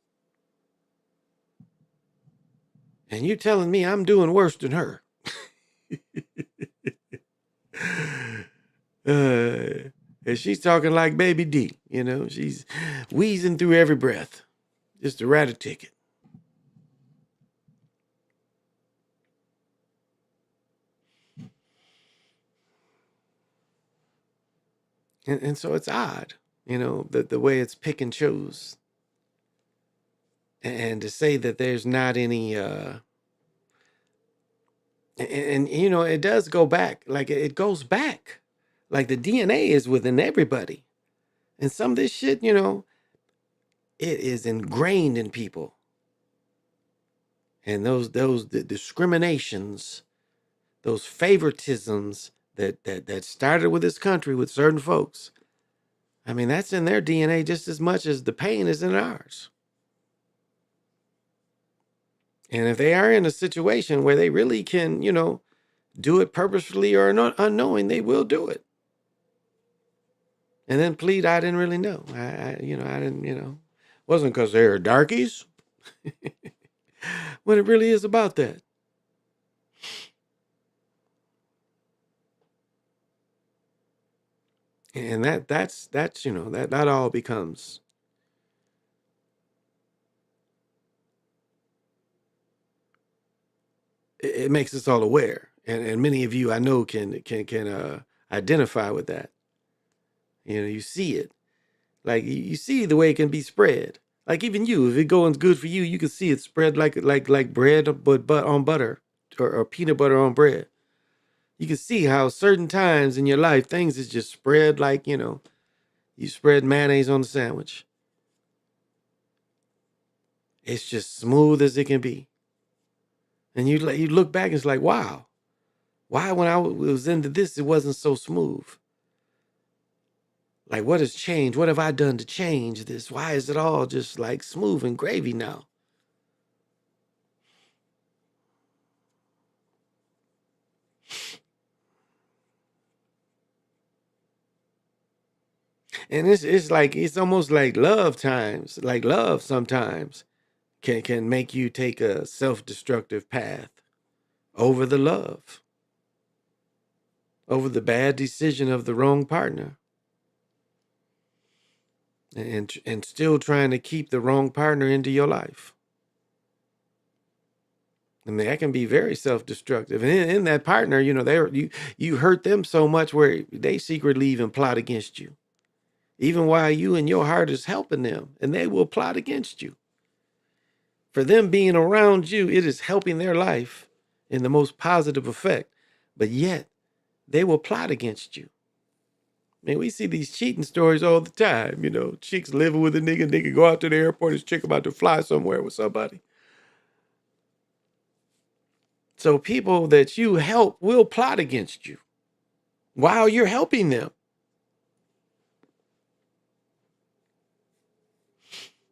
And you telling me I'm doing worse than her. And she's talking like Baby D, you know, she's wheezing through every breath just to write a ticket. And so it's odd, you know, the way it's pick and choose. And to say that there's not any, and you know, it does go back, like it goes back. Like the DNA is within everybody. And some of this shit, you know, it is ingrained in people. And the discriminations, those favoritisms that started with this country with certain folks, I mean, that's in their DNA just as much as the pain is in ours. And if they are in a situation where they really can, you know, do it purposefully or not unknowing, they will do it. And then plead, I didn't really know. I didn't, you know, wasn't because they're darkies. When it really is about that. And that's you know, that all becomes it makes us all aware. And many of you I know can identify with that. You know, you see it. Like you see the way it can be spread. Like even you, if it going good for you, you can see it spread like bread but on butter or peanut butter on bread. You can see how certain times in your life things is just spread like, you know, you spread mayonnaise on the sandwich. It's just smooth as it can be. And you look back and it's like, wow, why when I was into this, it wasn't so smooth? Like, what has changed? What have I done to change this? Why is it all just like smooth and gravy now? And it's like it's almost like love times, like love sometimes can make you take a self-destructive path over the love, over the bad decision of the wrong partner. And still trying to keep the wrong partner into your life. I mean, that can be very self-destructive. And in that partner, you know, you hurt them so much where they secretly even plot against you. Even while you in your heart is helping them, and they will plot against you. For them being around you, it is helping their life in the most positive effect. But yet, they will plot against you. I mean, we see these cheating stories all the time. You know, chicks living with a nigga go out to the airport, this chick about to fly somewhere with somebody. So people that you help will plot against you while you're helping them.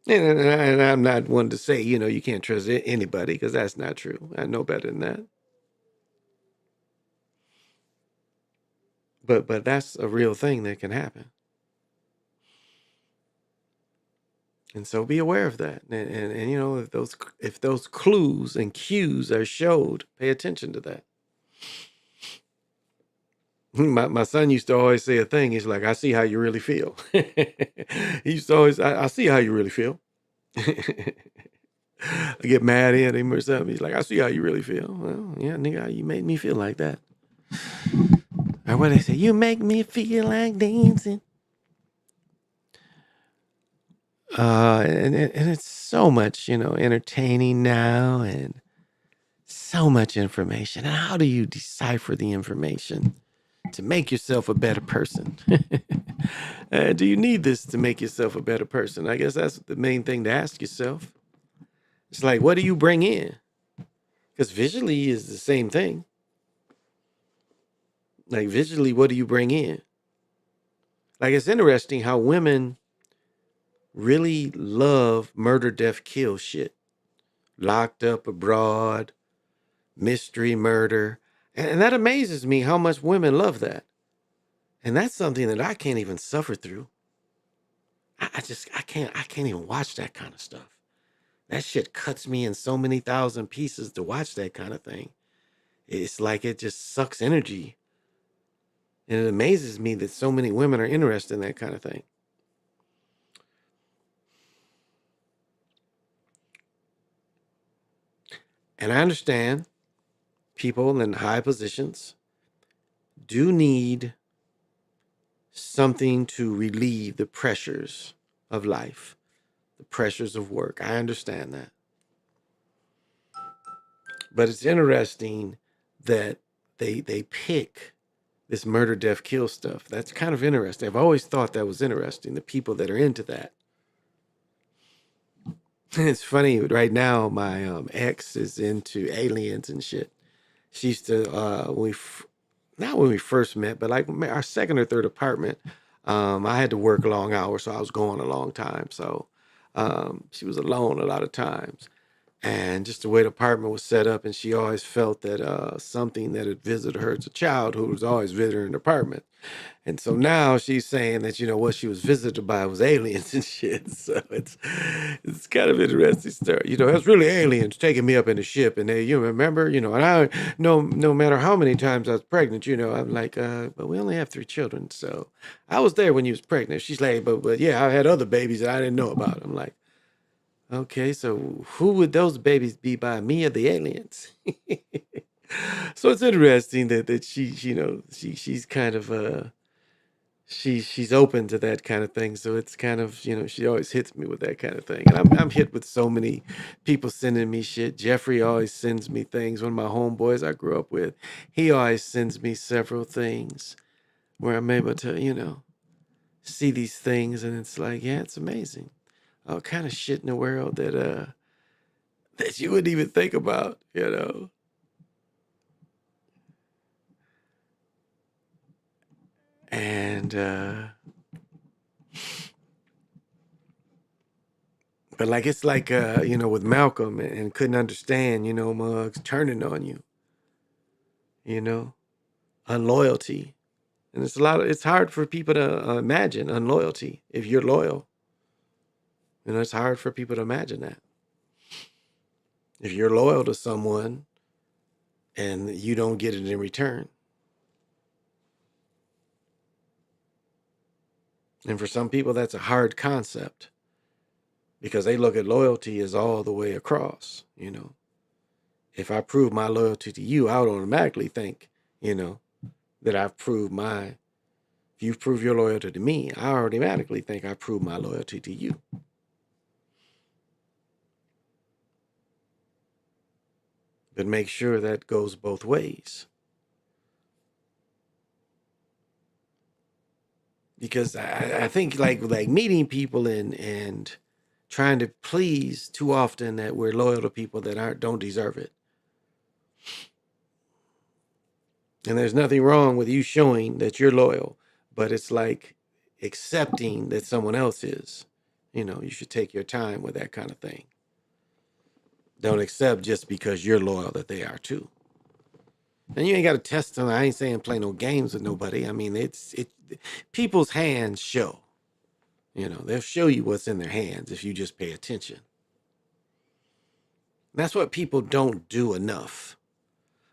And I'm not one to say, you know, you can't trust anybody, because that's not true. I know better than that. But that's a real thing that can happen. And so be aware of that. And you know, if those clues and cues are showed, pay attention to that. My son used to always say a thing. He's like, I see how you really feel. He used to always, I see how you really feel. I get mad at him or something. He's like, I see how you really feel. Well, yeah, nigga, you made me feel like that. Or what they say, you make me feel like dancing. And it's so much, you know, entertaining now, and so much information. And how do you decipher the information to make yourself a better person? Do you need this to make yourself a better person? I guess that's the main thing to ask yourself. It's like, what do you bring in? Because visually is the same thing. Like, visually, what do you bring in? Like, it's interesting how women really love murder, death, kill shit. Locked up abroad, mystery murder. And that amazes me how much women love that. And that's something that I can't even suffer through. I can't even watch that kind of stuff. That shit cuts me in so many thousand pieces to watch that kind of thing. It's like it just sucks energy. And it amazes me that so many women are interested in that kind of thing. And I understand people in high positions do need something to relieve the pressures of life, the pressures of work. I understand that. But it's interesting that they pick this murder, death, kill stuff. That's kind of interesting. I've always thought that was interesting, the people that are into that. It's funny, right now, my ex is into aliens and shit. She used to, not when we first met, but like our second or third apartment, I had to work long hours, so I was going a long time. So she was alone a lot of times. And just the way the apartment was set up, and she always felt that something that had visited her as a child who was always visiting the apartment. And so now she's saying that, you know, what she was visited by was aliens and shit. So it's kind of interesting story. You know, it's really aliens taking me up in the ship, and they, you remember, you know, and I no matter how many times I was pregnant, you know, I'm like, but we only have 3 children, so I was there when you was pregnant. She's like, but yeah, I had other babies that I didn't know about. I'm like, okay, so who would those babies be by, me or the aliens? So it's interesting that she, you know, she's kind of she's open to that kind of thing. So it's kind of, you know, she always hits me with that kind of thing. And I'm hit with so many people sending me shit. Jeffrey always sends me things. One of my homeboys I grew up with, he always sends me several things where I'm able to, you know, see these things, and it's like, yeah, it's amazing. All kind of shit in the world that that you wouldn't even think about, you know. And But like it's like you know, with Malcolm and couldn't understand, you know, mugs turning on you, you know, unloyalty. And it's hard for people to imagine unloyalty if you're loyal. You know, it's hard for people to imagine that. If you're loyal to someone and you don't get it in return. And for some people, that's a hard concept because they look at loyalty as all the way across, you know. If I prove my loyalty to you, I would automatically think, you know, that I've proved if you prove your loyalty to me, I automatically think I prove my loyalty to you. But make sure that goes both ways. Because I think like meeting people and trying to please too often that we're loyal to people that don't deserve it. And there's nothing wrong with you showing that you're loyal, but it's like accepting that someone else is. You know, you should take your time with that kind of thing. Don't accept just because you're loyal that they are too. And you ain't got to test them. I ain't saying play no games with nobody. I mean, people's hands show. You know, they'll show you what's in their hands if you just pay attention. That's what people don't do enough.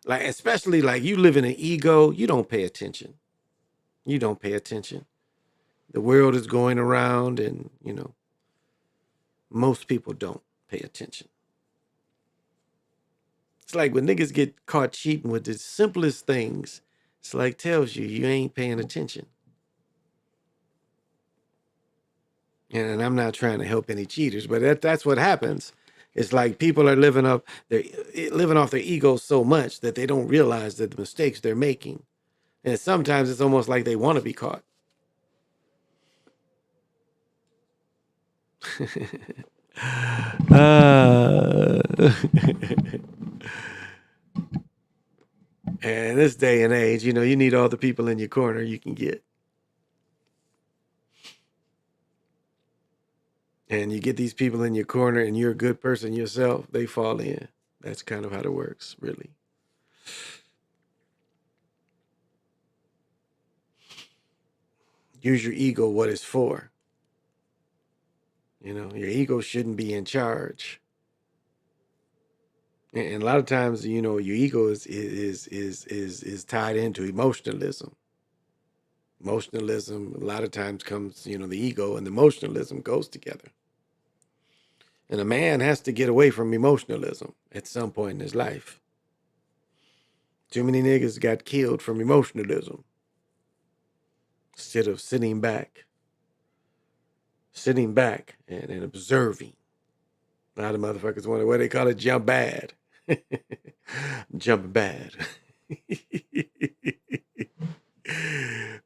Like, especially like you live in an ego, you don't pay attention. You don't pay attention. The world is going around and, you know, most people don't pay attention. It's like when niggas get caught cheating with the simplest things, it's like tells you ain't paying attention. And I'm not trying to help any cheaters, but that's what happens. It's like people are living off their egos so much that they don't realize that the mistakes they're making. And sometimes it's almost like they want to be caught. And this day and age, you know, you need all the people in your corner you can get. And you get these people in your corner and you're a good person yourself, they fall in. That's kind of how it works, really. Use your ego what it's for. You know, your ego shouldn't be in charge. And a lot of times, you know, your ego is tied into emotionalism. Emotionalism a lot of times comes, you know, the ego and the emotionalism goes together. And a man has to get away from emotionalism at some point in his life. Too many niggas got killed from emotionalism instead of sitting back and observing. A lot of motherfuckers wonder what they call it, jump bad. Jumping bad.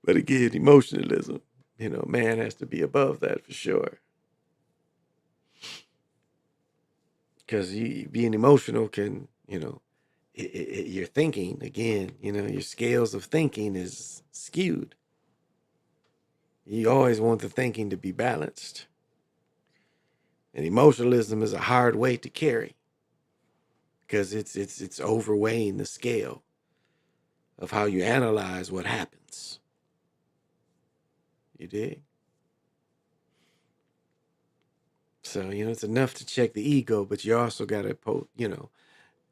But again, emotionalism, you know, man has to be above that for sure. Because being emotional can, you know, your thinking, again, you know, your scales of thinking is skewed. You always want the thinking to be balanced. And emotionalism is a hard weight to carry because it's overweighing the scale of how you analyze what happens. You dig? So, you know, it's enough to check the ego, but you also got to, you know,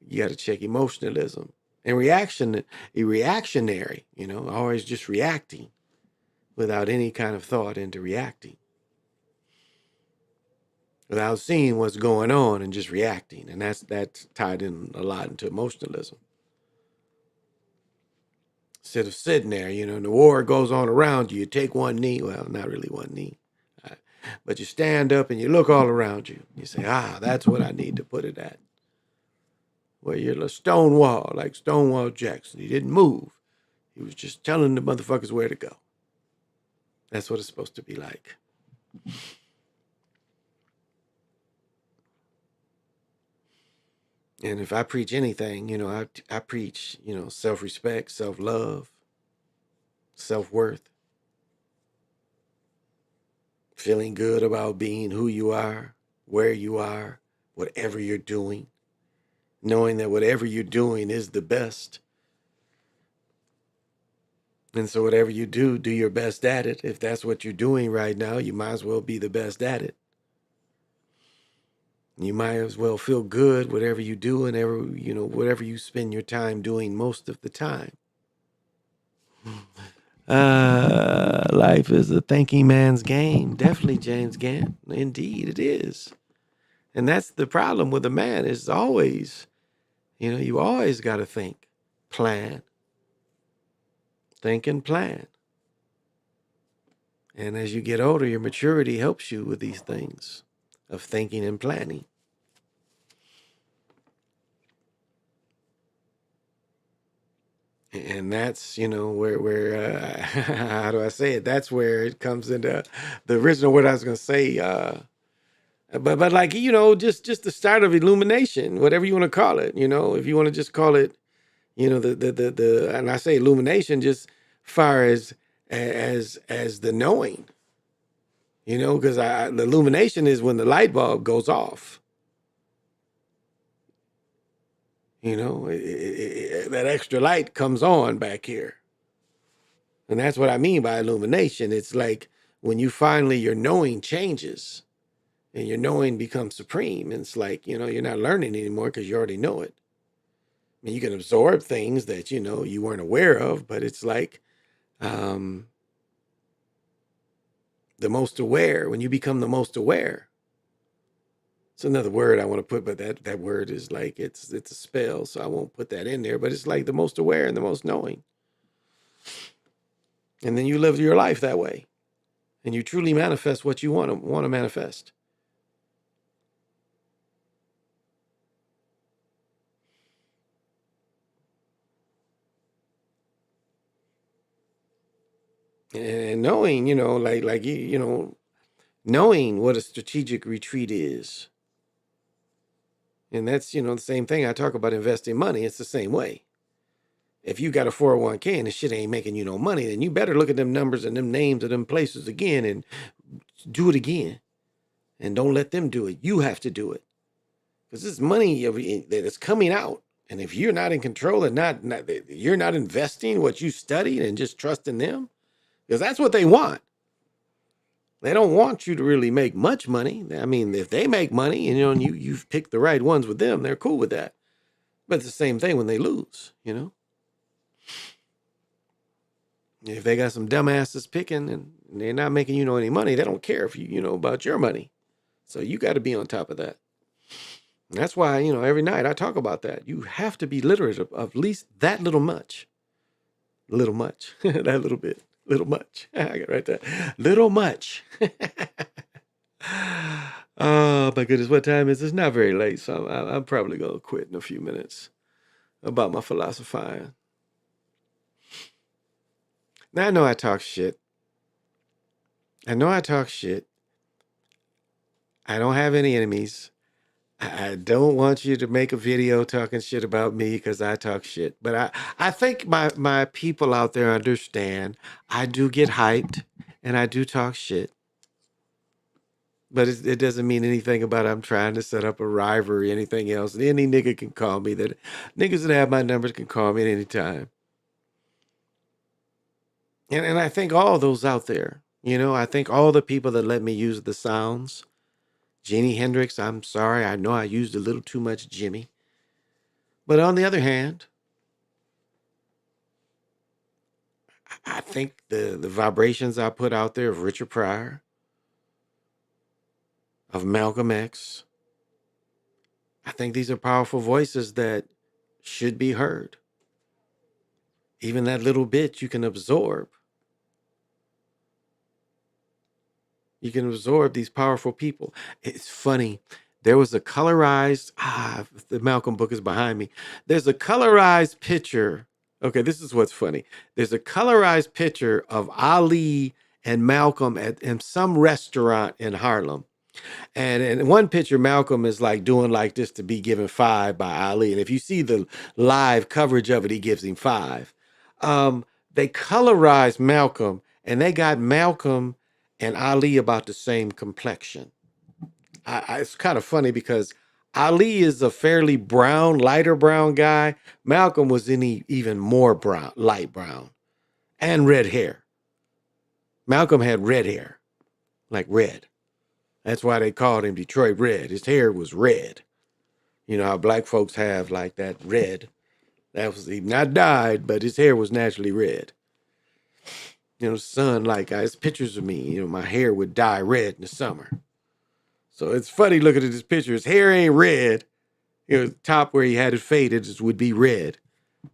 you got to check emotionalism and reactionary, you know, always just reacting without any kind of thought into reacting, without seeing what's going on and just reacting. And that's tied in a lot into emotionalism. Instead of sitting there, you know, and the war goes on around you, you take one knee, well, not really one knee, but you stand up and you look all around you. You say, that's what I need to put it at. Where you're a Stonewall, like Stonewall Jackson. He didn't move. He was just telling the motherfuckers where to go. That's what it's supposed to be like. And if I preach anything, you know, I preach, you know, self-respect, self-love, self-worth, feeling good about being who you are, where you are, whatever you're doing, knowing that whatever you're doing is the best. And so whatever you do, do your best at it. If that's what you're doing right now, you might as well be the best at it. You might as well feel good, whatever you do and whatever you spend your time doing most of the time. Life is a thinking man's game. Definitely, James Gant. Indeed, it is. And that's the problem with a man is always, you always got to think, plan, think and plan. And as you get older, your maturity helps you with these things of thinking and planning. And that's, where how do I say it? That's where it comes into the original what I was going to say. But like, just the start of illumination, whatever you want to call it, if you want to just call it, and I say illumination just far as the knowing, because the illumination is when the light bulb goes off. That extra light comes on back here. And that's what I mean by illumination. It's like when you finally, your knowing changes and your knowing becomes supreme. And it's like, you're not learning anymore because you already know it. I mean, you can absorb things that, you weren't aware of, but it's like the most aware, when you become the most aware. It's another word I want to put, but that word is like, it's a spell, so I won't put that in there, but it's like the most aware and the most knowing. And then you live your life that way. And you truly manifest what you want to manifest. And knowing, knowing what a strategic retreat is. And that's, the same thing I talk about investing money. It's the same way. If you got a 401k and the shit ain't making you no money, then you better look at them numbers and them names of them places again and do it again. And don't let them do it. You have to do it. Because this money that is coming out. And if you're not in control and you're not investing what you studied and just trusting them, because that's what they want. They don't want you to really make much money. I mean, if they make money and you've picked the right ones with them, they're cool with that. But it's the same thing when they lose, If they got some dumbasses picking and they're not making any money, they don't care if you know about your money. So you got to be on top of that. And that's why, every night I talk about that. You have to be literate of at least that little much. Little much. That little bit. Little much. I got it right there. Little much. Oh, my goodness. What time is it? It's not very late, so I'm probably going to quit in a few minutes about my philosophizing. Now, I know I talk shit. I don't have any enemies. I don't want you to make a video talking shit about me because I talk shit. But I think my people out there understand I do get hyped and I do talk shit. But it doesn't mean anything about I'm trying to set up a rivalry or anything else. Any nigga can call me. Niggas that have my numbers can call me at any time. And I think all those out there, I think all the people that let me use the sounds. Jimi Hendrix, I'm sorry. I know I used a little too much Jimmy. But on the other hand, I think the vibrations I put out there of Richard Pryor, of Malcolm X, I think these are powerful voices that should be heard. Even that little bit you can absorb. You can absorb these powerful people. It's funny. There was a colorized, the Malcolm book is behind me. There's a colorized picture. Okay, this is what's funny. There's a colorized picture of Ali and Malcolm in some restaurant in Harlem. And in one picture, Malcolm is like doing like this to be given 5 by Ali. And if you see the live coverage of it, he gives him 5. They colorized Malcolm and they got Malcolm and Ali about the same complexion. it's kind of funny because Ali is a fairly brown, lighter brown guy. Malcolm was even more brown, light brown, and red hair. Malcolm had red hair, like red. That's why they called him Detroit Red. His hair was red. You know how black folks have like that red. That was, he not dyed, but his hair was naturally red. You know, son, like it's pictures of me. You know, my hair would dye red in the summer. So it's funny looking at this picture. His hair ain't red. You know, the top where he had it faded would be red.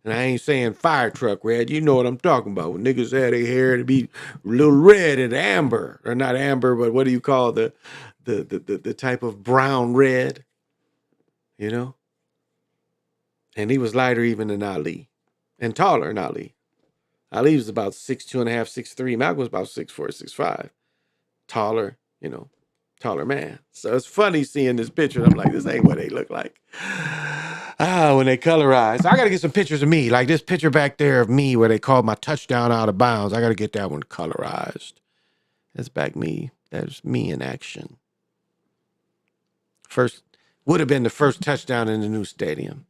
And I ain't saying fire truck red. You know what I'm talking about. When niggas had their hair to be a little red and amber. Or not amber, but what do you call the type of brown red? You know? And he was lighter even than Ali. And taller than Ali. Ali was about 6'2.5", 6'3". Malcolm was about 6'4", 6'5". Taller, you know, taller man. So it's funny seeing this picture. I'm like, this ain't what they look like. When they colorize. I got to get some pictures of me. Like this picture back there of me where they called my touchdown out of bounds. I got to get that one colorized. That's back me. That's me in action. First, would have been the first touchdown in the new stadium.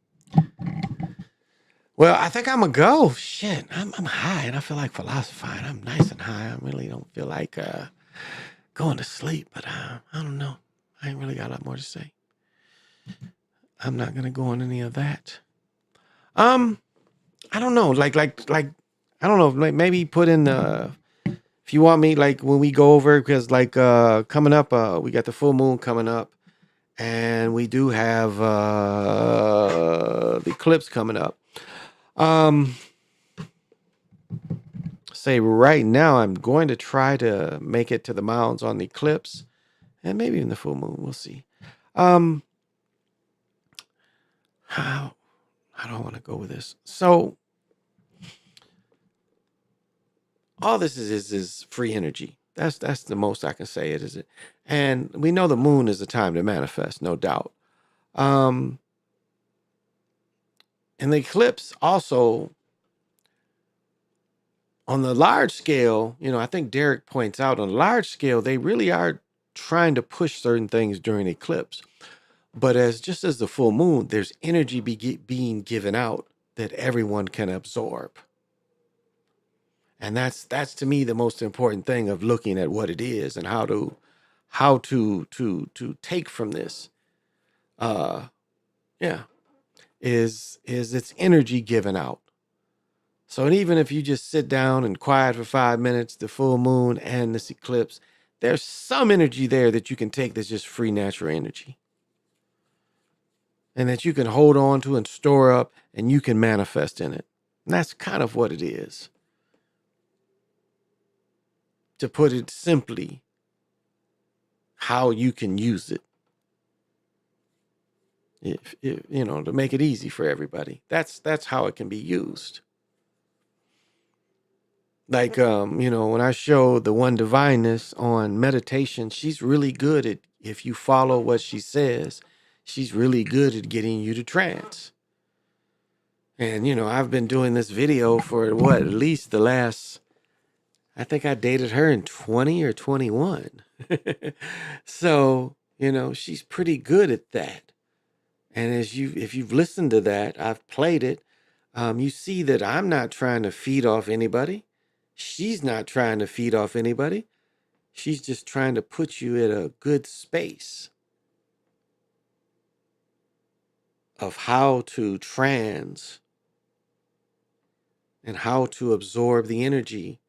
Well, I think I'm going to go. Shit, I'm high and I feel like philosophizing. I'm nice and high. I really don't feel like going to sleep, but I don't know. I ain't really got a lot more to say. I'm not going to go on any of that. I don't know. Like, I don't know. Maybe put in if you want me, like when we go over, because like coming up, we got the full moon coming up. And we do have the eclipse coming up. Say right now, I'm going to try to make it to the mounds on the eclipse, and maybe even the full moon. We'll see. How do I want to go with this? So all this is free energy. That's the most I can say it is it. And we know the moon is the time to manifest, no doubt. And the eclipse also, on the large scale, you know, I think Derek points out on a large scale, they really are trying to push certain things during eclipse. But just as the full moon, there's energy being given out that everyone can absorb. And that's to me the most important thing of looking at what it is and how to take from this. Is its energy given out. So even if you just sit down and quiet for 5 minutes, the full moon and this eclipse, there's some energy there that you can take that's just free natural energy. And that you can hold on to and store up and you can manifest in it. And that's kind of what it is. To put it simply, how you can use it. If you know, to make it easy for everybody. That's how it can be used. Like, you know, when I show the one divineness on meditation, she's really good at, if you follow what she says, she's really good at getting you to trance. And, you know, I've been doing this video for at least the last, I think I dated her in 20 or 21. So, you know, she's pretty good at that. And if you've listened to that, I've played it, you see that I'm not trying to feed off anybody. She's not trying to feed off anybody. She's just trying to put you in a good space of how to trans and how to absorb the energy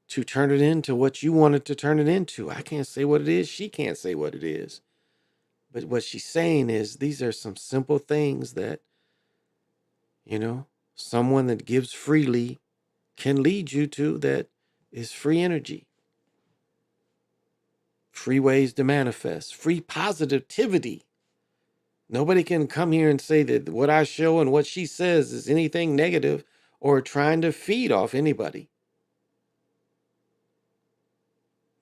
to turn it into what you wanted to turn it into. I can't say what it is. She can't say what it is. But what she's saying is these are some simple things that, you know, someone that gives freely can lead you to, that is free energy. Free ways to manifest, free positivity. Nobody can come here and say that what I show and what she says is anything negative or trying to feed off anybody.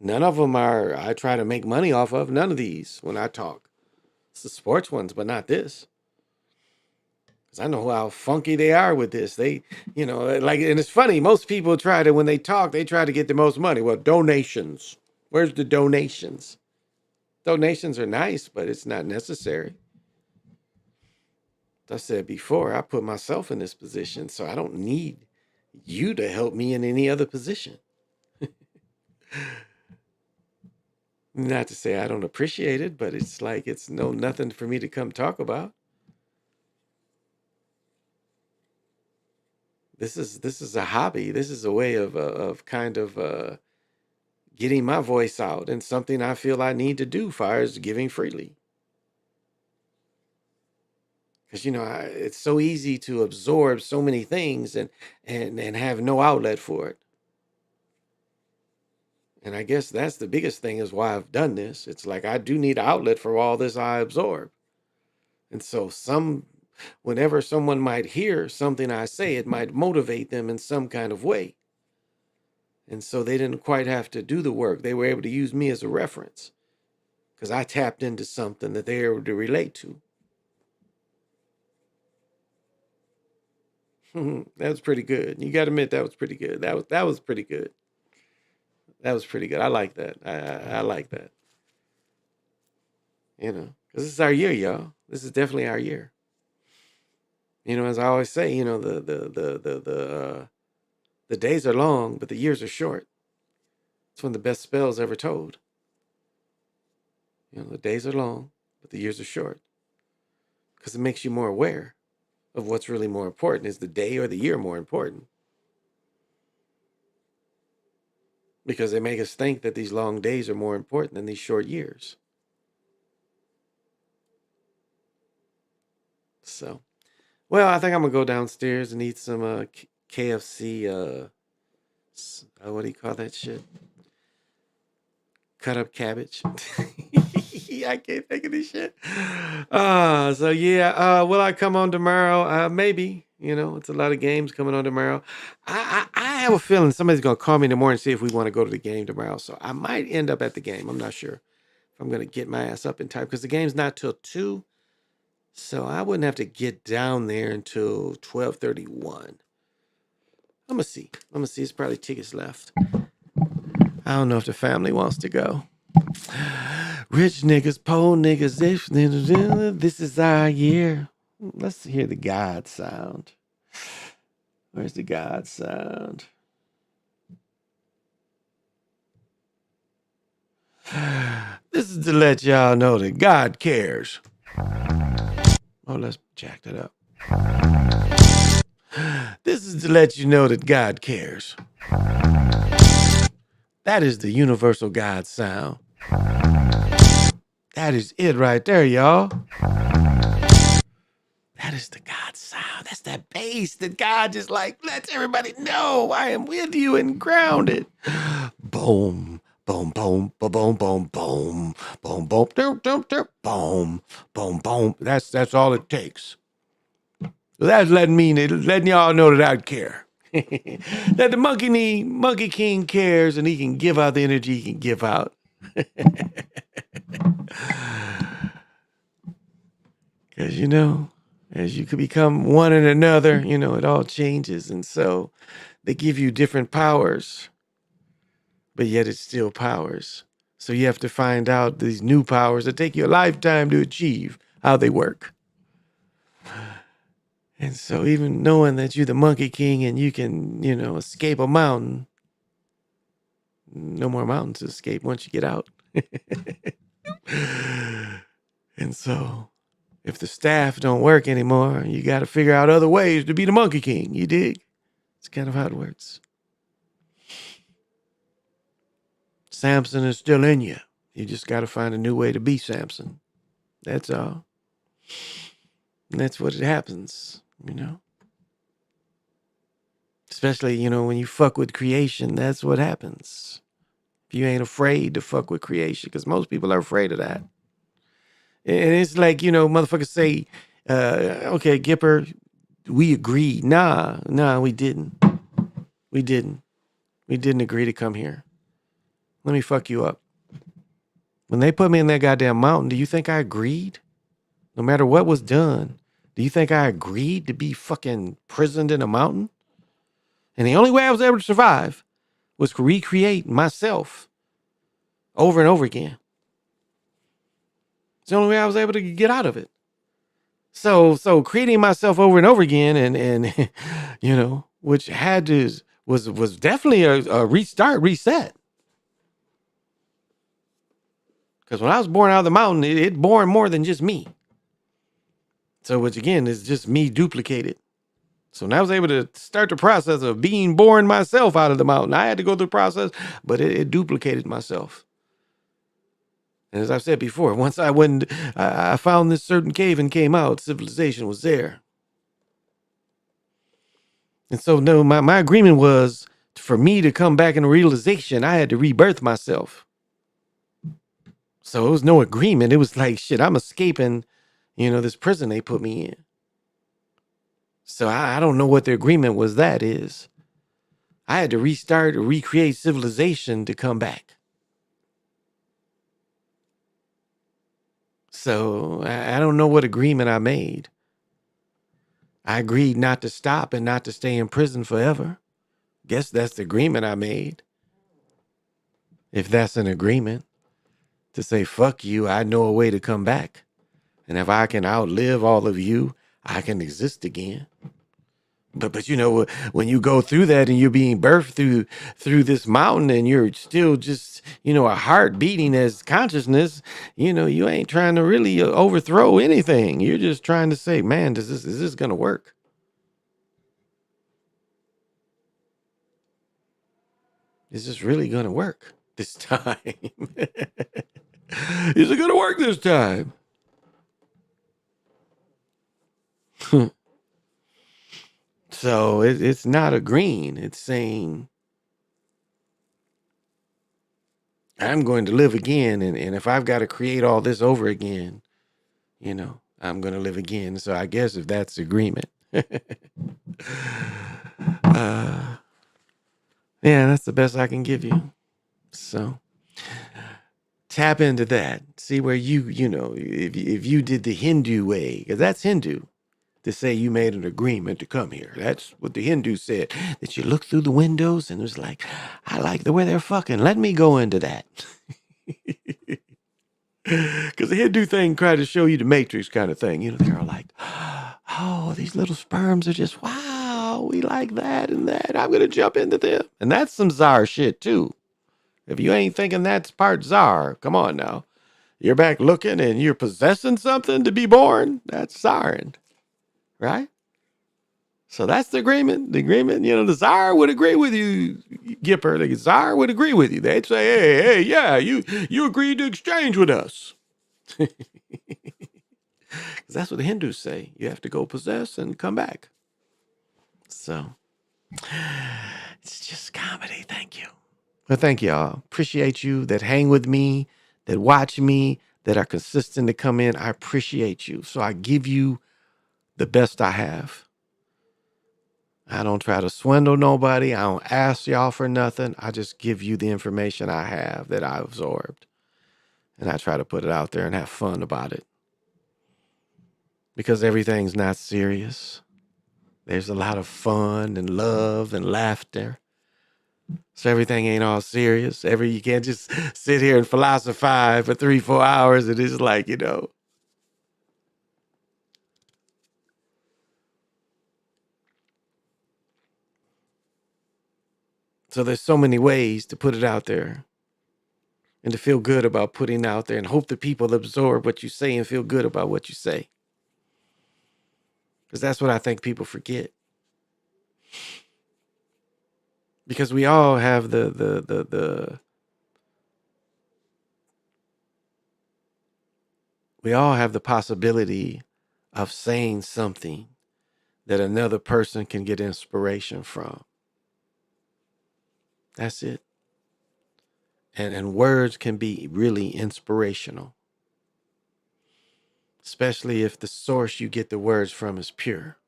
None of them are, I try to make money off of, none of these when I talk. It's the sports ones, but not this. Because I know how funky they are with this. They, you know, like, and it's funny, most people try to, when they talk, they try to get the most money. Well, donations. Where's the donations? Donations are nice, but it's not necessary. As I said before, I put myself in this position, so I don't need you to help me in any other position. Not to say I don't appreciate it, but it's like it's nothing for me to come talk about. This is a hobby. This is a way of kind of getting my voice out, and something I feel I need to do, far as giving freely. Because it's so easy to absorb so many things and have no outlet for it. And I guess that's the biggest thing, is why I've done this. It's like I do need an outlet for all this I absorb. And so whenever someone might hear something I say, it might motivate them in some kind of way. And so they didn't quite have to do the work. They were able to use me as a reference because I tapped into something that they were able to relate to. That was pretty good. You got to admit that was pretty good. That was pretty good. That was pretty good. I like that. I like that. Because this is our year, y'all. This is definitely our year. As I always say, the days are long, but the years are short. It's one of the best spells ever told. The days are long, but the years are short. Because it makes you more aware of what's really more important. Is the day or the year more important? Because they make us think that these long days are more important than these short years. So, well, I think I'm going to go downstairs and eat some KFC, what do you call that shit? Cut up cabbage. I can't think of this shit. So yeah, will I come on tomorrow? Maybe. It's a lot of games coming on tomorrow. I have a feeling somebody's gonna call me in the morning and see if we want to go to the game tomorrow. So I might end up at the game. I'm not sure if I'm gonna get my ass up in time because the game's not till 2. So I wouldn't have to get down there until 12:31. I'm gonna see. There's probably tickets left. I don't know if the family wants to go. Rich niggas, poor niggas, this is our year. Let's hear the God sound. Where's the God sound? This is to let y'all know that God cares. Oh, let's jack that up. This is to let you know that God cares. That is the universal God sound. That is it right there, y'all. That is the God sound. That's that bass that God just lets everybody know I am with you and grounded. Boom, boom, boom, boom, boom, boom, boom, boom, boom, boom, boom, boom, boom. That's all it takes. That's letting y'all know that I care. That the Monkey King cares, and he can give out the energy he can give out. Because, as you could become one and another, it all changes. And so they give you different powers, but yet it's still powers. So you have to find out these new powers that take you a lifetime to achieve, how they work. And so even knowing that you're the Monkey King and you can, escape a mountain, no more mountains to escape once you get out. And so if the staff don't work anymore, you got to figure out other ways to be the Monkey King. You dig? It's kind of how it works. Samson is still in you. You just got to find a new way to be Samson. That's all. And that's what it happens, Especially, when you fuck with creation, that's what happens. If you ain't afraid to fuck with creation, because most people are afraid of that. And it's like, motherfuckers say, okay, Gipper, we agreed. Nah, we didn't. We didn't agree to come here. Let me fuck you up. When they put me in that goddamn mountain, do you think I agreed? No matter what was done, do you think I agreed to be fucking prisoned in a mountain? And the only way I was able to survive was to recreate myself over and over again. It's the only way I was able to get out of it. So creating myself over and over again and you know, which was definitely a reset. Because when I was born out of the mountain, it born more than just me. So which again is just me duplicated. So when I was able to start the process of being born myself out of the mountain, I had to go through the process, but it duplicated myself. And as I've said before, once I found this certain cave and came out, civilization was there. And so no, my agreement was for me to come back in realization, I had to rebirth myself. So it was no agreement. It was like, shit, I'm escaping, this prison they put me in. So I don't know what the agreement was that is. I had to restart or recreate civilization to come back. So I don't know what agreement I made. I agreed not to stop and not to stay in prison forever. Guess that's the agreement I made. If that's an agreement to say, fuck you, I know a way to come back. And if I can outlive all of you, I can exist again. But when you go through that and you're being birthed through this mountain and you're still just, a heart beating as consciousness, you ain't trying to really overthrow anything. You're just trying to say, man, is this going to work? Is this really going to work this time? Is it going to work this time? So it's not agreeing. It's saying, I'm going to live again. And if I've got to create all this over again, I'm going to live again. So I guess if that's agreement, yeah, that's the best I can give you. So tap into that. See where if you did the Hindu way, because that's Hindu. To say you made an agreement to come here. That's what the Hindu said. That you look through the windows and it was like, I like the way they're fucking. Let me go into that. Because the Hindu thing tried to show you the Matrix kind of thing. They're like, oh, these little sperms are just, wow, we like that and that. I'm going to jump into them. And that's some czar shit too. If you ain't thinking that's part czar, come on now. You're back looking and you're possessing something to be born. That's czarin. Right? So that's the agreement. The agreement, the czar would agree with you, Gipper. The czar would agree with you. They'd say, hey, yeah, you agreed to exchange with us. Because that's what the Hindus say. You have to go possess and come back. So it's just comedy. Thank you. Well, thank y'all. Appreciate you that hang with me, that watch me, that are consistent to come in. I appreciate you. So I give you the best I have. I don't try to swindle nobody. I don't ask y'all for nothing. I just give you the information I have that I absorbed. And I try to put it out there and have fun about it. Because everything's not serious. There's a lot of fun and love and laughter. So everything ain't all serious. You can't just sit here and philosophize for 3-4 hours and it's like, So there's so many ways to put it out there and to feel good about putting it out there and hope that people absorb what you say and feel good about what you say. Because that's what I think people forget. Because we all have we all have the possibility of saying something that another person can get inspiration from. That's it. And words can be really inspirational. Especially if the source you get the words from is pure.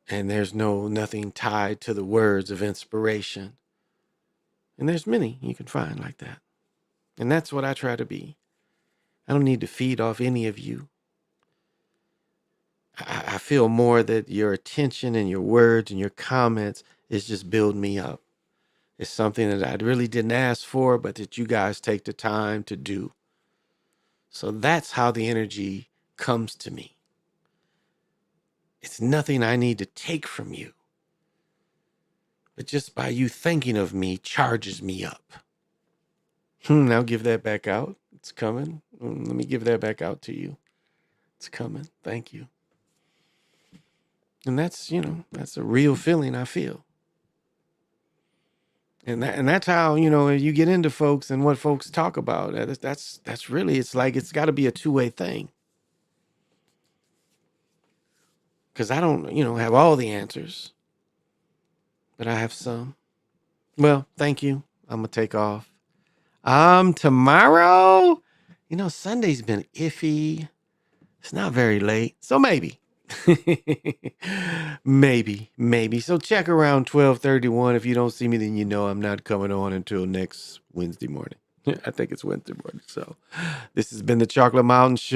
And there's nothing tied to the words of inspiration. And there's many you can find like that. And that's what I try to be. I don't need to feed off any of you. I feel more that your attention and your words and your comments is just building me up. It's something that I really didn't ask for, but that you guys take the time to do. So that's how the energy comes to me. It's nothing I need to take from you. But just by you thinking of me charges me up. Now give that back out. It's coming. Let me give that back out to you. It's coming. Thank you. And that's, that's a real feeling I feel. And that's how, you get into folks and what folks talk about. That's really, it's like, it's got to be a two-way thing. Because I don't, have all the answers, but I have some. Well, thank you. I'm going to take off. Tomorrow, Sunday's been iffy. It's not very late. So maybe. maybe. So check around 12:31. If you don't see me, then I'm not coming on until next Wednesday morning. I think it's Wednesday morning. So this has been the Chocolate Mountain Show.